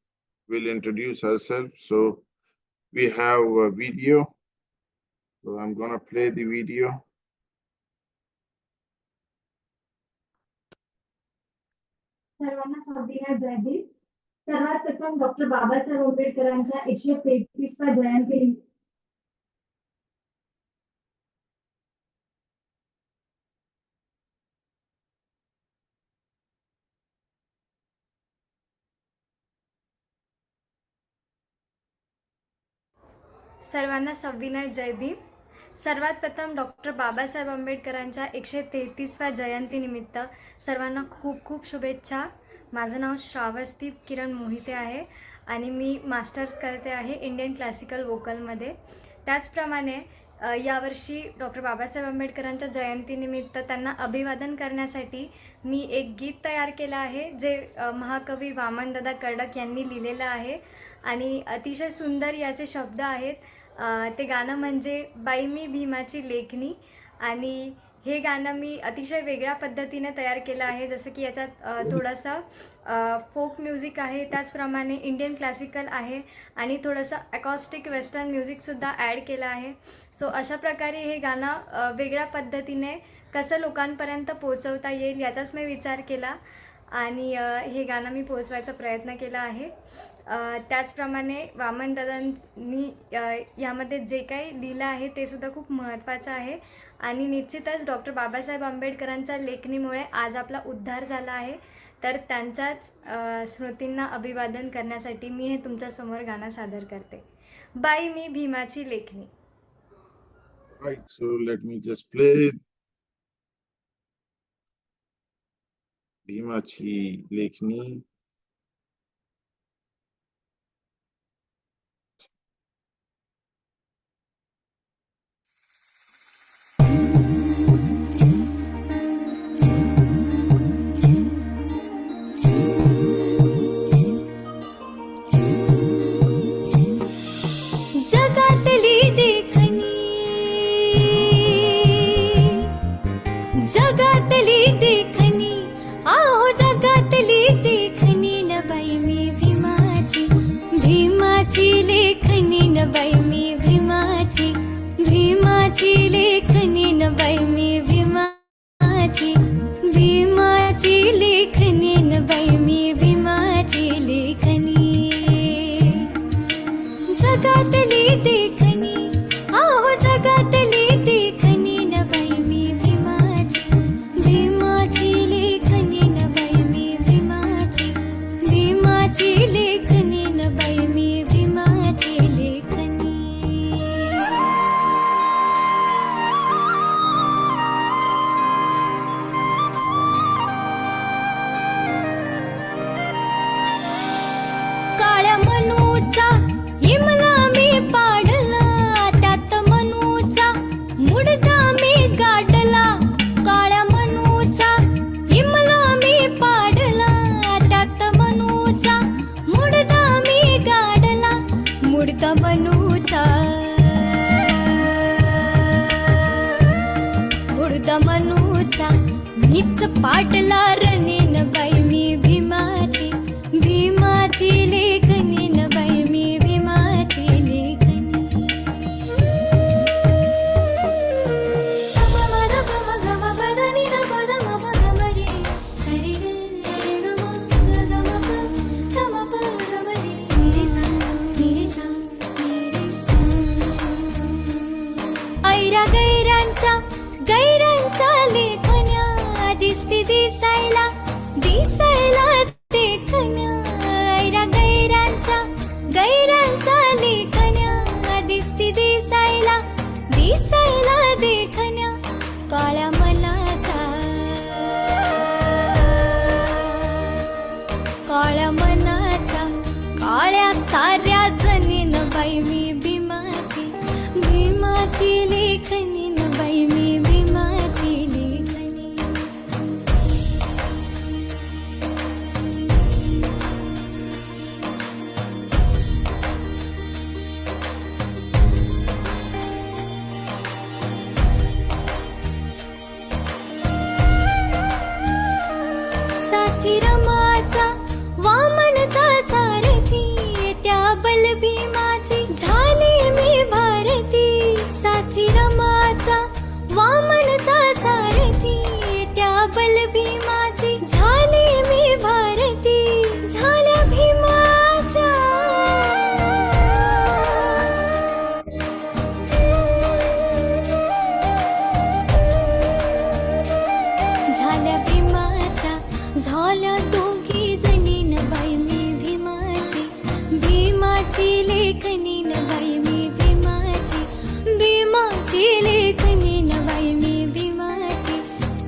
will introduce herself. So we have a video. So I'm gonna play the video. सर्वांना स्वागत जय भीम. सर्वात प्रथम doctor Babasaheb आंबेडकरांच्या 133व्या जयंती सर्वांना सविनय जय भीम. सर्वात प्रथम डॉक्टर बाबासाहेब आंबेडकरांच्या 133व्या जयंतीनिमित्त सर्वांना खूप खूप शुभेच्छा. माझं नाव श्रावस्ती किरण मोहिते आहे आणि मी मास्टर्स करते आहे इंडियन क्लासिकल वोकलमध्ये. त्याचप्रमाणे यावर्षी डॉक्टर बाबासाहेब आंबेडकरांच्या जयंतीनिमित्त त्यांना अभिवादन करण्यासाठी मी एक गीत तयार केलं आहे, जे महाकवी वामनदादा कर्डक यांनी लिहिलेलं आहे आणि अतिशय सुंदर याचे शब्द आहेत. ते गाणं म्हणजे बाई मी भीमाची लेखणी. आणि हे गाणं मी अतिशय वेगळ्या पद्धतीने तयार केलं आहे, जसं की याच्यात थोडंसं फोक म्युझिक आहे, त्याचप्रमाणे इंडियन क्लासिकल आहे आणि थोडंसं अकॉस्टिक वेस्टर्न म्युझिकसुद्धा ॲड केलं आहे. सो अशा प्रकारे हे गाणं वेगळ्या पद्धतीने कसं लोकांपर्यंत पोहोचवता येईल याचाच मी विचार केला आणि हे गाणं मी पोहोचवायचा प्रयत्न केला आहे. त्याचप्रमाणे वामनदादांनी यामध्ये जे काही लिहिलं आहे ते सुद्धा खूप महत्त्वाचं आहे आणि निश्चितच डॉक्टर बाबासाहेब आंबेडकरांच्या लेखणीमुळे आज आपला उद्धार झाला आहे. तर त्यांच्याच स्मृतींना अभिवादन करण्यासाठी मी हे तुमच्यासमोर गाणं सादर करते. बाई मी भीमाची लेखणी. Right, so let me just play भीमाची लेखनी. जगातली देखणी, जगातली देखणी, आहो जगातली देखणी न बाई मी भीमाची, भीमाची लेखणी न बाई मी भीमाची, भीमाची लेखणी न बाई मी भीमाची, भीमाची लेखणी न बाई मी भीमाची लेखणी. जगातली देखणी, आहो जगातली देखणी न बाई मी भीमाची, भीमाची लेखणी न बाई मी भीमाची, भीमाची लेखणी न बाई मी भीमाची लेखणी. काळ्या मनूचा इमला मी पाडला, त्यात मनूचा मुडदा मी गाडला. काळ्या मनूचा इमला मी पाडला, त्यात मनूचा मुडदा मी गाडला. मुडदा मनूचा, मुडदा मनूचा मीच पाडला रणीन बाई मी भीमाची, भीमाची लेखणी न बाई मी भीमाची लेखणी. गम गम गम पदनी न पद म प गम रे सरी ग रे ग म ग गम प गम प गम रे नि रे सा नि रे सा नि रे सा. ऐरा गैरांच्या गैरांच्या लेखण्या दिसती दिसायला, दिसायला देखण्या. ऐरा गैरांच्या गैरांच्या लेखण्या दिसती दिसायला, दिसायला देखण्या. काळ्या मनाच्या, काळ्या मनाच्या काळ्या साऱ्या जणीन बाई मी भीमाची, भीमाची लेखणी न बाई मी भीमाची लेखणी. साथी रमाचा वामनचा सारथी, त्या बलभीमाची झाली मी भारती. साथी रमाचा वामनचा सारथी, त्या बलभीमाची झाली मी भारती. झाल्या भीमाच्या, झाल्या भीमाच्या, झाल्या दोघी जणीन बाई मी भीमाची, भीमाची लेखणी न बाई मी भीमा. भीमाची लेखनी न बाई मी भीमाची,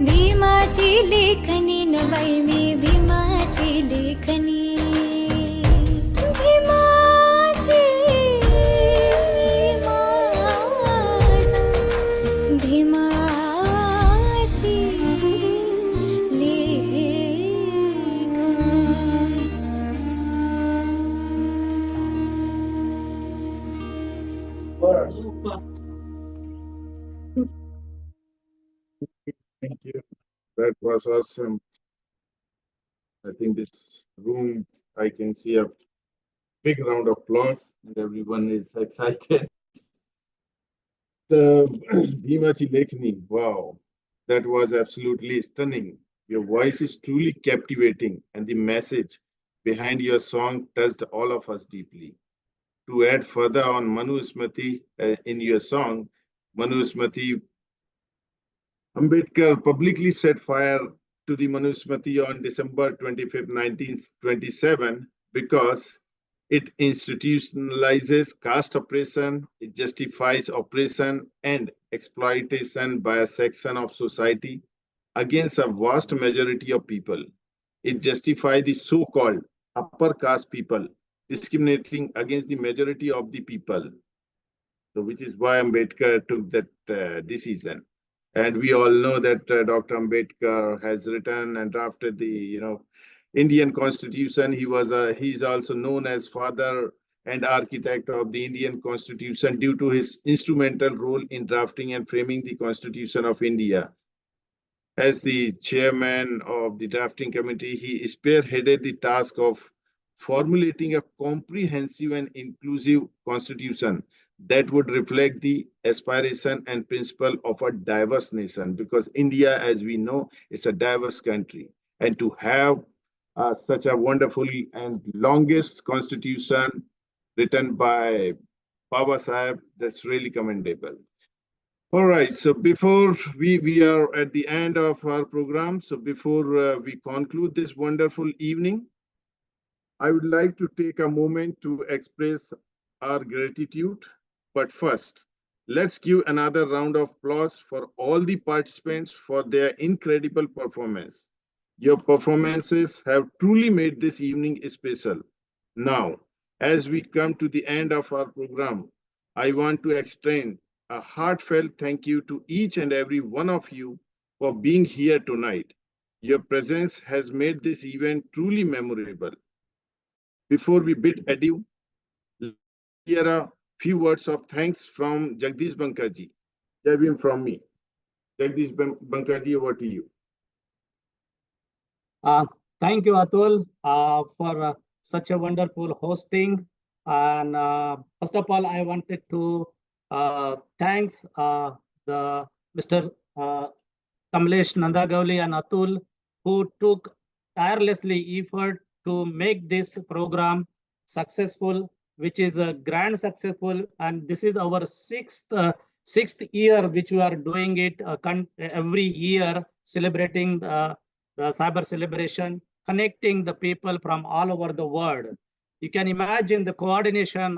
भीमाची लेखनी न बाई मी भीमाची लेखनी, भीमाची भीमाची Thank you. That was awesome. I think this room, I can see a big round of applause and everyone is excited. The Bhimachi Lekhni, wow, that was absolutely stunning. Your voice is truly captivating and the message behind your song touched all of us deeply. To add further on Manu Smriti in your song, Manu Smriti, Ambedkar publicly set fire to the Manu Smriti on December 25, 1927 because it institutionalizes caste oppression, it justifies oppression and exploitation by a section of society against a vast majority of people. It justifies the so-called upper caste people discriminating against the majority of the people. So, which is why Ambedkar took that decision. And we all know that Dr. Ambedkar has written and drafted the, Indian Constitution. He's also known as father and architect of the Indian Constitution due to his instrumental role in drafting and framing the Constitution of India. As the chairman of the drafting committee, he spearheaded the task of formulating a comprehensive and inclusive constitution that would reflect the aspiration and principle of a diverse nation, because India, as we know, is a diverse country. And to have such a wonderful and longest constitution written by Baba Sahib, that's really commendable. All right, so before we are at the end of our program, so before we conclude this wonderful evening, I would like to take a moment to express our gratitude. But first, let's give another round of applause for all the participants for their incredible performance. Your performances have truly made this evening special. Now, as we come to the end of our program, I want to extend a heartfelt thank you to each and every one of you for being here tonight. Your presence has made this event truly memorable. Before we bid adieu, let's hear a few words of thanks from Jagdish Bankarji. Jai Bhim from me. Jagdish Bankarji, over to you. Thank you, Atul, for such a wonderful hosting. And first of all, I wanted to thanks the Mr. Kamlesh Nandagauli and Atul, who took tirelessly effort to make this program successful, which is a grand successful. And this is our sixth year, which we are doing it every year, celebrating the cyber celebration, connecting the people from all over the world. You can imagine the coordination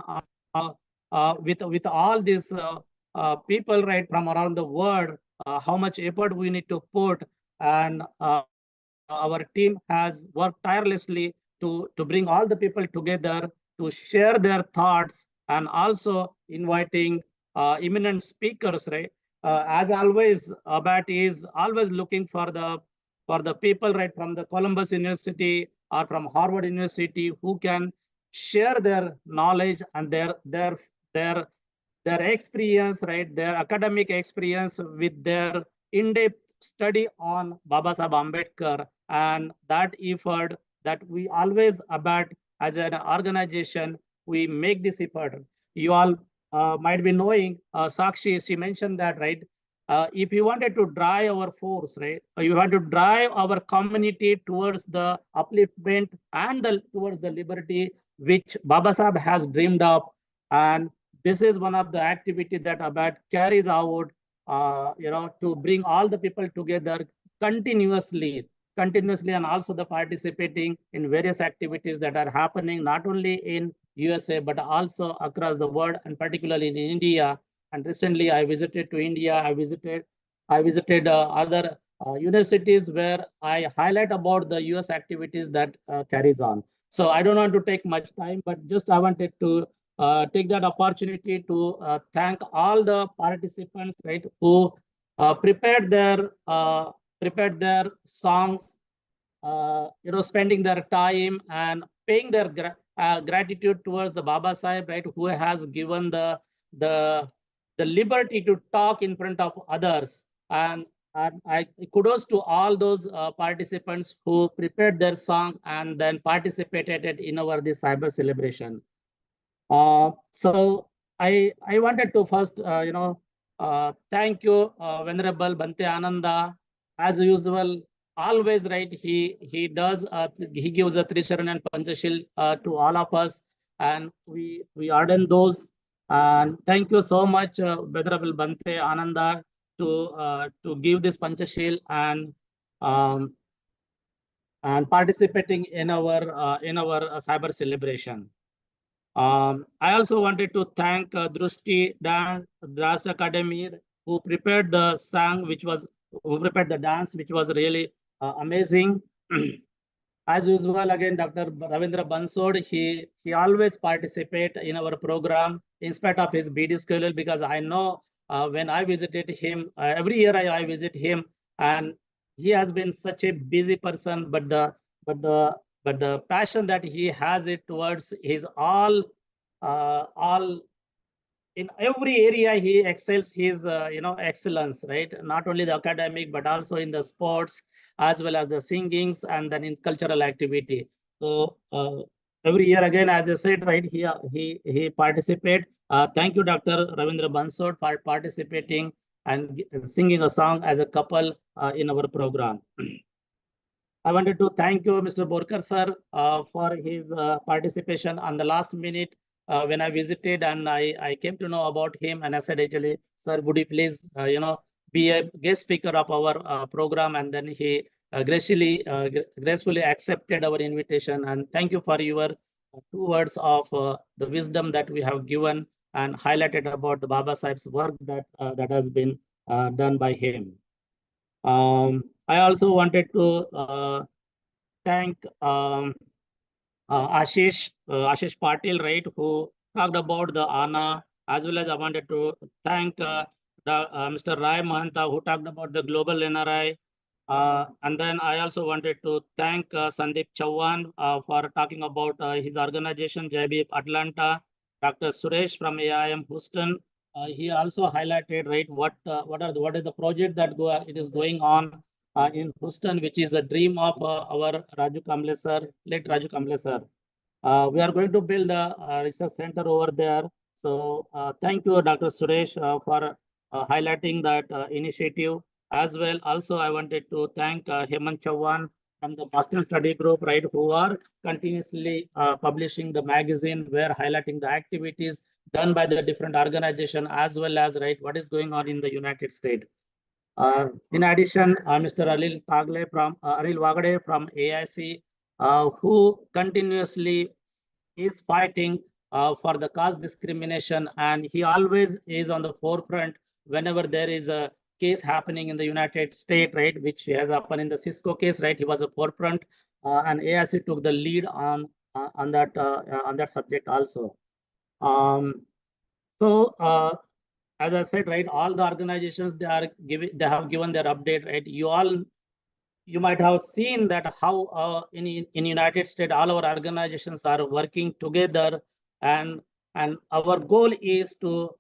with all these people right from around the world, how much effort we need to put, and our team has worked tirelessly to bring all the people together to share their thoughts, and also inviting eminent speakers, right? As always, ABAT is always looking for the people right from the Columbus University or from Harvard University who can share their knowledge and their experience, right? Their academic experience with their in-depth study on Baba Sahib Ambedkar, and that effort that we always ABAT as an organization, we make this effort. You all might be knowing, Sakshi, she mentioned that, right? If you wanted to drive our force, right? You want to drive our community towards the upliftment and towards the liberty which Baba Sahib has dreamed of. And this is one of the activities that ABAT carries out, to bring all the people together continuously, and also the participating in various activities that are happening not only in USA but also across the world, and particularly in India. and recently I visited to India. I visited other universities where I highlight about the US activities that carries on. So I don't want to take much time, but just I wanted to take that opportunity to thank all the participants, right, who prepared their songs, spending their time and paying their gratitude towards the Baba Sahib, right, who has given the the liberty to talk in front of others. And I kudos to all those participants who prepared their song and then participated in our this cyber celebration. So I wanted to first, thank you, Venerable Bante Ananda. As usual, always right. He does. He gives a Trisharan and Panchashil to all of us, and we harden those. And thank you so much, Venerable Bante Ananda, to give this Panchashil um, and participating in our cyber celebration. I also wanted to thank Drushti Dance Academy, who prepared the dance, which was really amazing. As usual, again, Dr. Ravindra Bansod, he always participate in our program in spite of his BD schedule, because I know when I visited him, every year I visit him, and he has been such a busy person, but the passion that he has it towards his all in every area he excels his excellence, right? Not only the academic but also in the sports, as well as the singings, and then in cultural activity. So every year, again, as I said, right, he participate. Thank you, Dr. Ravindra Bansod, for participating and singing a song as a couple in our program. I wanted to thank you, Mr. Borkar sir, for his participation on the last minute when I visited, and I came to know about him, and I said, actually, sir, would you please, be a guest speaker of our program? And then he gracefully accepted our invitation. And thank you for your 2 words of the wisdom that we have given and highlighted about the Baba Sahib's work that has been done by him. I also wanted to thank Ashish Patil, right, who talked about the ANA, as well as I wanted to thank Mr. Rai Mahanta, who talked about the global NRI. And then I also wanted to thank Sandeep Chauhan for talking about his organization, JB Atlanta, Dr. Suresh from AIM Houston. He also highlighted, right, what is the project that it is going on in Houston, which is a dream of our Raju Kamble sir, late Raju Kamble sir. We are going to build a research center over there. So thank you, Dr. Suresh, for highlighting that initiative as well. Also, I wanted to thank Hemant Chauhan from the Boston Study Group, right, who are continuously publishing the magazine, where highlighting the activities done by the different organization, as well as, right, what is going on in the United States. In addition, Mr. Anil Wagade from AIC, who continuously is fighting for the caste discrimination, and he always is on the forefront whenever there is a case happening in the United States, right, which has happened in the Cisco case, right. He was a forefront, and AIC took the lead on that subject also. So as I said, right, all the organizations, they have given their update, right. You might have seen that how in United States, all our organizations are working together, and our goal is to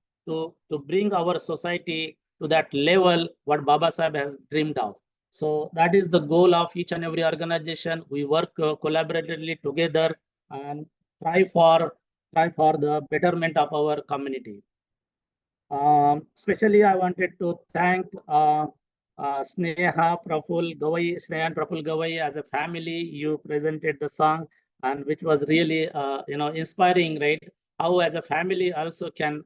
bring our society to that level what Baba Sahib has dreamed of. So that is the goal of each and every organization. We work collaboratively together and try for the betterment of our community. Especially, I wanted to thank Sneha and Praful Gawai as a family. You presented the song, and which was really inspiring, right? How as a family also can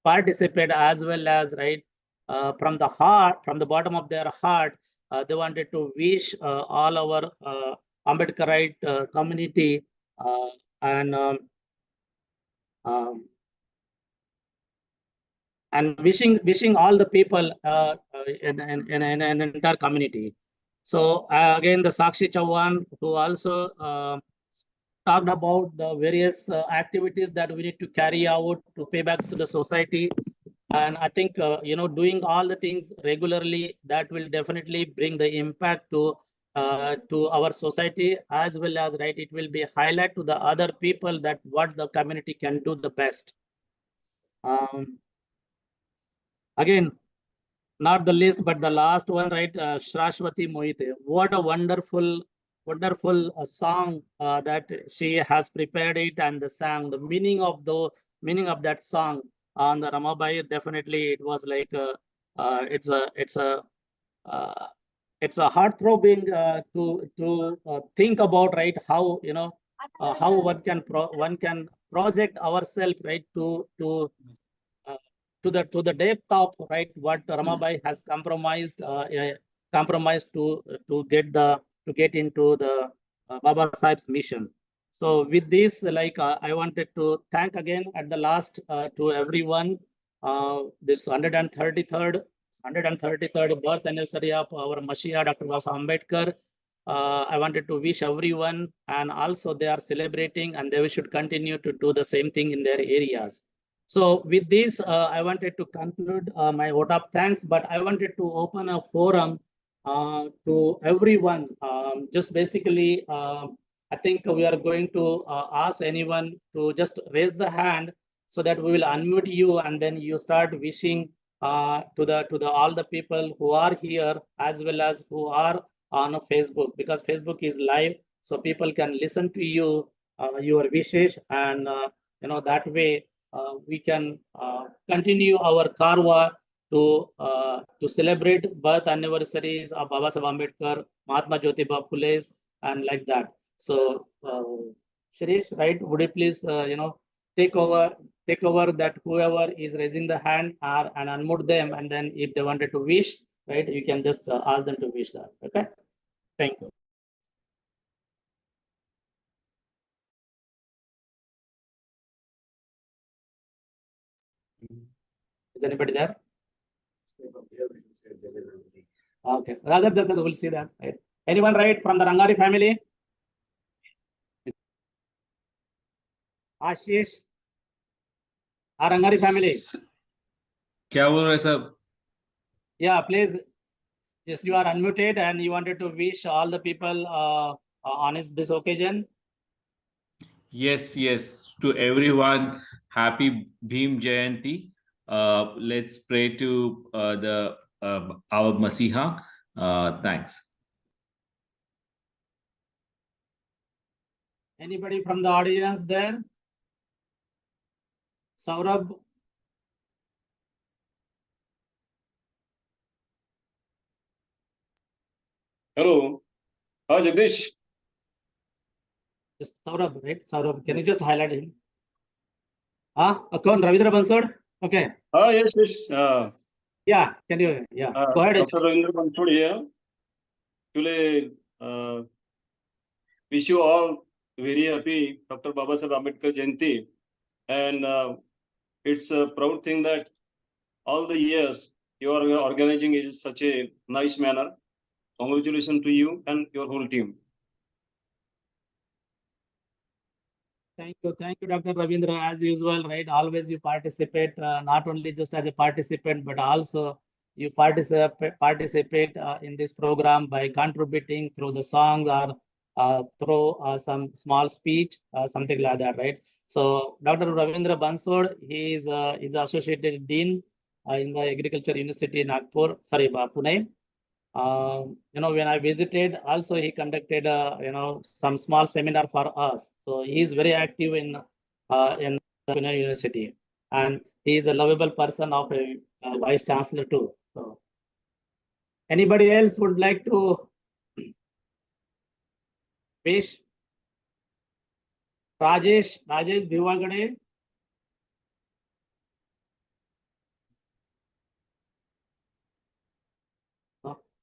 participate, as well as, right, from the heart, from the bottom of their heart, they wanted to wish all our Ambedkarite community, and um, um, and wishing all the people in an entire community. So again, the Sakshi Chauhan, who also talked about the various activities that we need to carry out to pay back to the society. And I think, doing all the things regularly, that will definitely bring the impact to our society, as well as, right, it will be highlight to the other people that what the community can do the best. Again, not the least, but the last one, right? Shrashwati Mohite. What a wonderful song that she has prepared it and sang. The meaning of that song on the Ramabai, definitely it was like it's a heart throbbing to think about, right? How how one can project ourselves, right, to the depth of, right, what Ramabai has compromised to get into the Baba Sahib's mission. So with this, like I wanted to thank again at the last to everyone. This 133rd birth anniversary of our Mashiach, Dr. Baba Ambedkar. I wanted to wish everyone, and also they are celebrating, and they should continue to do the same thing in their areas. So with this, I wanted to conclude my vote of thanks, but I wanted to open a forum to everyone. Just basically, I think we are going to ask anyone to just raise the hand so that we will unmute you, and then you start wishing to the all the people who are here as well as who are on Facebook, because Facebook is live, so people can listen to you your wishes, and that way we can continue our karwa to celebrate birth anniversaries of Baba Sahib Ambedkar, Mahatma Jyotiba Phule's, and like that. So, Shirish, right? Would you please, take over that whoever is raising the hand and unmute them, and then if they wanted to wish, right, you can just ask them to wish that. Okay. Thank you. Is anybody there? Okay. Rather than that, we'll see that. Right? Anyone, right, from the Rangari family? Ashish, our Rangari family. क्या बोल रहे सब? Yeah, please. Yes, you are unmuted, and you wanted to wish all the people on this occasion. Yes. To everyone, happy Bhim Jayanti. Let's pray to our Masiha. Thanks. Anybody from the audience there? Saurabh? Hello. Hi, Jagdish. Just Saurabh, right? Saurabh, can you just highlight him? Account Ravindra Bansod? Okay. Yes. Yeah, can you? Yeah, go ahead. Dr. Ravindra Bansod here. Actually, wish you all very happy Dr. Baba Sahib Ambedkar Jayanti. And it's a proud thing that all the years you are organizing in such a nice manner. Congratulations to you and your whole team. Thank you, Dr. Ravindra. As usual, right? Always you participate, not only just as a participant, but also you participate in this program by contributing through the songs or through some small speech, something like that, right? So, Dr. Ravindra Bansod, he is associated dean in the Agriculture University in Pune. When I visited, also he conducted some small seminar for us. So he is very active in Pune University, and he is a lovable person of a vice chancellor too. So, anybody else would like to wish? Rajesh Bhivagade.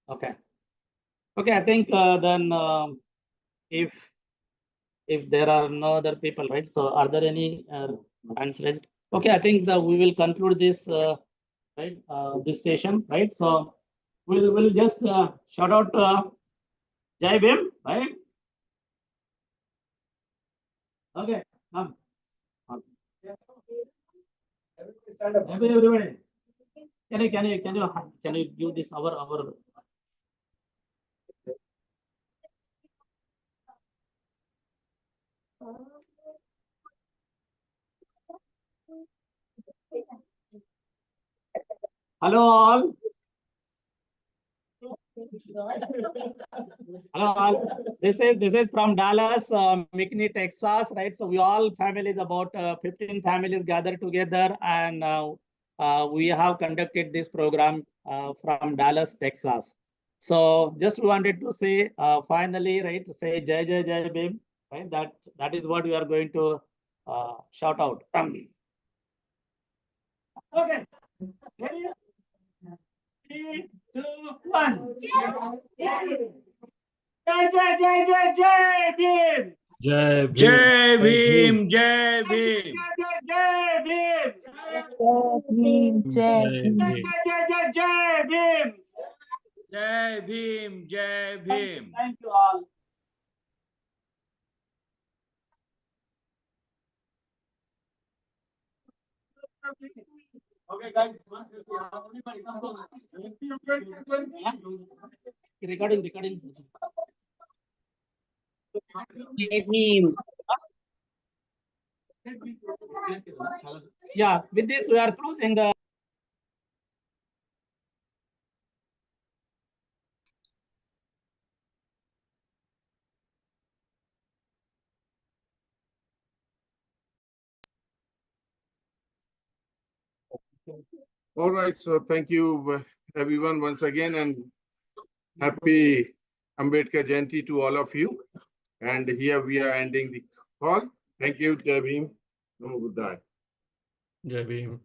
Okay. I think then if there are no other people, right? So are there any hands raised? Okay, I think we will conclude this right, this session, right? So we'll just shout out Jai Bhim, right? Okay, come. Everybody. Can you give this our hello all. Hello all. This is from Dallas, McKinney, Texas, right? So we all families, about 15 families gathered together, and we have conducted this program from Dallas, Texas. So just wanted to say finally, right? Say Jai Jai Jai Bhim, right? That is what we are going to shout out. Okay. Ready? 3, 2, 1. Jai Jai Jai Jai Jai Bhim. Jai Bhim. Jai Bhim, Jai Bhim. Jai Bhim. Jai Bhim. Jai Bhim. Jai Bhim, Jai Bhim. Thank you all. Okay, guys. Recording. Yeah, with this we are closing the. All right, so thank you everyone once again, and happy Ambedkar Jayanti to all of you. And here we are ending the call. Thank you, Jai Bhim. Namo Buddhaya. Jai Bhim.